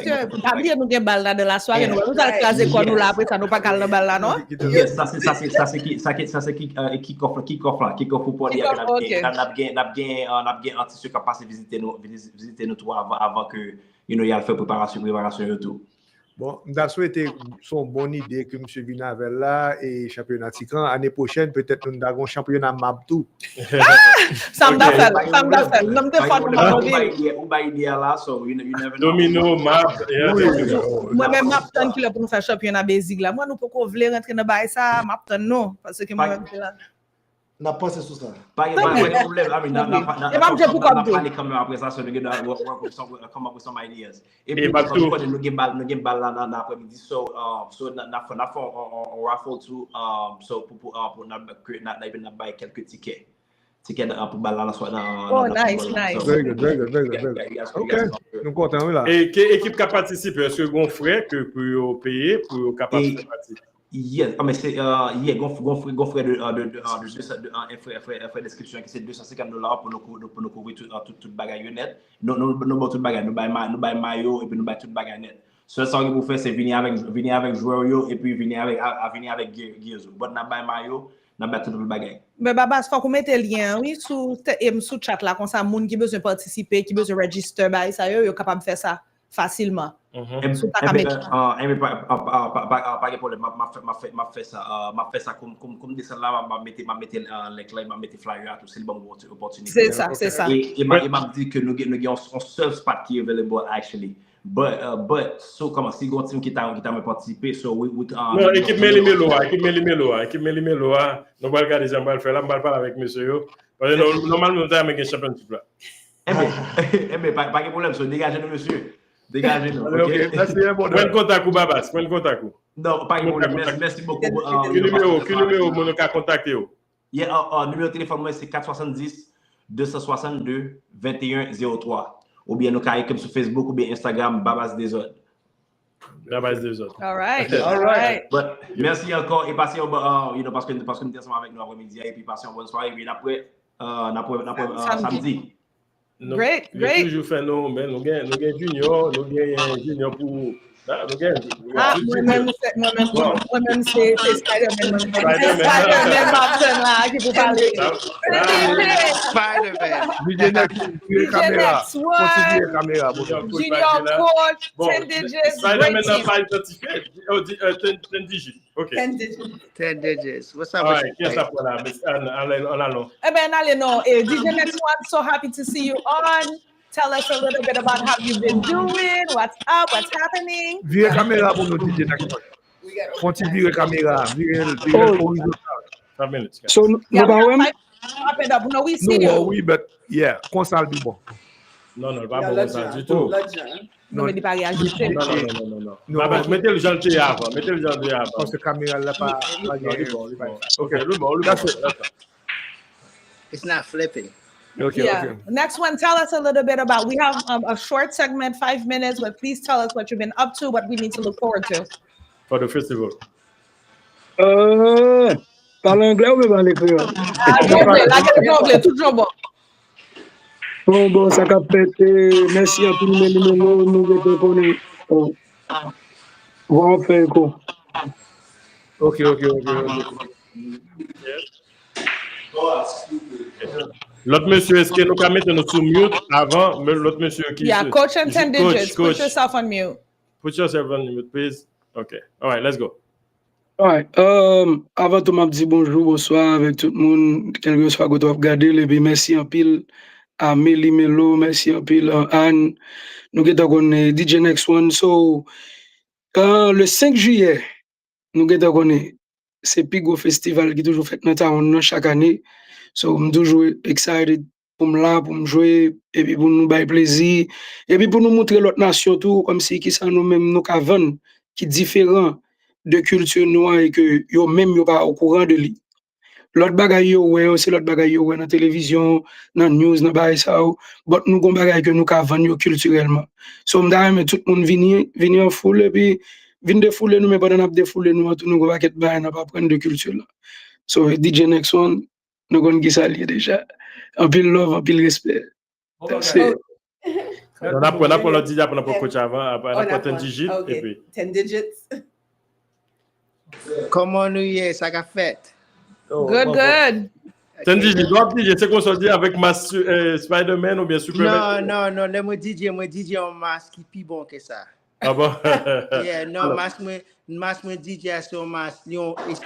bien nous gagne balle là de la soirée nous allons craser quoi nous là après ça nous pas calme balle là non? Yes, ça c'est kick off pour dire que n'a gagné anticipé qu'à passer visiter nous tout avant que you know il y a fait préparation et tout. Bon, m'da souhaité son bonne idée que monsieur vient avec là et championnat Tikan année prochaine peut-être nous avons championnat map tout. Ça me fait non me défendre ou ba idée là so you never know. Domino map moi même map tant qu'il pour nous faire championnat basique là moi nous pas qu'on veut rentrer dans bail ça map tant non parce que moi là n'a pas pensé sur ça. Pas de problème là mais n'a parler quand même après ça sur le gars come up with some ideas. Et puis nous game balle là dans l'après-midi so n'a on raffle to so pour n'a buy quelques tickets pour balle là soir dans. Oh nice. Very good. OK. Nous content là. Et quelle équipe qui a participé est-ce que gon frais que pour payer pour capable de participer? Yes, mais c'est gon frais de description qui c'est $250 pour nous couvrir toute bagaille net. Nous toute bagaille, nous buy maillot et puis nous buy toute bagaille net. Ce que vous faites c'est venir avec joueur yo et puis venir avec gears. But na buy maillot, na buy toute bagaille. Mais Babas, faut qu'on mette lien oui sous chat là comme ça monde qui besoin participer, qui besoin register bah ça yo capable faire ça facilement. Pas de problème m'a fait ça comme descendre là m'a mettre les m'a mettre flyer tout c'est une bonne opportunité. C'est ça. Et m'a dit que nous avons un seul spot qui est available actually. But so comme si gon team qui t'a participer so we non équipe Meli Melo non va regarder j'en va le faire là on va parler avec monsieur yo parce que normalement on a un championship là. Mais pas de problème so dégagez nous monsieur. Dégagez-nous. OK. Prends contact ou Babas, prends contact ou. Non, pas de problème. Merci beaucoup. Quel numéro mon ka contacter ou? Numéro de téléphone moi c'est 470 262 2103 ou bien nous ka comme sur Facebook ou bien Instagram Babas des autres. All right. But merci encore et passez parce que nous sommes ensemble avec nous après-midi et puis passez une bonne soirée et puis après samedi. Great. Toujours fait nous gagnons junior pour Moi-même, c'est Spider-Man. Spider-Man Martin là qui vous parle. Spider-Man. DJ Next One. Junior Coach. 10 digits. Spider-Man n'a pas identifié. 10 digits. OK. 10 digits. What's up? All right. Qu'est-ce que ça pour là? Allons. Eh bien, allez, non. DJ Next One, so happy to see you on. Tell us a little bit about how you've been doing, what's up, what's happening. Vire caméra pour nous, DJ Next One. Faut-il virer caméra? Virer horizontal. 5 minutes. So, no, we see you. No, we, but yeah, console du bon. Non, pas bon ça du tout. Non, mais il pas réagir. Non. Mettez le genre de avant. Parce que caméra là pas. OK, le bon. It's not flipping. Okay. Next one, tell us a little bit about. We have a short segment, 5 minutes, but please tell us what you've been up to, what we need to look forward to. For the festival. Parle anglais ou même parler créole? Anglais, toujours bon. Bon, ça qu'a fait. Merci à tout le monde. Nous devons connaître. On va faire quoi? OK. L'autre monsieur, est-ce que nous pouvons mettre nous sur mute avant l'autre monsieur qui... Yeah, coach and 10 digits. Put yourself on mute. Put yourself on mute, please. OK. All right, let's go. All right. Avant tout, m'a dit bonjour, bonsoir avec tout le monde. Quel que soit que tu as regardé, et puis merci en pile à Meli Melo, merci en pile à Anne. Nous avons DJ Next One. So, le 5 juillet, nous avons c'est plus gros festival qui est toujours fait dans chaque année. So, je suis toujours excited pour me là, pour me jouer, et puis pour nous faire plaisir, et puis pour nous montrer l'autre nation tout, comme si qui ça nous-mêmes nous avons, qui est différent de culture noire et que yo même yo pas au courant de lui. L'autre bagaille yo ouais, c'est l'autre bagaille yo ouais dans télévision, dans news, dans bail ça, mais nous gon bagaille que nous avons yo culturellement. So, m'dame tout le monde venir en foule, et puis venir défouler nous, mais pendant qu'on défouler nous, tout nous va pas pas prendre de culture là. So, DJ Next One, nous avons ça déjà. Un peu de love, un peu de respect. On a pour le DJ, on a pour coach avant, on a pour 10 digits. Et puis 10 digits. Comment nous y est, ça a fait? Good. 10 digits, DJ, c'est qu'on se dit avec Spider-Man ou bien Superman? Non, le DJ en masque qui est plus bon que ça. Ah bon? Yeah, no, masque DJ c'est un masque.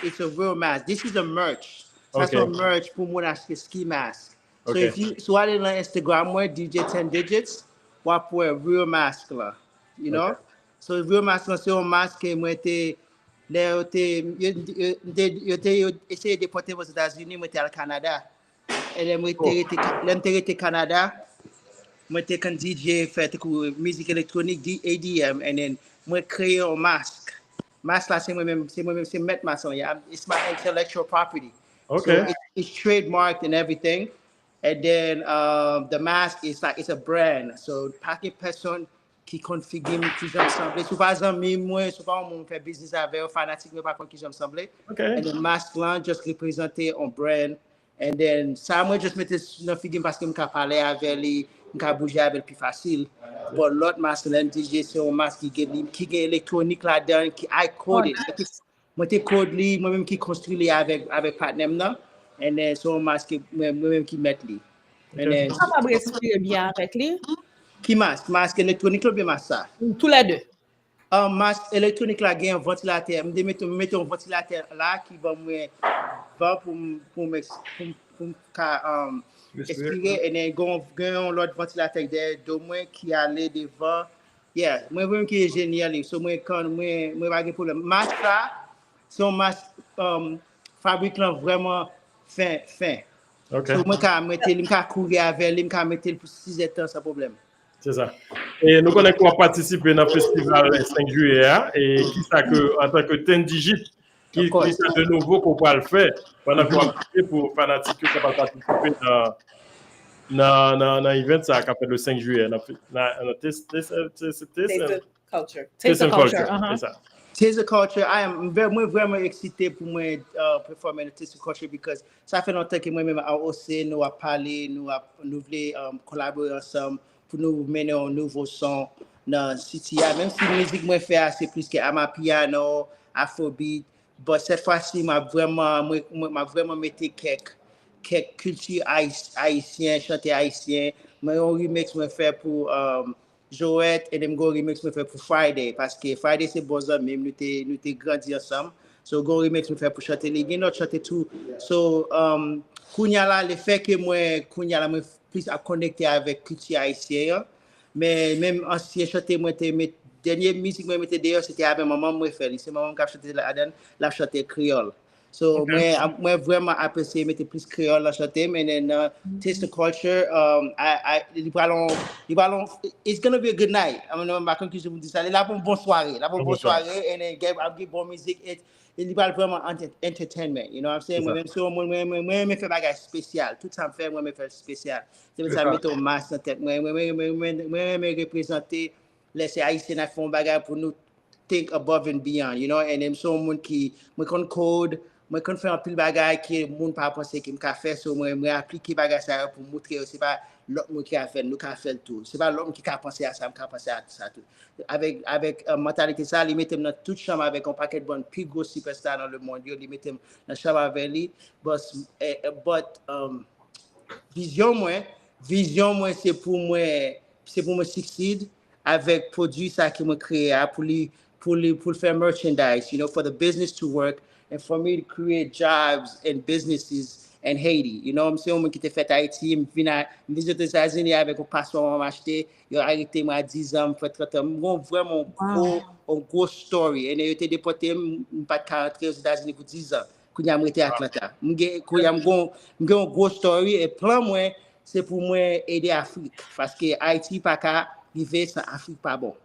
It's a real mask. This is a merch. That's what merch pour moi acheter ski mask. So if you aller on Instagram where DJ 10 digits, what pour real mask là, you know? So real mask c'est un masque que moi été essayé de porter aux États-Unis, moi été au Canada. Et là moi été Canada, moi été quand DJ fait musique électronique ADM and then moi créé un masque. Masque là c'est moi-même c'est mettre masque. It's my intellectual property. Okay. So it's trademarked and everything. And then the mask is like, it's a brand. So, paquet personne qui configure qui j'ensemble. So, par exemple, moi, souvent, on fait business avec un fanatique, mais par contre, qui j'ensemble. And the mask là, just représenter un brand. And then, ça, moi, just mettre une figure parce que je peux parler avec lui, je peux bouger avec lui plus facile. But l'autre masque là, DJ, c'est un masque qui est électronique là-dedans, qui est coded. Moi, je code lui, moi-même qui construis lui avec partenaire là. Et then, so masque moi-même qui met lui. Et ça va respirer bien avec lui. Qui masque électronique ou bien masque ça? Tous les deux. Masque électronique là, il y a un ventilateur. Je mets un ventilateur là qui va pour respirer. Et then, il y a un autre ventilateur derrière de moi qui allait devant. Yeah, moi-même qui est génial. So, moi, quand moi, pas de problème. Masque là, c'est un masque fabriquant vraiment fin. OK. So, moi, quand je courir avec lui, je mettre pour 6 ans sans problème. C'est ça. Et nous connaissons qu'on participer dans le festival le 5 juillet. Et qui ça que, en tant que 10 digits, qui ça de nouveau qu'on peut le faire pendant qu'on va pour fanatiques qui va participer dans l'event ça qui fait le 5 juillet. Taste the culture. C'est ça. Taste the culture. I am vraiment excité pour moi performer le Taste the culture because ça fait longtemps que moi-même à OC nous a parlé, nous voulons collaborer ensemble pour nous mener un nouveau son dans city, même si la musique moi fait c'est plus que amapiano, afrobeat, mais cette fois-ci m'a vraiment metté quelques cultures haïtiennes, chanter haïtien, moi un remix me fait pour Joette et dem go remix me fait pour Friday parce que Friday c'est bon même nous t'es grandi ensemble. So go remix me fait pour chanter les gains chanter tout. So kounya là le fait que moi kounya là moi plus à connecter avec culture haïtienne. Mais même ancien chanter moi mes dernière musique moi mettais d'ailleurs c'était avec maman moi faire c'est maman qui a chanté la chanter créole. So moi vraiment apprécié mettre plus créole la chanter mais then taste the culture it's going to be a good night. I mean ma conclusion vous dit ça là pour bonne soirée and then give bonne musique il va vraiment entertainment, you know what I'm saying? Moi-même, si moi me fait bagage spécial, tout ça me fait, moi me fait spécial. C'est ça mettre au masque en tête. Moi me représenter les Haïtiens à font bagage pour nous think above and beyond, you know? And then so monde qui moi qu'on code, moi qu'on fait un pile bagage qui monde pas penser qu'il me fait so moi appliquer bagage ça pour montrer c'est pas l'autre monde qui a fait nous qui a fait tout. C'est pas l'homme qui a pensé à ça, qui a pensé à ça tout. Avec mentalité ça, ils mettent dans toute chambre avec un paquet de bonnes plus gros superstars dans le monde, ils mettent dans la chambre avec lui. But vision moi c'est pour moi succeed avec produit ça qui me créé pour faire merchandise, you know, for the business to work and for me to create jobs and businesses in Haiti. You know what I'm saying? Moi qui t'ai fait Haïti, je viens aux États-Unis avec un passeport m'a acheté, j'ai arrêté moi à 10 ans, fait 30 ans. Vraiment un gros story. Et j'ai été déporté pas de rentrer aux États-Unis pour 10 ans. Quand j'ai été à Atlanta. J'ai un gros story et plan moi c'est pour moi aider l'Afrique parce que Haïti pas qu'à vivre sans Afrique pas bon.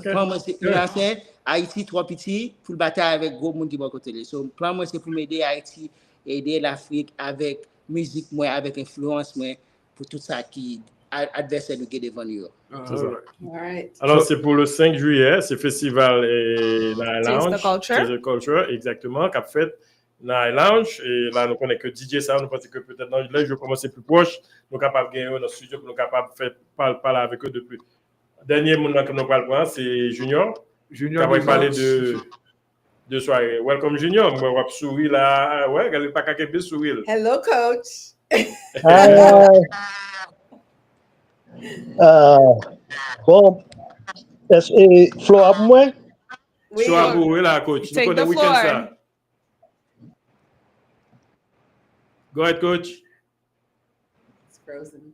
Plan moi c'est Haïti trop petit pour le bataille avec gros monde qui va côté. So plan moi c'est pour m'aider Haïti aider l'Afrique avec musique moi avec influence moi pour tout ça qui adversaire nous get devant nous. Alors c'est pour le 5 juillet, c'est festival et la lounge, Taste the culture exactement qu'a fait dans la lounge et là nous connaissons que DJ ça nous pensons que peut-être dans là je commencer plus proche nous capable gagner dans le studio pour nous capable faire parler avec eux depuis dernier monde que nous parlons c'est Junior qui va parler de soirée. Welcome Junior, moi on va sourire là, ouais, elle pas qu'à sourire. Hello coach. Bon, est-ce que Flo a moi? Oui. Soit vous là coach. Nous connaissons week-end ça. Go ahead coach. It's frozen.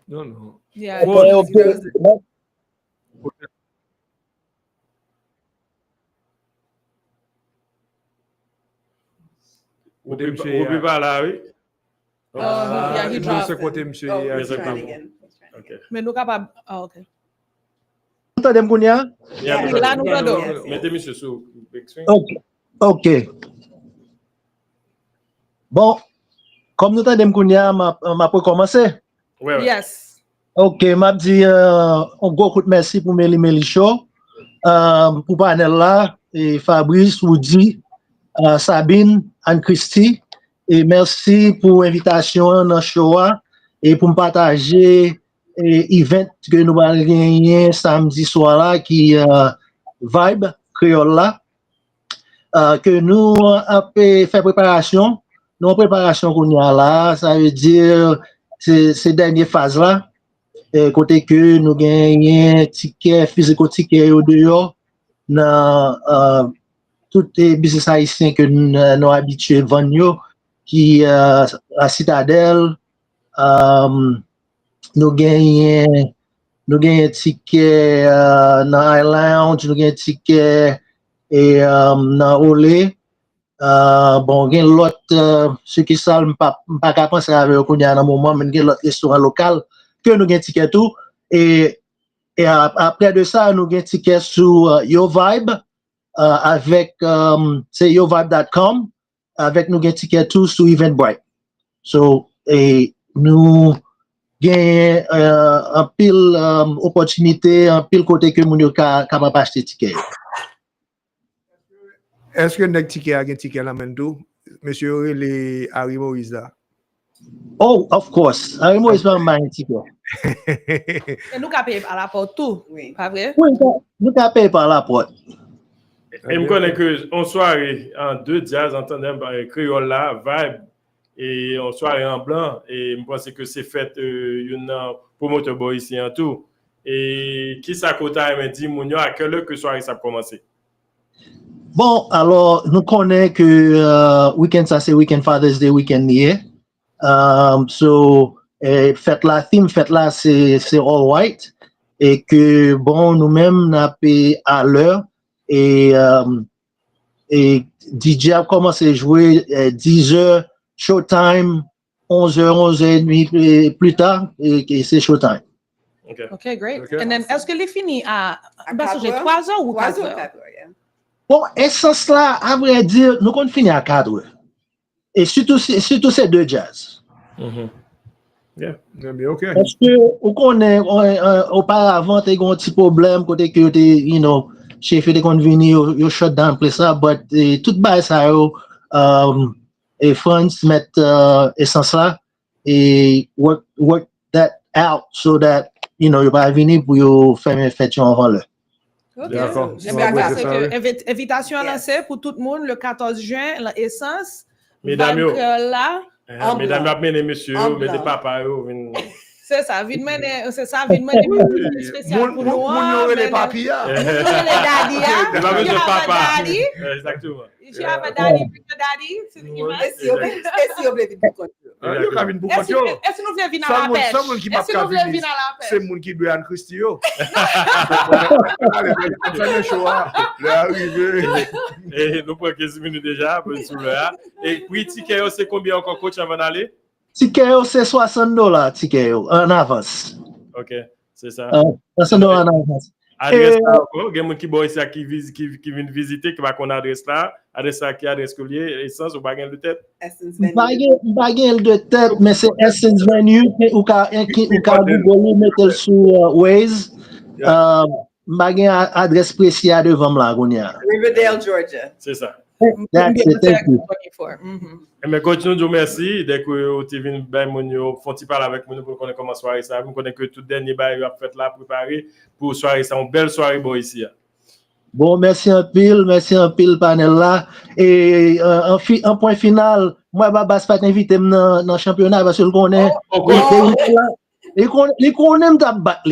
No. Yeah. Okay. Rupipa là, oui. Yeah, he dropped. Okay. Mais nous capable. OK. Vous entendez Mkounia? Là nous entendons. Mettez monsieur sur OK. Bon, comme nous entendons Mkounia, m'a pour commencer. Ouais. Yes. OK, m'a dit un gros coup de merci pour Meli Melo Show. Pour panel là et Fabrice, Woody, Sabine, Christie, et merci pour l'invitation dans le show et pour me partager l'event que nous allons gagner samedi soir là qui Vibe Créole là que nous avons fait préparation. Nous préparation qu'on a là, ça veut dire ces dernières phases là côté que nous gagnons ticket physique ticket au dehors dans tous les business haïtiens que nous sommes habitués à vendre, qui à Citadelle, nous gagnons ticket dans Island, nous gagnons ticket et dans Olé. Bon, il y a l'autre, ceux qui savent, pas penser avec eux dans un moment, mais il y a l'autre restaurant local que nous gagnons ticket tout. Et après de ça, nous gagnons ticket sur Your Vibe. Avec c'est yourvibe.com avec nous gain ticket tout sur Eventbrite. So et nous gain un pile opportunité, un pile côté que moun yo capable acheter ticket. Est-ce que nek ticket a gen ticket la men tout? Monsieur les Harry Moïse là. Oh, of course. Harry Moïse va un ticket. Et nous avons payé à la porte tout, pas vrai? Oui, nous avons payé par la porte. Et je connais que en soirée, en deux jazz, en tandem, créole là, vibe, et en soirée en blanc, et je pense que c'est fait une promoteur boy ici en tout. Et qui ça côté m'a dit, Mounio, à quelle heure que soirée ça a commencé? Bon, alors, nous connaissons que week-end, ça c'est week-end Father's Day, week-end hier. So, fête là, theme fête là, c'est all white. Et que, bon, nous-mêmes, nous avons payé à l'heure. Et DJ a commencé à jouer 10h, showtime, 11h, 11h30 plus tard, et c'est showtime. Okay, great. And then, est-ce que les fini à 3 heures ou 4 heures? Bon, essence là, à vrai dire, nous on finit à 4 heures. Et surtout ces deux jazz. Yeah. Okay. Parce que, on connaît, auparavant, t'as eu un petit problème, côté que you know, chef de convenu, you shut down, play ça, but tout bas ça, et France mettent essence là, et work that out so that, you know, you va venir pour you faire une fête avant l'heure. D'accord. C'est invitation lancée pour tout le monde le 14 juin, l'essence. Mesdames, là. Mesdames, amenez monsieur, mettez papa. C'est ça, vite spécial pour nous. Mon les papiers. Les daddy. Exactement. If you have a daddy, bring your daddy. Est-ce que vous voulez venir pour Est-ce que nous voulons venir à la pêche? C'est mon qui doit en Christie. Et nous prenons 15 minutes déjà pour sur l'heure. Et puis, ticket, c'est combien encore, coach, avant d'aller? Ticket, c'est $60, ticket, en avance. Ok, c'est ça. $60 en avance. Adresse là encore, il y a des gens qui viennent visiter, qui va qu'on adresse là, qui adresse collier, essence ou baguette de tête. Baguette de tête, mais c'est Essence Venue, ou quand vous mettez sur Waze, baguette adresse précise devant la Gounia. Riverdale, Georgia. C'est ça. That's it, thank you. Mais continue de merci. Dès que tu viens, font-ils parler avec nous pour qu'on ait comment soirée ça. Vous connaissez que tout dernier bail a fait là préparé pour soirée ça. Une belle soirée boy ici. Bon, merci un pile panel là. Et en point final, moi, Baba, c'est pas invité dans le championnat parce que le connaît. Il connaît me battre.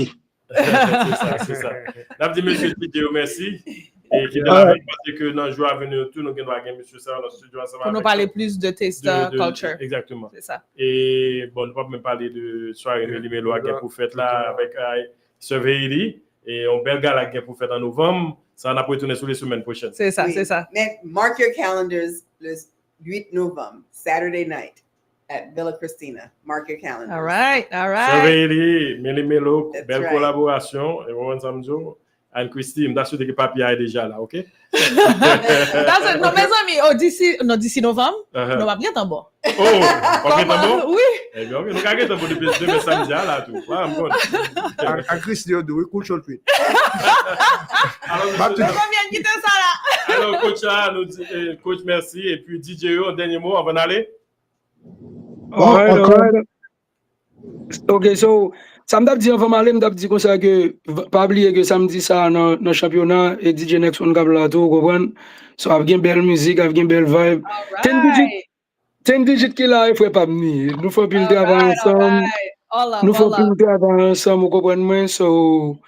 C'est ça. Là, dit monsieur Didier, merci. Et qui parce que dans le jour à venir, tout nous avons gagné monsieur ça dans le studio. Pour nous parler plus de taste culture. Exactement. C'est ça. Et bon, nous ne pouvons même parler de soirée Meli Melo pour fête là avec Surveilly. Et on bel gars là pour fête en novembre. Ça, on a pour retourner sur les semaines prochaines. C'est ça, c'est ça. Mais mark your calendars le 8 novembre, Saturday night at Villa Christina. Mark your calendars. All right. Surveilly, Meli Melo, belle collaboration. Et on samedi. And Christie, je suis sûr que papier est déjà là, ok? Non, mes amis, d'ici novembre, nous va bien tambour. Oh, ok, tambour? Oui. Eh bien, ok, nous avons tambour depuis samedi là, tout. En Christie, on écoute sur le tweet. Alors, coach, merci. Et puis, DJ, un dernier mot avant d'aller? Alright. Ok, so. Ça m'a dit avant d'aller, m'a dit comme ça que pas oublier que samedi ça dans le championnat et DJ Next on capable là tout comprendre. So avec une belle musique, avec une belle vibe. 10 digits qui là, il faut pas venir. Nous faut builder avant ensemble. Nous faut builder avant ensemble, vous comprenez? So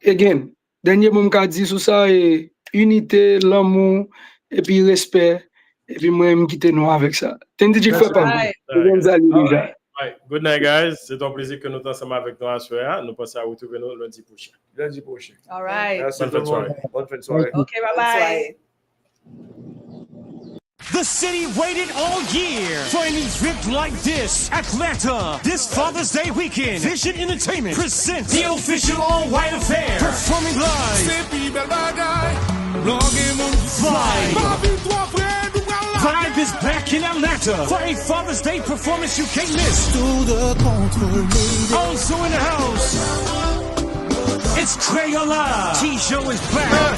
again, dernier mot qu'a dit sur ça est unité, l'amour et puis respect et puis moi me quitter nous avec ça. 10 digits faut pas venir. Good night, guys. C'est un plaisir que nous sommes ensemble avec nous à soir. Nous passons à retrouver nous lundi prochain. All right. Bonne fin de soirée. Okay, bye-bye. The city waited all year for an event like this. Atlanta, this Father's Day weekend. Vision Entertainment presents the official all-white affair. Performing live. Vibe is back in Atlanta for a Father's Day performance you can't miss. Also in the house, it's Crayola. T-Show is back.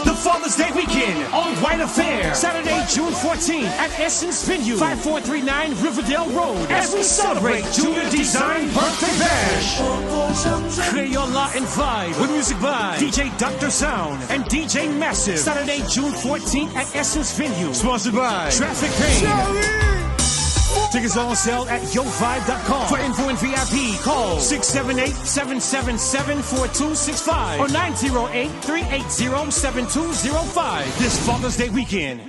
The Father's Day weekend, all white White Affair, Saturday, June 14th at Essence Venue, 5439 Riverdale Road, as we celebrate Junior Design Birthday Bash. Crayola and Vibe with music by DJ Dr. Sound and DJ Massive. Saturday, June 14th at Essence Venue. Sponsored by Traffic Pain. Tickets are on sale at yovibe.com. For info and VIP, call 678-777-4265 or 908-380-7205 this Father's Day weekend.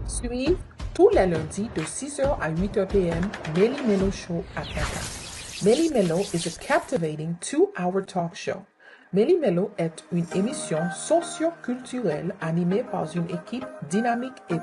Suivez tous les lundis de 6h à 8h p.m. Meli Melo Show Atlanta. Meli Melo is a captivating 2-hour talk show. Meli Melo est une émission socio-culturelle animée par une équipe dynamique et